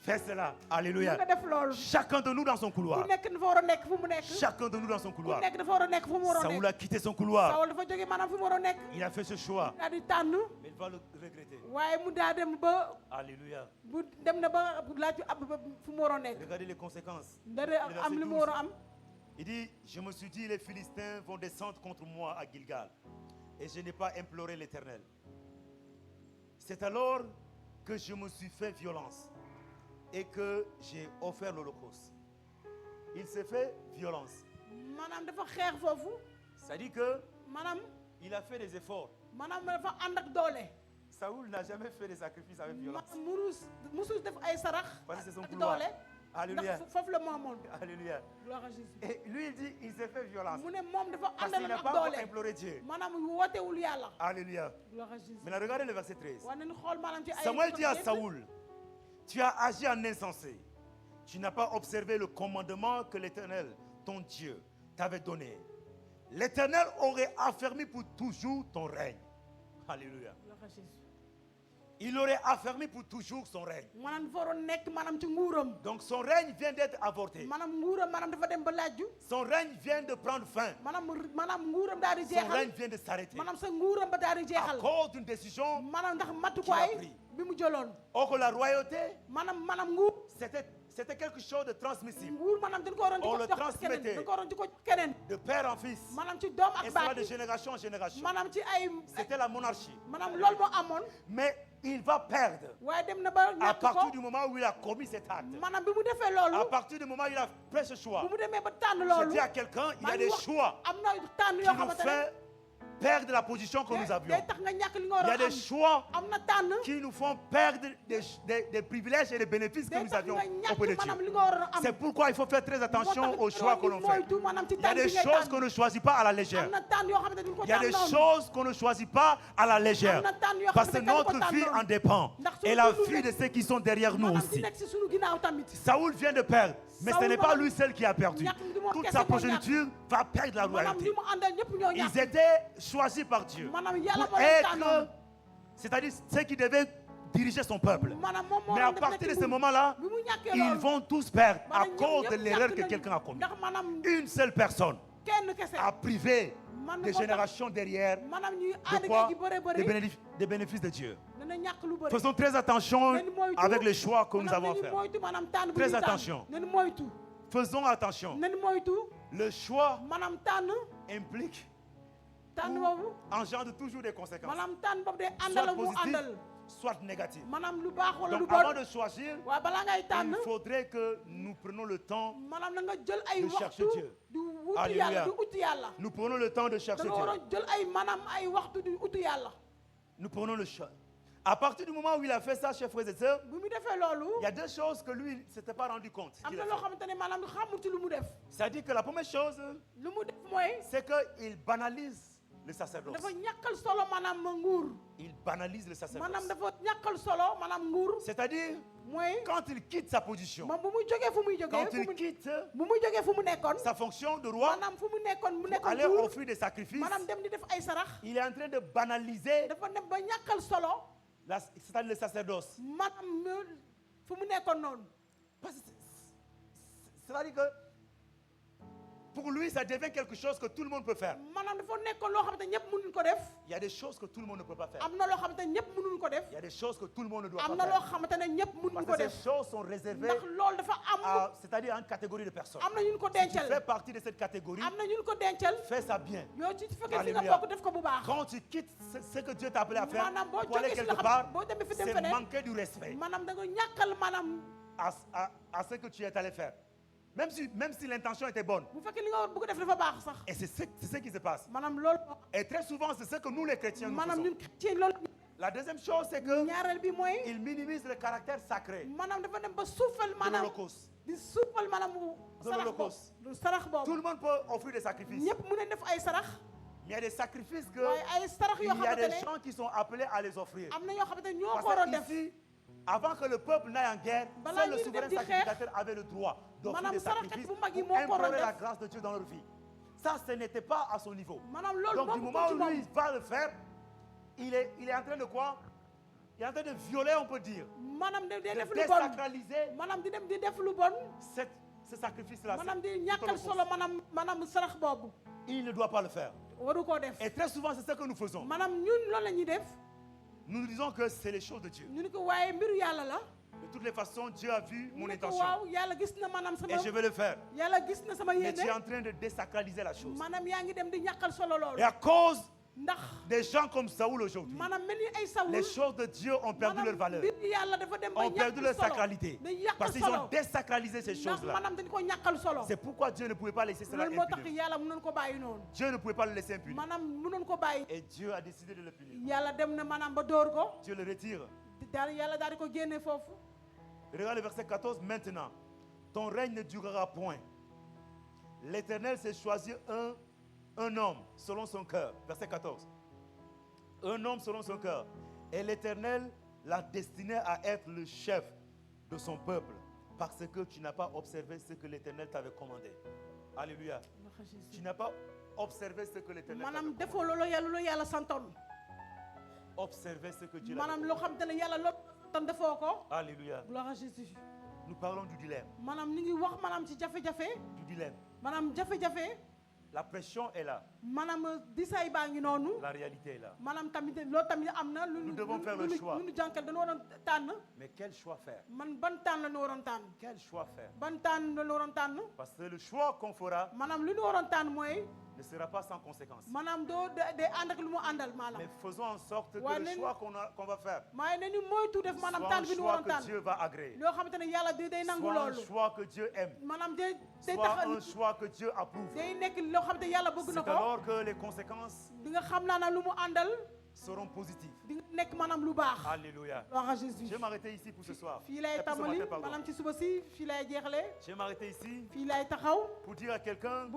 fais cela. na Alléluia. nga def loolu. Chacun de nous dans son ku couloir. nekk dafa war a nekk fu mu nekk. Chacun de nous dans son ku couloir. nekk dafa war a nekk fu mu waroon Saoul nekk. a quitté son couloir. Saoul dafa jógee maanaam fu mu waroon nekk. Il a fait ce choix. daal di tànn Mais il va le regretter. waaye mu daa dem ba Alléluia. bu dem na ba laaj ba fu mu waroon nekk. Regardez les conséquences. dara am li mu war a am. Il dit, je me suis dit, les Philistins vont descendre contre moi à Gilgal. Et je n'ai pas imploré l'Éternel. C'est alors que je me suis fait violence et que j'ai offert l'Holocauste. Il s'est fait violence. maanaam dafa xeex foofu. C'est-à-dire que maanaam il a fait des efforts. maanaam dafa ànd ak doole. Saoul n'a jamais fait des sacrifices avec violence. maanaam musul def ay sarax. Parce que c'est son ak couloir. doole. Alléluia. ndax foofu la moomoon. Alléluia. gloire à Jésus. Et lui, il dit, il s'est fait violence. mu ne moom dafa Parce qu'il àndal n'a ak pas doole. imploré Dieu. maanaam wootewul yàlla. Alléluia. gloire à Jésus. Maintenant, regardez le verset 13. war nañu xool maanaam ci ay. Samuel dit à Saoul, tu as agi en insensé. Tu n'as pas observé le commandement que l'Éternel, ton Dieu, t'avait donné. L'Éternel aurait affermi pour toujours ton règne. Alléluia. gloire à Jésus. Il aurait affermi pour toujours son règne. maanaam dafa waroon nekk maanaam ci nguuram. Donc son règne vient d'être avorté. maanaam nguuram maanaam dafa dem ba laaju. Son règne vient de prendre fin. maanaam nguuram daal di Son jeexal. règne vient de s'arrêter. maanaam sa nguuram ba daal di À jeexal. cause d'une décision. maanaam ndax Qu'il a matukaay pris. bi mu jëloon. Or que la royauté, maanaam nguur. c'était quelque chose de transmissible. nguur maanaam dañ ko waroon di On ko le jox transmettait. keneen dañ ko waroon di ko keneen. De père en fils. maanaam ci doom Et ak cela baat de yi. génération en génération. maanaam ci ay. C'était la monarchie. maanaam loolu moo amoon. Mais il va perdre waaye dem na ba à ñàkk partir ko. du moment où il a commis cet acte. maanaam bi mu defee À loolu. partir du moment où il a fait ce choix. bu mu demee ba tànn Je loolu. dis à quelqu'un, il y maa a ngi des wax choix am na tànn qui yoo nous xamante ne. font perdre la position que nous avions. day tax nga ñàkk li nga Il y war a a des am. choix am na tànn. qui nous font perdre des privilèges et des bénéfices que day nous tax avions nga ñàkk auprès de maanaam Dieu. li nga war a am. C'est pourquoi il faut faire très attention aux choix que l'on fait. moytu maanaam ci Il y a tànn des bi ngay choses tànn. qu'on ne choisit pas à la légère. am na tànn yoo xamante ne duñ ko Il y a tànn des noonu. choses qu'on ne choisit pas à la légère. Am na tànn yoo Parce que xam ne kenn ko notre tànn vie noonu. en dépend. Ndax suñu Et la dund vie de ceux qui sont derrière nous maanaam ci aussi. nekk si suñu ginnaaw tamit. Saoul vient de perdre. Mais ce Saoul n'est pas maanaam lui seul qui a perdu. ñàkk li mu Toute kese sa moo progéniture va perdre la maanaam royauté. li mu àndal ñëpp ñoo Ils ñàkk. étaient choisis par Dieu maanaam yàlla pour moo leen tànnoon. être, c'est-à-dire ceux qui devaient diriger son peuple. maanaam moom moo Mais à leen def partir de nekk ce nguur. moment-là, bi mu ñàkkee ils loolu. vont tous perdre à maanaam ñoom cause de ñëpp l'erreur ñàkk que nañu. quelqu'un a commise. ndax maanaam Une seule personne kenn kese. a privé des générations derrière. De quoi? Des bénéfices de Dieu. Faisons très attention avec les choix que nous avons à faire. Très attention. Faisons attention. Le choix implique engendre toujours des conséquences. Soit positives, soit négatives. Donc avant de choisir, il faudrait que nous prenions le temps de chercher Dieu. Alléluia. Nous prenons le temps de chercher Dieu. Nous prenons le choix. À partir du moment où il a fait ça, chers frères et sœurs, il y a deux choses que lui ne s'était pas rendu compte. C'est-à-dire que la première chose, c'est qu'il banalise le sacerdoce. Il banalise le sacerdoce. C'est-à-dire, quand il quitte sa position, quand il quitte sa fonction de roi pour aller offrir des sacrifices, il est en train de banaliser c'est-à-dire le sacerdoce. C'est-à-dire que pour lui, ça devient quelque chose que tout le monde peut faire. Il y a des choses que tout le monde ne peut pas faire. Il y a des choses que tout le monde ne doit pas faire. Parce que ces choses sont réservées à, c'est-à-dire à une catégorie de personnes. Si tu fais partie de cette catégorie, fais ça bien. Alléluia. Quand tu quittes ce que Dieu t'a appelé à faire pour aller quelque part, c'est manquer du respect à ce que tu es allé faire. Même si l'intention était bonne. Et c'est ce qui se passe. Et très souvent, c'est ce que nous les chrétiens nous faisons. La deuxième chose, c'est qu'il minimise le caractère sacré de l'Holocauste. Tout le monde peut offrir des sacrifices. Il y a des sacrifices que il y a des gens qui sont appelés à les offrir. Parce qu'ici, avant que le peuple n'aille en guerre, seul le souverain sacrificateur avait le droit d'offrir des sacrifices pour implorer la grâce de Dieu dans leur vie. Ça, ce n'était pas à son niveau. Donc du moment où lui va le faire, il est en train de quoi? Il est en train de violer, on peut dire. De désacraliser ce sacrifice-là. Il ne doit pas le faire. Et très souvent, c'est ce que nous faisons. Nous disons que c'est les choses de Dieu. De toutes les façons, Dieu a vu mon intention. Et je vais le faire. Mais tu es en train de désacraliser la chose. Et à cause des gens comme Saoul aujourd'hui, les choses de Dieu ont perdu leur valeur, ont perdu leur sacralité, parce qu'ils ont désacralisé ces choses-là. C'est pourquoi Dieu ne pouvait pas laisser cela impuni. Dieu ne pouvait pas le laisser impuni. Et Dieu a décidé de le punir. Dieu le retire. Regarde le verset 14. Maintenant, ton règne ne durera point. L'Éternel s'est choisi un homme selon son cœur. Verset 14. Un homme selon son cœur. Et l'Éternel l'a destiné à être le chef de son peuple, parce que tu n'as pas observé ce que l'Éternel t'avait commandé. Alléluia. Tu n'as pas observé ce que l'Éternel t'avait commandé. Observer ce que Dieu a commandé. Alléluia. Gloire à Jésus. Nous parlons du dilemme. Du dilemme. La pression est là. La réalité est là. Nous devons faire le choix. Mais quel choix faire? Quel choix faire? Parce que le choix qu'on fera ne sera pas sans conséquence. Mais faisons en sorte que le choix qu'on va faire soit un choix que Dieu va agréer, soit un choix que Dieu aime, soit un choix que Dieu approuve. C'est alors que les conséquences seront positives. Alléluia. Je vais m'arrêter ici pour ce soir. Je vais m'arrêter ici pour dire à quelqu'un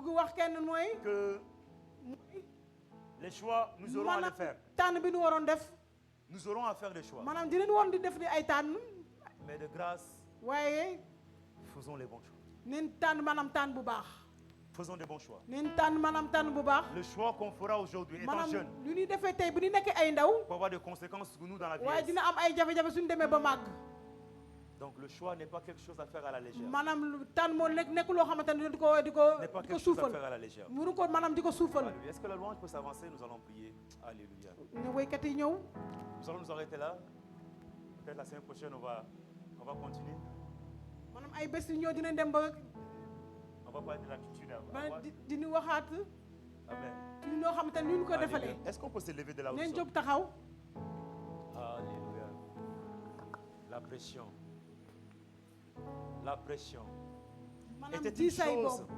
que les choix, nous aurons à les faire. Nous aurons à faire des choix. Mais de grâce, faisons les bons choix. Faisons des bons choix. Le choix qu'on fera aujourd'hui, étant jeune, peut avoir des conséquences pour nous dans la vie. Donc le choix n'est pas quelque chose à faire à la légère. maanaam tànn moo nekk loo xamante ne di ko N'est pas quelque chose à suufal faire à la légère. muru ko maanaam di ko suufal. Alléluia. Est-ce que la louange peut s'avancer? Nous allons prier. Alléluia. ne woykat yi ñëw. Nous allons nous arrêter là. Peut-être la semaine prochaine, on va continuer. maanaam ay bés yu ñëw dinañ dem ba On va parler de l'attitude. di ñu waxaat Amen. ci ñoo xamante ne ñu ko Alléluia. defalee. Est-ce qu'on peut se lever de là où nous nañ sommes? jóg taxaw. Alléluia. La pression. La pression maanaam était une diisaay chose. boobu.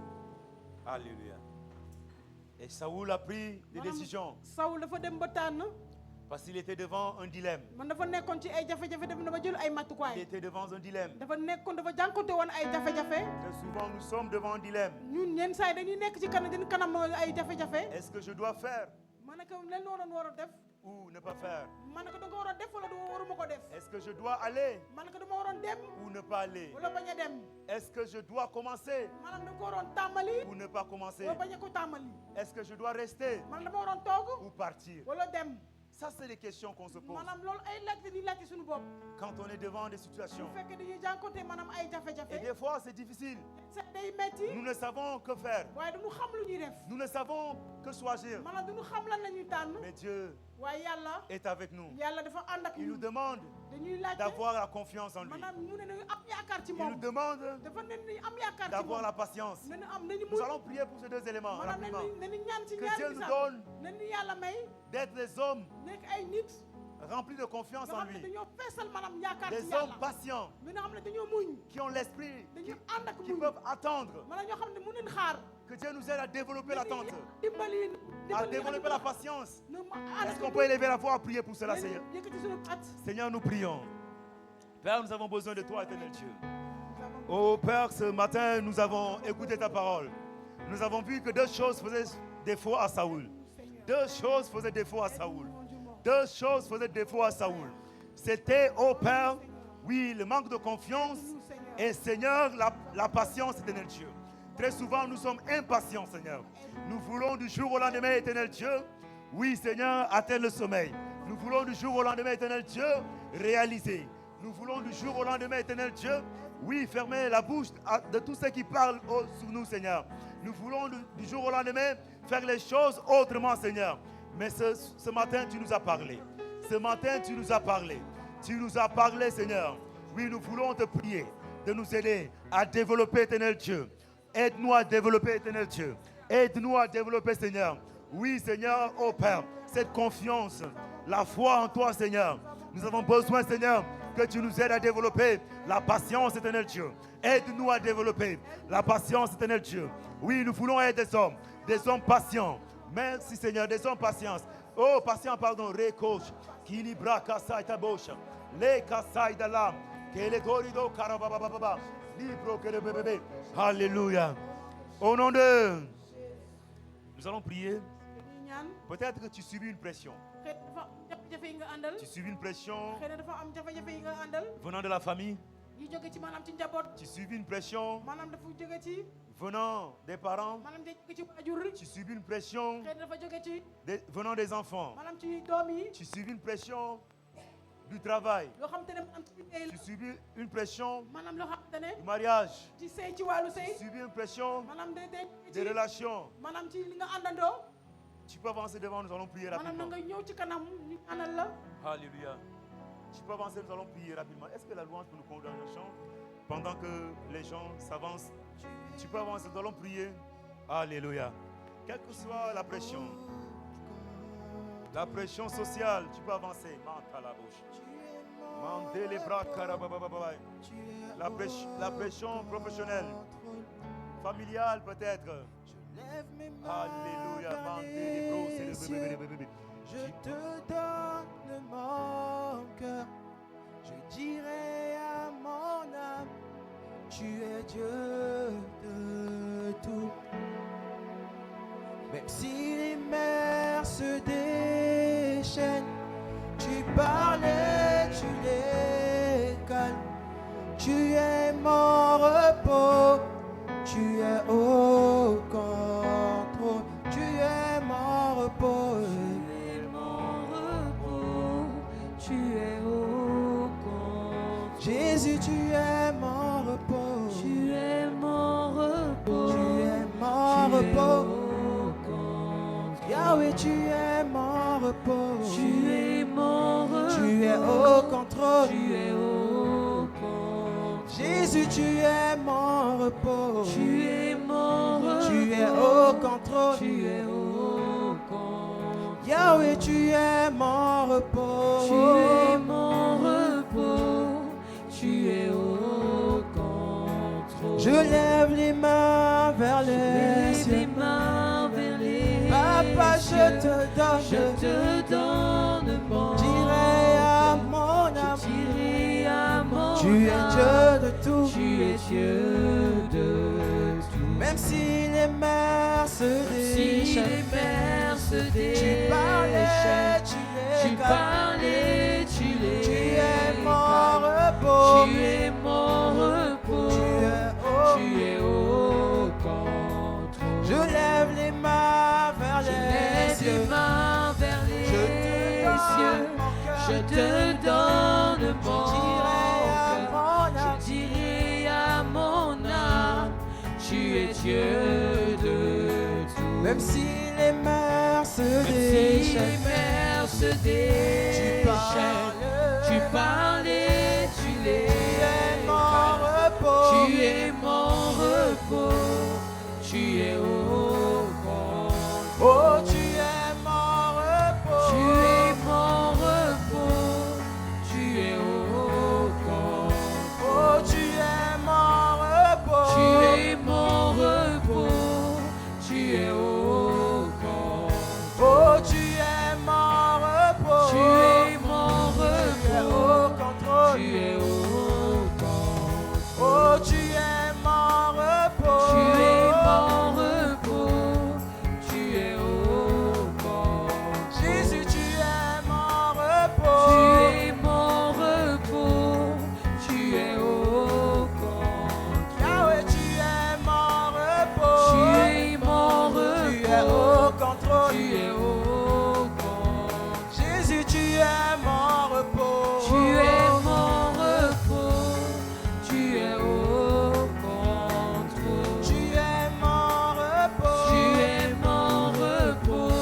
Alléluia. Et Saoul a pris des décisions Saoul dafa dem ba tànn. parce qu'il était devant un dilemme. man dafa nekkoon ci ay jafe-jafe dem na ba jël ay Il matukaay. était devant un dilemme. dafa jànkonte woon ay jafe-jafe. Très souvent, nous sommes devant un dilemme. ñun ñenn saa yi dañuy nekk ci kanam ay jafe-jafe. Est-ce que je dois faire ma ne ko leen war a def. ou ne pas faire? ma ne ko da nga war a def wala waruma ko def. Est-ce que je dois aller ma ne ko dama waroon dem ou ne pas aller? wala bañ a dem. Est-ce que je dois commencer maanaam da nga ko waroon tàmbali ou ne pas commencer? wala bañ a ko tàmbali. Est-ce que je dois rester man dama waroon toog ou partir? wala dem. Ça, c'est les questions qu'on se pose maanaam loolu ay laaj dañuy laaj ci suñu bopp. quand on est devant des situations. bu fekkee dañuy jànkonte maanaam ay Et jafe-jafe. des fois, c'est difficile. sa day metti Nous ne savons que faire. waaye duñu xam lu ñuy def. Nous ne savons que choisir. maanaam duñu xam lan la ñuy tànn. Mais Dieu waaye yàlla. est avec nous. yàlla dafa ànd ak Il nous ñun. demande dañuy laajte d'avoir la confiance en lui. maanaam ñu ne nañu am yaakaar ci Il nous moom. demande dafa ne nañu am yaakaar ci d'avoir moom. la patience. nañu am nañu Nous muñ. allons prier pour ces deux éléments maanaam rapidement. nañu ñaan ci Que ñaar Dieu bi nous sax. donne nañu yàlla may d'être des hommes nekk ay nit. remplis de confiance nga en xam ne lui. dañoo feesal maanaam yaakaar ci Des hommes yàlla. patients mais nga xam ne dañoo muñ. qui ont l'esprit, dañu ànd ak qui muñ. peuvent attendre. maanaam ñoo xam ne mun nañ xaar. Que Dieu nous aide à développer l'attente, dimbali à développer la patience. nu ma ànd Est-ce ak qu'on peut élever la voix à prier pour cela, yéen Seigneur? yëkkati suñu at. Seigneur, nous prions. Père, nous avons besoin de toi, éternel Dieu. Oh Père, ce matin, nous avons écouté ta parole. Nous avons vu que deux choses faisaient défaut à Saoul. Deux choses faisaient défaut à Saoul. Deux choses faisaient défaut à Saoul. C'était, oh Père, oui, le manque de confiance et Seigneur, la patience, éternel Dieu. Très souvent, nous sommes impatients, Seigneur. Nous voulons du jour au lendemain, éternel Dieu, oui, Seigneur, atteindre le sommeil. Nous voulons du jour au lendemain, éternel Dieu, réaliser. Nous voulons du jour au lendemain, éternel Dieu, oui, fermer la bouche de tous ceux qui parlent sur nous, Seigneur. Nous voulons du jour au lendemain faire les choses autrement, Seigneur. Mais ce matin, tu nous as parlé. Ce matin, tu nous as parlé. Tu nous as parlé, Seigneur. Oui, nous voulons te prier de nous aider à développer, éternel Dieu. Aide-nous à développer, éternel Dieu. Aide-nous à développer, Seigneur. Oui, Seigneur, oh Père, cette confiance, la foi en toi, Seigneur. Nous avons besoin, Seigneur, que tu nous aides à développer la patience, éternel Dieu. Aide-nous à développer la patience, éternel Dieu. Oui, nous voulons être des hommes patients. Merci, Seigneur, des hommes patients. Oh, patient, pardon, recoach. Kilibra kasai tabosha. Le kasai dalam. Kele gorido karabababa. Libro que bébé. Alléluia. Au nom de... Nous allons prier. dañuy ñaan. Peut-être que tu subis une pression. xëy na dafa am jafe-jafe yi nga àndal. Tu subis une pression xëy na dafa am jafe-jafe yi nga àndal. venant de la famille. yi jóge ci maanaam ci njaboot. Tu subis une pression maanaam dafa jóge ci. venant des parents. maanaam day jóge ci waajur. Tu subis une pression xëy na dafa jóge ci. venant des enfants. maanaam ci doom yi. Tu subis une pression du travail. yoo xam te ne maanaam ci liggéey Tu la. subis une pression maanaam loo xam te ne. du mariage. ci sëy ci wàllu Tu sëy. subis une pression maanaam day des relations. maanaam ci li nga àndandoo. Tu peux avancer devant, nous allons prier maanaam na rapidement. nga ñëw ci kanam ñu ñaanal la. Alléluia. Tu peux avancer, nous allons prier rapidement. Est-ce que la louange peut nous conduire dans le chant pendant que les gens s'avancent? Tu peux avancer, nous allons prier. Alléluia. Quelle que soit la pression sociale, tu peux avancer. Manta la bouche. Mandez les bras, karababababa. La pression professionnelle, familiale peut-être. Alléluia. Mandez les bros, c'est le bébé. Je te donne mon cœur, je dirai à mon âme, tu es Dieu de tout. Même si les mers se déchaînent, tu parles et tu les calmes. Tu es mon repos, tu es au contrôle, tu es mon repos. Tu es au contrôle. Jésus, tu es mon repos. Tu es mon repos. Tu es mon repos. Yahweh, tu es mon repos. Tu es mon repos. Tu es au contrôle. Tu es au contrôle. Jésus, tu es mon repos. Tu es mon repos. Tu es au contrôle. Tu es au contrôle. Yahweh, tu es mon repos. Tu es mon repos. Tu es au contrôle. Je lève les mains vers les Lève les cieux. mains vers les Papa, je te donne. Je te donne mon Dirai à mon âme. Dirai à mon Tu es âme. Dieu de tout. Tu es Dieu de tout. Même si les mers se Si déchaînent. les mers se Tu parlais, déchaînent, tu tu les calmes. parlais, tu les Tu es mon calmes. repos. Tu es mon repos. Tu es au contrôle. Je lève les mains vers Je les lève cieux. les mains vers les Je te donne cieux. mon cœur. Je te donne mon Dirai à mon cœur. âme. Je dirai à mon âme, tu es Dieu de tout. Même si les mers se Même si les déchaînent. mers se déchaînent, tu parlais, tu les Tu es mon calmes. repos. Tu es mon repos, tu es au contrôle. Oh, tu es mon repos. Tu es mon repos, tu es au contrôle. Oh, tu es mon repos. Tu es mon repos, tu es au contrôle. Oh, tu es mon repos. Tu es mon Tu es repos, au contrôle. tu es au contrôle. Oh, tu es mon repos. Tu es mon repos, tu es au contrôle. Jésus, tu es mon repos. Tu es mon repos, tu es au contrôle. Yahweh, tu es mon repos. Tu es mon Tu es au repos, contrôle. tu es au contrôle. Jésus, tu es mon repos. Tu es mon repos, tu es au contrôle. Tu es mon repos. Tu es mon repos,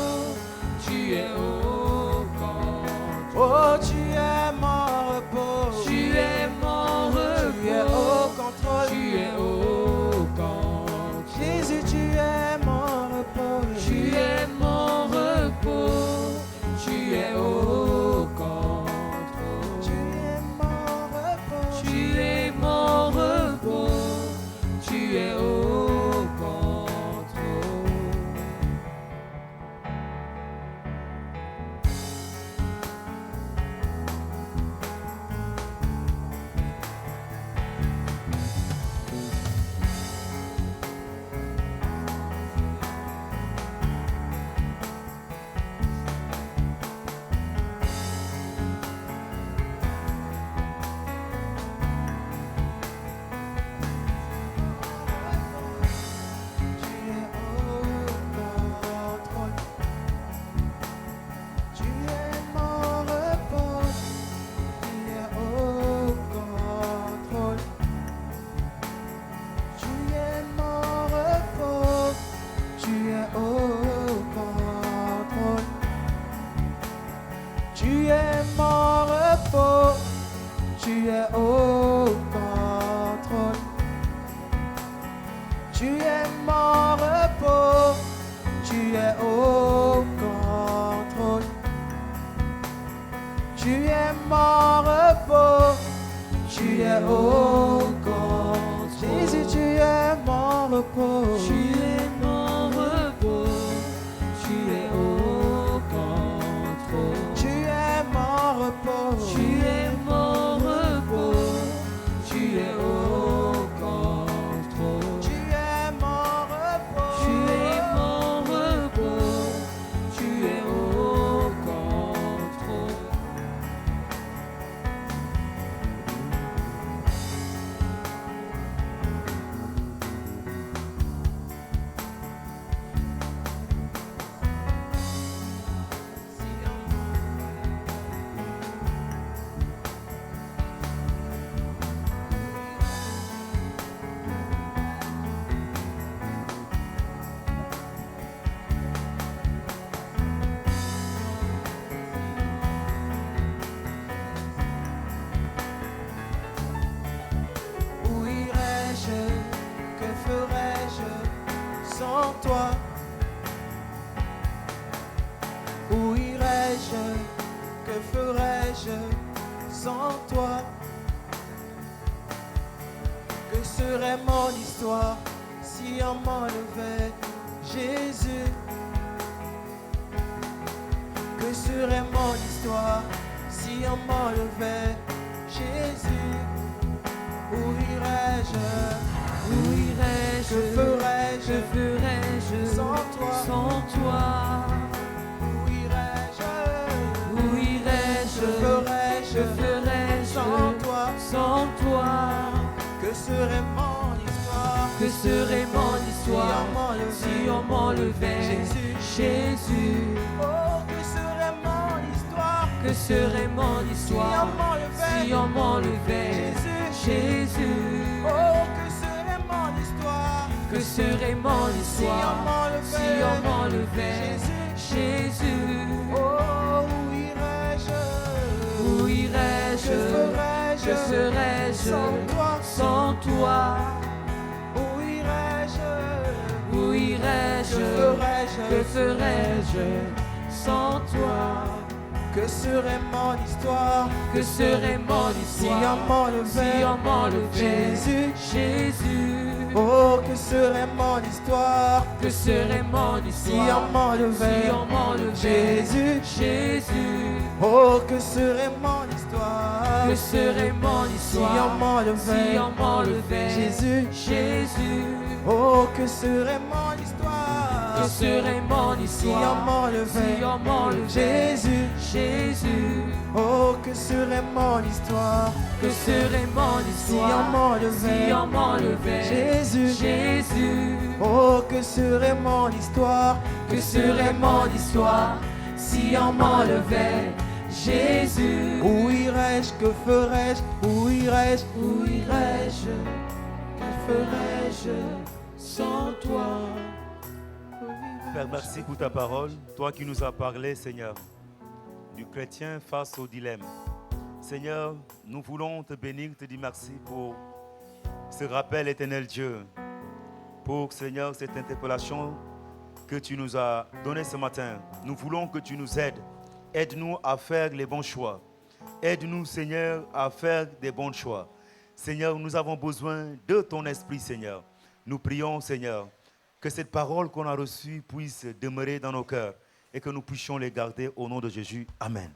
tu es au contrôle. Oh, tu es mon repos. Tu es mon Tu es au repos, contrôle. tu es au contrôle. Jésus, tu es mon repos. Tu es mon repos, tu es au contrôle. Tu es mon repos. Tu es mon repos, tu es au contrôle. Tu es mon repos. Tu es au contrôle. Tu es mon repos. Tu es au contrôle. Tu es mon repos. Tu es au contrôle. Tu es mon repos. Tu es au contrôle. Tu es mon repos. Tu es au contrôle. Jésus, tu es mon repos. Tu es mon repos, tu es au contrôle. Tu es mon repos. Tu es mon repos, tu es au contrôle. Tu es mon repos. Tu es mon repos, tu es au contrôle. ferais-je sans toi? Que serait mon histoire si on m'enlevait Jésus? Que serait mon histoire si on m'enlevait Jésus? Où irais-je? Où irais-je? Que ferais-je? Que ferais-je sans toi? sans toi? Où irais-je? Où irais-je? Que ferais-je? Que ferais-je sans toi? sans toi? Que serait mon histoire? Que serait mon histoire si on m'enlevait Jésus? Jésus? Oh, que serait mon histoire? Que serait mon histoire si on m'enlevait Jésus? Oh, que serait mon histoire? Que serait mon histoire si on m'enlevait Jésus? Oh, où irais-je? Où irais-je? Que ferais-je sans toi? Où irais-je? Où irais-je? Que ferais-je sans toi? Que serait mon histoire? Que serait mon histoire si on m'enlevait Jésus? Oh, que serait mon histoire? Que serait mon Si histoire on m'enlevait Jésus? Oh, que serait mon histoire? Que serait mon histoire si on m'enlevait Jésus? Oh, que serait mon histoire? Que serait mon si histoire on m'enlevait Jésus? Oh, que serait mon histoire? Que serait mon si histoire on m'enlevait Jésus? Oh, que serait mon histoire? Que serait mon histoire si on m'enlevait Jésus? Où irais-je? Que ferais-je? Où irais-je? Où irais-je? Que ferais-je sans toi? Père, merci pour ta parole. Toi qui nous as parlé, Seigneur, du chrétien face au dilemme. Seigneur, nous voulons te bénir, te dire merci pour ce rappel, éternel Dieu. Pour, Seigneur, cette interpellation que tu nous as donnée ce matin. Nous voulons que tu nous aides. Aide-nous à faire les bons choix. Aide-nous, Seigneur, à faire des bons choix. Seigneur, nous avons besoin de ton esprit, Seigneur. Nous prions, Seigneur, que cette parole qu'on a reçue puisse demeurer dans nos cœurs et que nous puissions les garder au nom de Jésus. Amen.